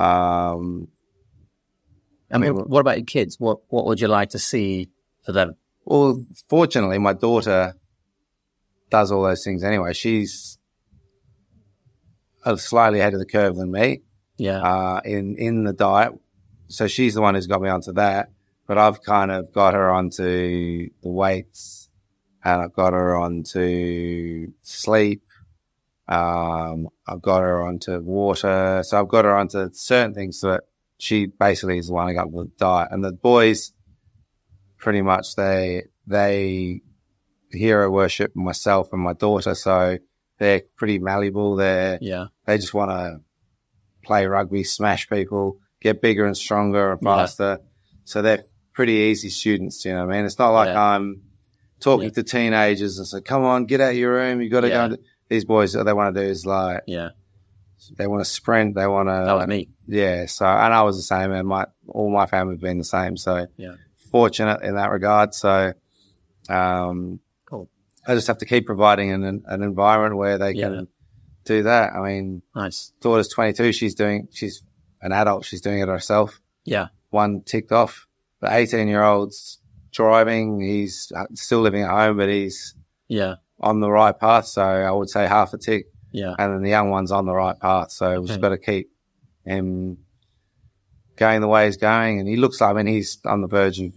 [SPEAKER 2] I
[SPEAKER 1] mean, what about your kids? What would you like to see for them?
[SPEAKER 2] Well, fortunately, my daughter does all those things anyway. She's slightly ahead of the curve than me.
[SPEAKER 1] Yeah.
[SPEAKER 2] In the diet. So she's the one who's got me onto that. But I've kind of got her onto the weights, and I've got her onto sleep. I've got her onto water. So I've got her onto certain things so that she basically is the one who got the diet. And the boys, pretty much, they hero worship myself and my daughter. So they're pretty malleable. They just want to play rugby, smash people, get bigger and stronger and faster. Yeah. So they're pretty easy students, you know what I mean? It's not like I'm talking to teenagers and say, come on, get out of your room. You got to go. And these boys, what they want to do is like, they want to sprint. They want to.
[SPEAKER 1] Like me.
[SPEAKER 2] Yeah. So, and I was the same, and all my family have been the same. So fortunate in that regard. So,
[SPEAKER 1] cool.
[SPEAKER 2] I just have to keep providing an environment where they can do that. I mean,
[SPEAKER 1] nice.
[SPEAKER 2] Daughter's 22. She's an adult. She's doing it herself.
[SPEAKER 1] Yeah.
[SPEAKER 2] One ticked off. The 18-year-old's driving. He's still living at home, but he's on the right path. So I would say half a tick. Yeah. And then the young one's on the right path. So we've just got to keep him going the way he's going, and he looks like, I mean, he's on the verge of,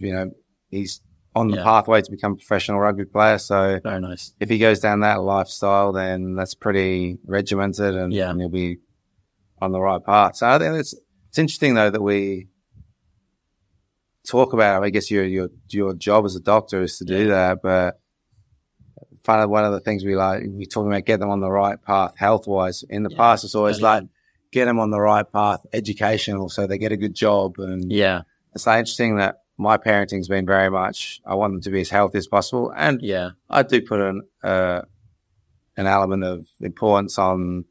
[SPEAKER 2] he's on the pathway to become a professional rugby player. So
[SPEAKER 1] very nice.
[SPEAKER 2] If he goes down that lifestyle, then that's pretty regimented, and he'll be on the right path. So I think it's interesting though that we talk about, I guess your job as a doctor is to do that, but one of the things we talking about, get them on the right path health-wise. In the past, it's always get them on the right path educational so they get a good job. And it's interesting that my parenting's been very much, I want them to be as healthy as possible. And I do put an element of importance on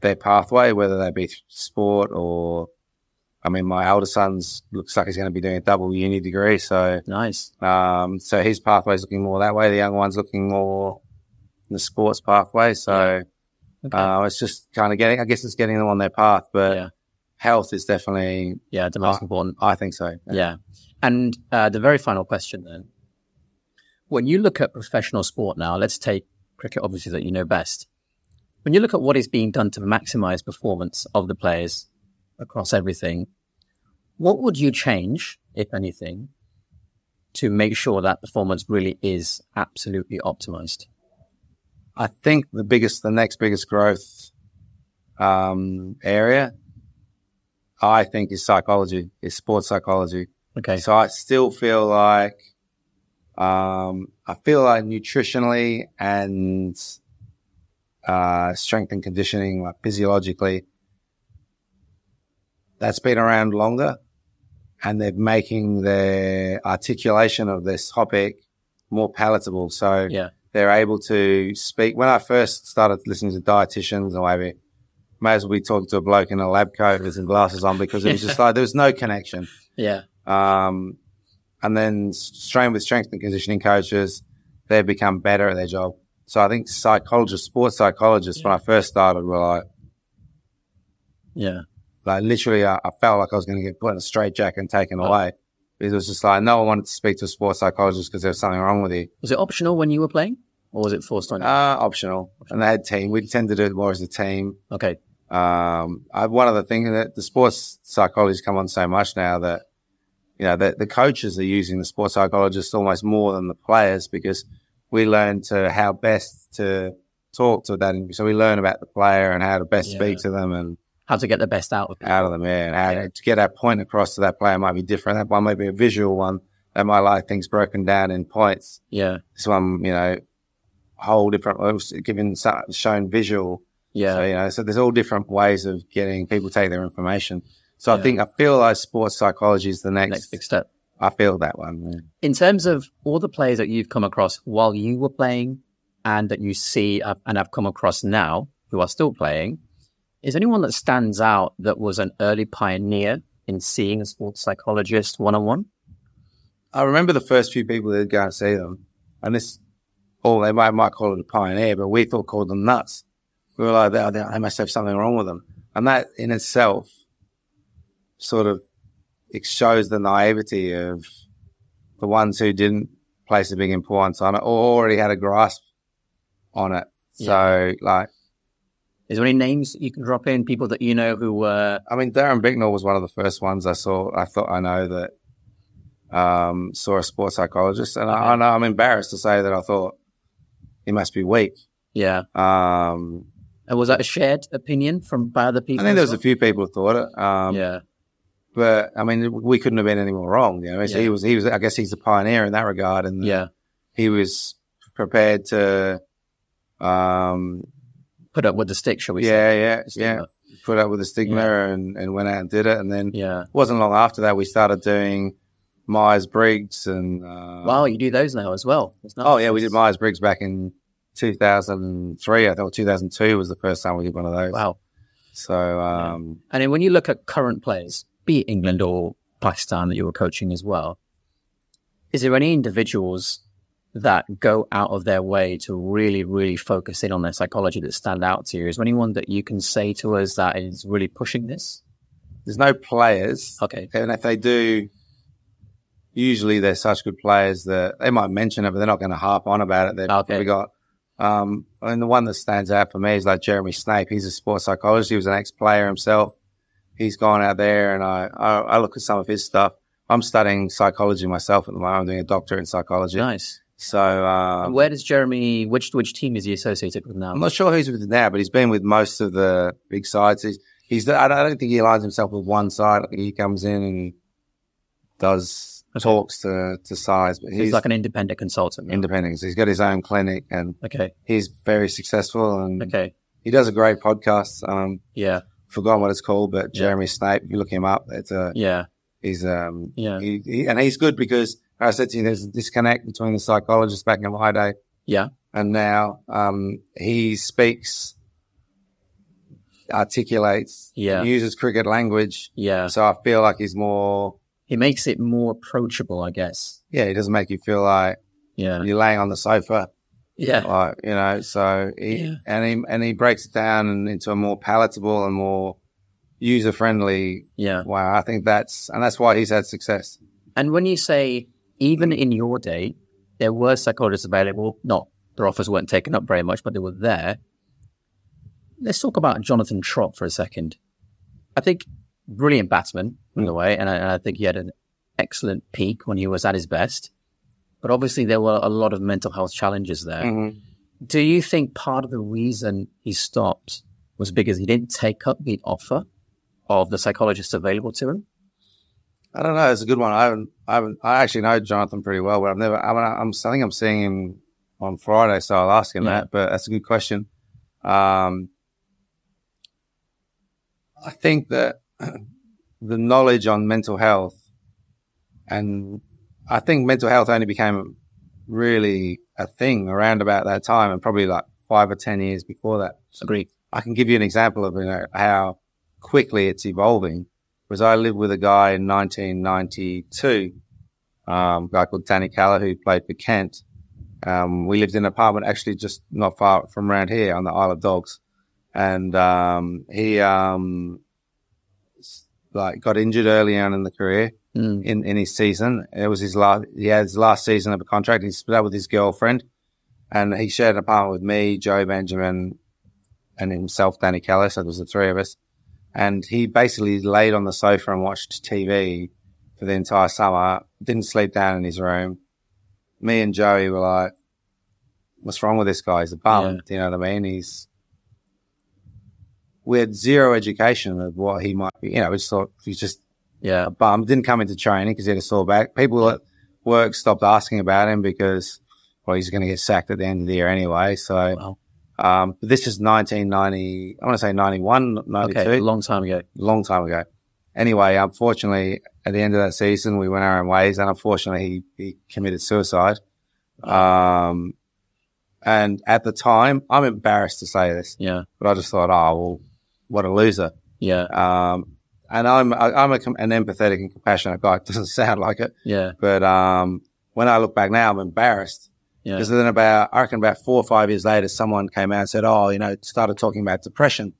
[SPEAKER 2] their pathway, whether that be sport or, I mean, my elder son's looks like he's going to be doing a double uni degree. So
[SPEAKER 1] nice.
[SPEAKER 2] So his pathway's looking more that way. The young one's looking more in the sports pathway. So it's just kind of getting them on their path. But health is definitely
[SPEAKER 1] the most important.
[SPEAKER 2] I think so.
[SPEAKER 1] Yeah. And the very final question then, when you look at professional sport now, let's take cricket, obviously, that you know best. When you look at what is being done to maximize performance of the players across everything, what would you change, if anything, to make sure that performance really is absolutely optimized?
[SPEAKER 2] I think the next biggest growth area, I think, is psychology, is sports psychology.
[SPEAKER 1] Okay.
[SPEAKER 2] So I still feel like, nutritionally and strength and conditioning, like physiologically, that's been around longer, and they're making their articulation of this topic more palatable. So they're able to speak. When I first started listening to dietitians, or maybe may as well be talking to a bloke in a lab coat with some glasses on, because it was just like there was no connection.
[SPEAKER 1] Yeah.
[SPEAKER 2] And then with strength and conditioning coaches, they've become better at their job. So I think sports psychologists, when I first started, were like, like literally, I felt like I was going to get put in a straitjacket and taken away. It was just like, no one wanted to speak to a sports psychologist because there was something wrong with you.
[SPEAKER 1] Was it optional when you were playing, or was it forced on you?
[SPEAKER 2] Optional. And they had team. We tend to do it more as a team.
[SPEAKER 1] Okay.
[SPEAKER 2] One of the things that the sports psychologists come on so much now that, the coaches are using the sports psychologists almost more than the players, because we learn how best to talk to that. So we learn about the player and how to best speak to them, and
[SPEAKER 1] how to get the best out of
[SPEAKER 2] them, and how to get our point across to that player might be different. That one might be a visual one. That might like things broken down in points.
[SPEAKER 1] Yeah.
[SPEAKER 2] This one, whole different, shown visual.
[SPEAKER 1] Yeah.
[SPEAKER 2] So there's all different ways of getting people to take their information. So I feel like sports psychology is the next
[SPEAKER 1] big step.
[SPEAKER 2] I feel that one. Yeah.
[SPEAKER 1] In terms of all the players that you've come across while you were playing, and that you see and have come across now who are still playing, is anyone that stands out that was an early pioneer in seeing a sports psychologist one-on-one?
[SPEAKER 2] I remember the first few people that go and see them, and they might call it a pioneer, but we called them nuts. We were like, they must have something wrong with them. And that in itself sort of shows the naivety of the ones who didn't place a big importance on it, or already had a grasp on it. So,
[SPEAKER 1] is there any names that you can drop in, people that you know who were...
[SPEAKER 2] I mean, Darren Bicknell was one of the first ones I saw. I thought I know that saw a sports psychologist. And I'm embarrassed to say that I thought he must be weak.
[SPEAKER 1] Yeah. And was that a shared opinion by other people?
[SPEAKER 2] I think there was a few people who thought it. But, I mean, we couldn't have been any more wrong. So he was, I guess he's a pioneer in that regard. And he was prepared to...
[SPEAKER 1] put up with the stick, shall we say?
[SPEAKER 2] Yeah. Put up with the stigma and went out and did it. And then it wasn't long after that we started doing Myers-Briggs and...
[SPEAKER 1] wow, you do those now as well.
[SPEAKER 2] We did Myers-Briggs back in 2003. I thought 2002 was the first time we did one of those.
[SPEAKER 1] Wow.
[SPEAKER 2] So...
[SPEAKER 1] And then when you look at current players, be it England or Pakistan that you were coaching as well, is there any individuals that go out of their way to really, really focus in on their psychology that stand out to you? Is there anyone that you can say to us that is really pushing this?
[SPEAKER 2] There's no players.
[SPEAKER 1] Okay.
[SPEAKER 2] And if they do, usually they're such good players that they might mention it, but they're not going to harp on about it. They've probably got, and the one that stands out for me is like Jeremy Snape. He's a sports psychologist. He was an ex-player himself. he's gone out there, and I look at some of his stuff. I'm studying psychology myself at the moment. I'm doing a doctorate in psychology.
[SPEAKER 1] Nice.
[SPEAKER 2] So,
[SPEAKER 1] and where does Jeremy? Which team is he associated with now?
[SPEAKER 2] I'm not sure who's with now, but he's been with most of the big sides. I don't think he aligns himself with one side. He comes in and does talks to sides, but he's
[SPEAKER 1] like an independent consultant. Now.
[SPEAKER 2] Independent. He's got his own clinic, and he's very successful. And he does a great podcast. Forgotten what it's called, but Jeremy Snape. If you look him up, it's he's and he's good because I said to you, there's a disconnect between the psychologist back in my day, and now he speaks, articulates, uses cricket language, So I feel like he's more.
[SPEAKER 1] He makes it more approachable, I guess.
[SPEAKER 2] Yeah, he doesn't make you feel like you're laying on the sofa.
[SPEAKER 1] Yeah,
[SPEAKER 2] like, so he breaks it down into a more palatable and more user friendly. Yeah, wow, I think that's why he's had success.
[SPEAKER 1] And when you say even in your day, there were psychologists available. Not their offers weren't taken up very much, but they were there. Let's talk about Jonathan Trott for a second. I think brilliant batsman in the way, and I think he had an excellent peak when he was at his best. But obviously there were a lot of mental health challenges there. Mm-hmm. Do you think part of the reason he stopped was because he didn't take up the offer of the psychologists available to him?
[SPEAKER 2] I don't know. It's a good one. I actually know Jonathan pretty well, but I think I'm seeing him on Friday, so I'll ask him that. But that's a good question. I think that the knowledge on mental health, and I think mental health only became really a thing around about that time, and probably like 5 or 10 years before that.
[SPEAKER 1] Agreed.
[SPEAKER 2] I can give you an example of how quickly it's evolving. Was I lived with a guy in 1992, a guy called Danny Caller who played for Kent. We lived in an apartment actually just not far from around here on the Isle of Dogs. And he got injured early on in the career in his season. It was he had his last season of a contract. He split up with his girlfriend, and he shared an apartment with me, Joe Benjamin, and himself, Danny Caller. So there was the three of us. And he basically laid on the sofa and watched TV for the entire summer, didn't sleep down in his room. Me and Joey were like, what's wrong with this guy? He's a bum. Yeah. Do you know what I mean? We had zero education of what he might be. We just thought he's just a bum. Didn't come into training because he had a sore back. People at work stopped asking about him because, he's going to get sacked at the end of the year anyway. So, but this is 1990, I want to say 91, 92.
[SPEAKER 1] Okay, a long time ago.
[SPEAKER 2] Anyway, unfortunately, at the end of that season, we went our own ways, and unfortunately, he committed suicide. And at the time, I'm embarrassed to say this. Yeah. But I just thought, what a loser. Yeah. And I'm an empathetic and compassionate guy. It doesn't sound like it. Yeah. But when I look back now, I'm embarrassed. Yeah. Because then I reckon about 4 or 5 years later, someone came out and said, started talking about depression.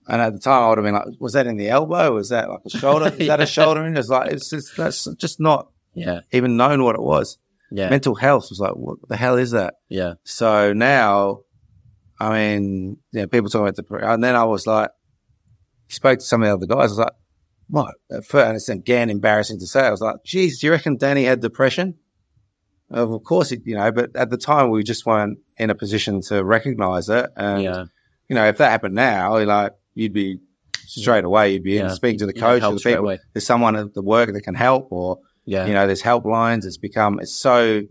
[SPEAKER 2] And at the time, I would have been like, was that in the elbow? Was that like a shoulder? Is that a shoulder? And that's just not even known what it was. Yeah. Mental health was like, what the hell is that? Yeah. So now, people talking about depression. And then I was like, spoke to some of the other guys. I was like, what? And it's again embarrassing to say. I was like, geez, do you reckon Danny had depression? Of course, but at the time we just weren't in a position to recognize it. And, if that happened now, you'd be straight away, you'd be in speaking to the coach or the people. There's someone at the work that can help, or, there's helplines. It's so,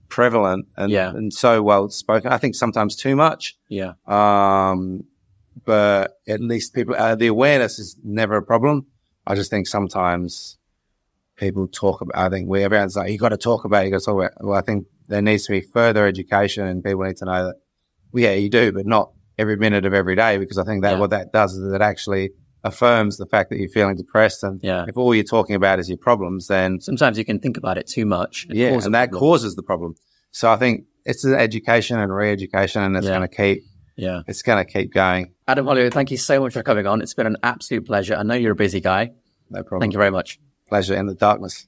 [SPEAKER 2] prevalent and so well spoken. I think sometimes too much. Yeah. But at least people, the awareness is never a problem. I just think sometimes people talk about, everyone's like, you got to talk about it. Well, I think there needs to be further education, and people need to know that, you do, but not every minute of every day, because I think that what that does is it actually affirms the fact that you're feeling depressed. And if all you're talking about is your problems, then
[SPEAKER 1] sometimes you can think about it too much.
[SPEAKER 2] And that causes the problem. So I think it's an education and re-education, and it's going to keep going.
[SPEAKER 1] Adam Hollioake, thank you so much for coming on. It's been an absolute pleasure. I know you're a busy guy.
[SPEAKER 2] No problem.
[SPEAKER 1] Thank you very much.
[SPEAKER 2] Pleasure in the darkness.